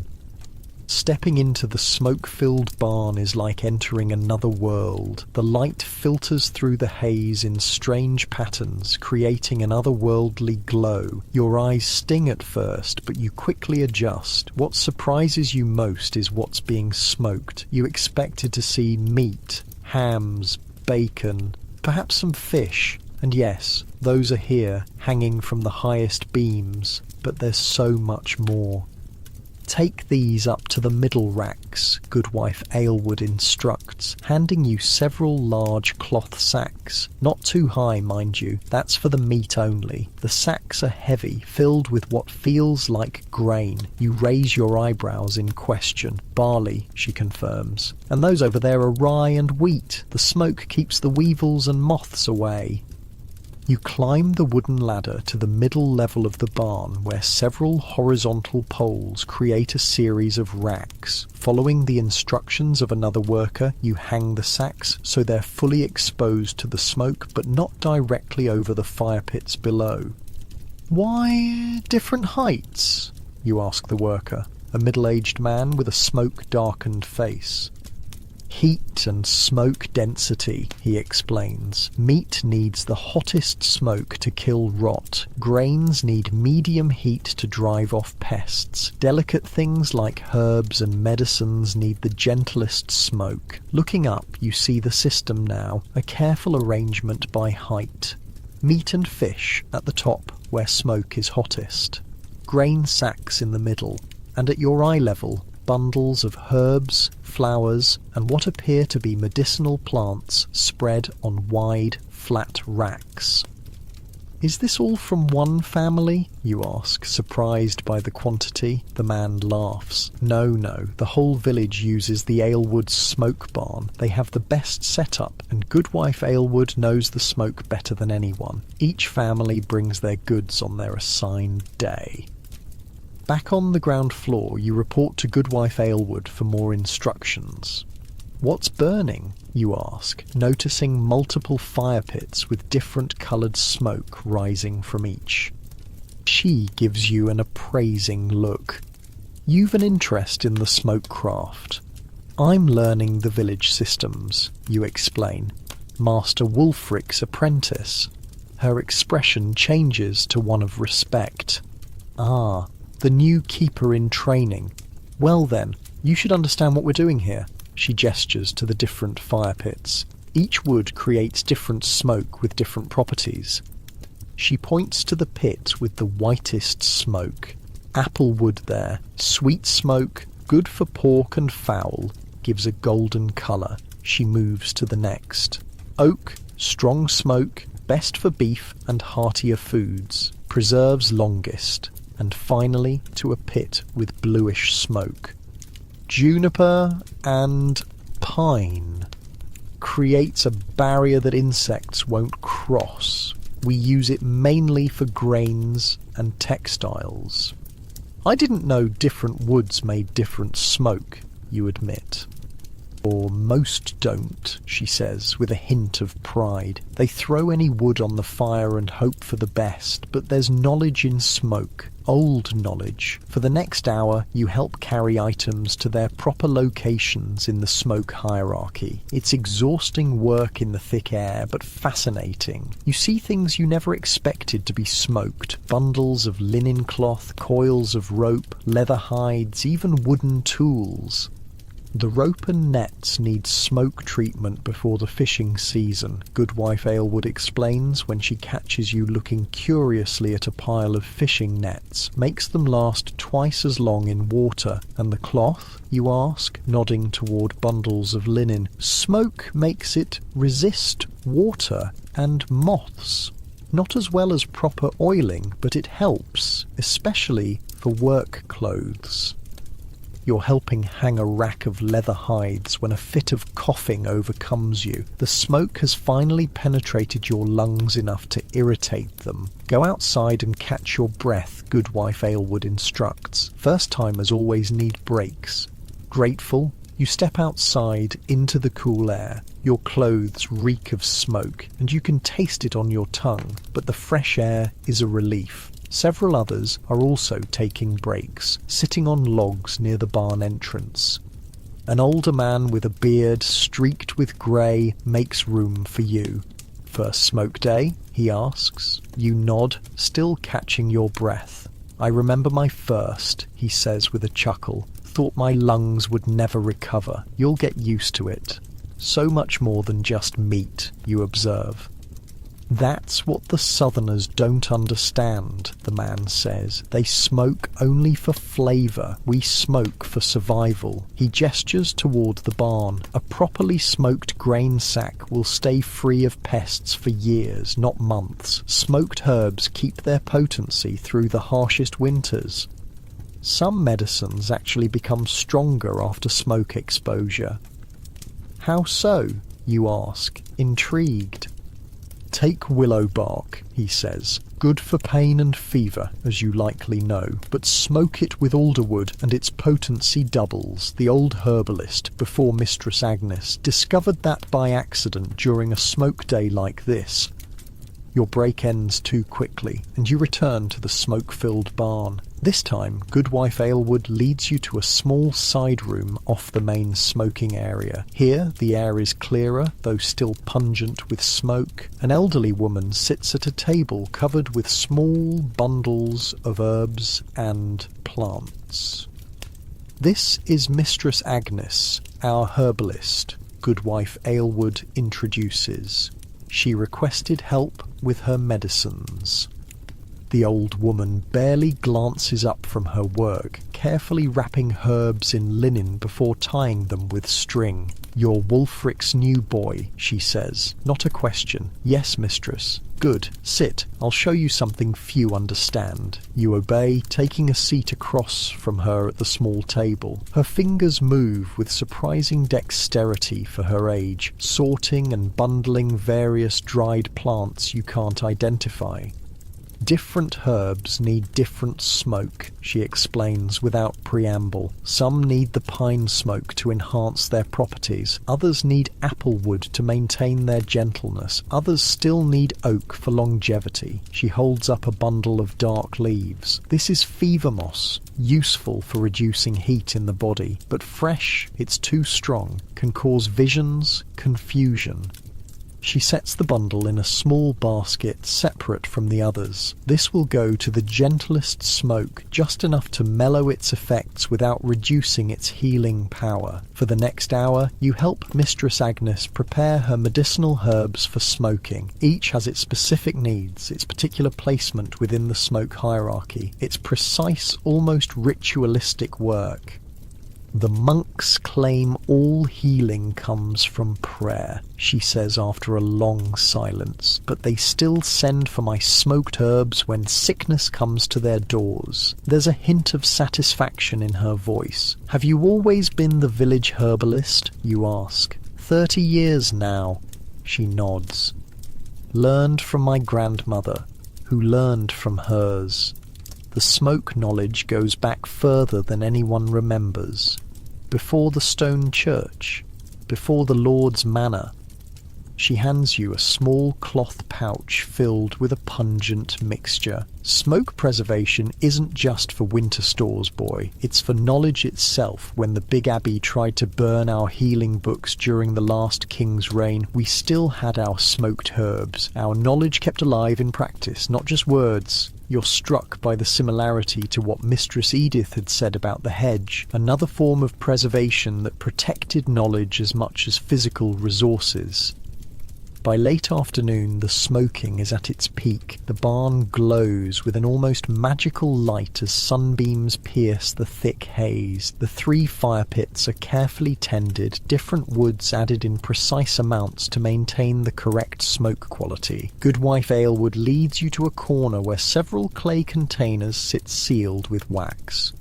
Stepping into the smoke-filled barn is like entering another world. The light filters through the haze in strange patterns, creating an otherworldly glow. Your eyes sting at first, but you quickly adjust. What surprises you most is what's being smoked. You expected to see meat, hams, bacon, perhaps some fish. And yes, those are here, hanging from the highest beams. But there's so much more. "Take these up to the middle racks," Goodwife Aylwood instructs, handing you several large cloth sacks. Not too high, mind you, that's for the meat only. The sacks are heavy, filled with what feels like grain. You raise your eyebrows in question. "Barley," she confirms. "And those over there are rye and wheat. The smoke keeps the weevils and moths away." You climb the wooden ladder to the middle level of the barn, where several horizontal poles create a series of racks. Following the instructions of another worker, you hang the sacks so they're fully exposed to the smoke but not directly over the fire pits below. "Why different heights?" you ask the worker, a middle-aged man with a smoke-darkened face. "Heat and smoke density, he explains. Meat needs the hottest smoke to kill rot. Grains need medium heat to drive off pests. Delicate things like herbs and medicines need the gentlest smoke. Looking up, you see the system now, a careful arrangement by height. Meat and fish at the top, where smoke is hottest. Grain sacks in the middle, and at your eye level, bundles of herbs, flowers, and what appear to be medicinal plants spread on wide, flat racks. "Is this all from one family?" you ask, surprised by the quantity. The man laughs. No, the whole village uses the Aylwood smoke barn. They have the best setup, and Goodwife Aylwood knows the smoke better than anyone. Each family brings their goods on their assigned day. Back on the ground floor, you report to Goodwife Aylwood for more instructions. "What's burning?" you ask, noticing multiple fire pits with different coloured smoke rising from each. She gives you an appraising look. "You've an interest in the smoke craft." "I'm learning the village systems," you explain. "Master Wulfric's apprentice." Her expression changes to one of respect. "Ah, the new keeper in training. Well then, you should understand what we're doing here." She gestures to the different fire pits. Each wood creates different smoke with different properties. She points to the pit with the whitest smoke. Apple wood there, sweet smoke, good for pork and fowl, gives a golden colour. She moves to the next. Oak, strong smoke, best for beef and heartier foods, preserves longest. And finally to a pit with bluish smoke. Juniper and pine creates a barrier that insects won't cross. We use it mainly for grains and textiles. "I didn't know different woods made different smoke," you admit. "Or most don't," she says, with a hint of pride. "They throw any wood on the fire and hope for the best, but there's knowledge in smoke. Old knowledge. For the next hour, you help carry items to their proper locations in the smoke hierarchy. It's exhausting work in the thick air, but fascinating. You see things you never expected to be smoked. Bundles of linen cloth, coils of rope, leather hides, even wooden tools. The rope and nets need smoke treatment before the fishing season, Goodwife Aylwood explains when she catches you looking curiously at a pile of fishing nets. Makes them last twice as long in water. And the cloth, you ask, nodding toward bundles of linen. Smoke makes it resist water and moths. Not as well as proper oiling, but it helps, especially for work clothes. You're helping hang a rack of leather hides when a fit of coughing overcomes you. The smoke has finally penetrated your lungs enough to irritate them. Go outside and catch your breath, Goodwife Aylwood instructs. First-timers always need breaks. Grateful, you step outside into the cool air. Your clothes reek of smoke, and you can taste it on your tongue, but the fresh air is a relief. Several others are also taking breaks, sitting on logs near the barn entrance. An older man with a beard streaked with grey makes room for you. "First smoke day?" he asks. You nod, still catching your breath. "I remember my first," he says with a chuckle. "Thought my lungs would never recover. You'll get used to it. So much more than just meat," you observe. "That's what the Southerners don't understand," the man says. "They smoke only for flavour. We smoke for survival." He gestures toward the barn. "A properly smoked grain sack will stay free of pests for years, not months. Smoked herbs keep their potency through the harshest winters. Some medicines actually become stronger after smoke exposure." "How so?" you ask, intrigued. "Take willow bark," he says. "Good for pain and fever, as you likely know, but smoke it with alderwood and its potency doubles. The old herbalist, before Mistress Agnes, discovered that by accident during a smoke day like this." Your break ends too quickly, and you return to the smoke-filled barn. This time, Goodwife Aylward leads you to a small side room off the main smoking area. Here, the air is clearer, though still pungent with smoke. An elderly woman sits at a table covered with small bundles of herbs and plants. "This is Mistress Agnes, our herbalist," Goodwife Aylward introduces. "She requested help with her medicines." The old woman barely glances up from her work, carefully wrapping herbs in linen before tying them with string. "You're Wulfric's new boy," she says. "Not a question." "Yes, mistress." "Good. Sit. I'll show you something few understand." You obey, taking a seat across from her at the small table. Her fingers move with surprising dexterity for her age, sorting and bundling various dried plants you can't identify. "Different herbs need different smoke," she explains without preamble. "Some need the pine smoke to enhance their properties. Others need apple wood to maintain their gentleness. Others still need oak for longevity." She holds up a bundle of dark leaves. "This is fever moss, useful for reducing heat in the body, but fresh, it's too strong, can cause visions, confusion." She sets the bundle in a small basket separate from the others. "This will go to the gentlest smoke, just enough to mellow its effects without reducing its healing power. For the next hour, you help Mistress Agnes prepare her medicinal herbs for smoking. Each has its specific needs, its particular placement within the smoke hierarchy, its precise, almost ritualistic work. The monks claim all healing comes from prayer," she says after a long silence, "but they still send for my smoked herbs when sickness comes to their doors." There's a hint of satisfaction in her voice. "Have you always been the village herbalist?" you ask. 30 years now," she nods. "Learned from my grandmother, who learned from hers." The smoke knowledge goes back further than anyone remembers. Before the stone church, before the Lord's manor. She hands you a small cloth pouch filled with a pungent mixture. Smoke preservation isn't just for winter stores, boy. It's for knowledge itself. When the Big Abbey tried to burn our healing books during the last king's reign, we still had our smoked herbs. Our knowledge kept alive in practice, not just words. You're struck by the similarity to what Mistress Edith had said about the hedge, another form of preservation that protected knowledge as much as physical resources. By late afternoon, the smoking is at its peak. The barn glows with an almost magical light as sunbeams pierce the thick haze. The 3 fire pits are carefully tended, different woods added in precise amounts to maintain the correct smoke quality. Goodwife Aylward leads you to a corner where several clay containers sit sealed with wax.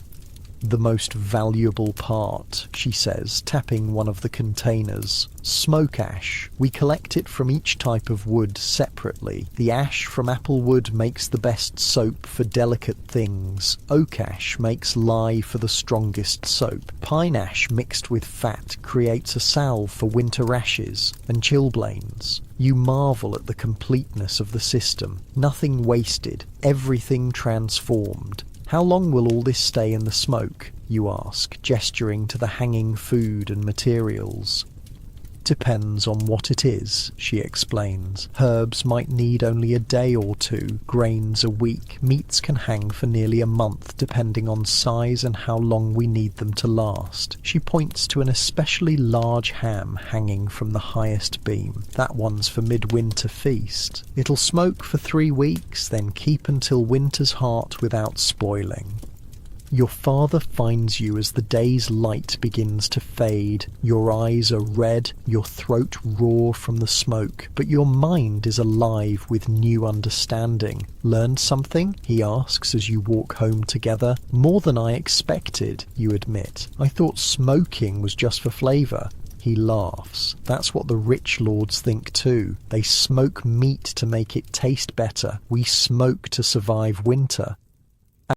"The most valuable part," she says, tapping one of the containers. "Smoke ash. We collect it from each type of wood separately. The ash from apple wood makes the best soap for delicate things. Oak ash makes lye for the strongest soap. Pine ash mixed with fat creates a salve for winter rashes and chilblains. You marvel at the completeness of the system. Nothing wasted, everything transformed. How long will all this stay in the smoke?" you ask, gesturing to the hanging food and materials. "Depends on what it is," she explains. "Herbs might need only a day or 2, grains a week. Meats can hang for nearly a month, depending on size and how long we need them to last." She points to an especially large ham hanging from the highest beam. "That one's for midwinter feast. It'll smoke for 3 weeks, then keep until winter's heart without spoiling." Your father finds you as the day's light begins to fade. Your eyes are red, your throat raw from the smoke, but your mind is alive with new understanding. "Learned something?" he asks as you walk home together. "More than I expected," you admit. "I thought smoking was just for flavour." He laughs. "That's what the rich lords think too. They smoke meat to make it taste better. We smoke to survive winter.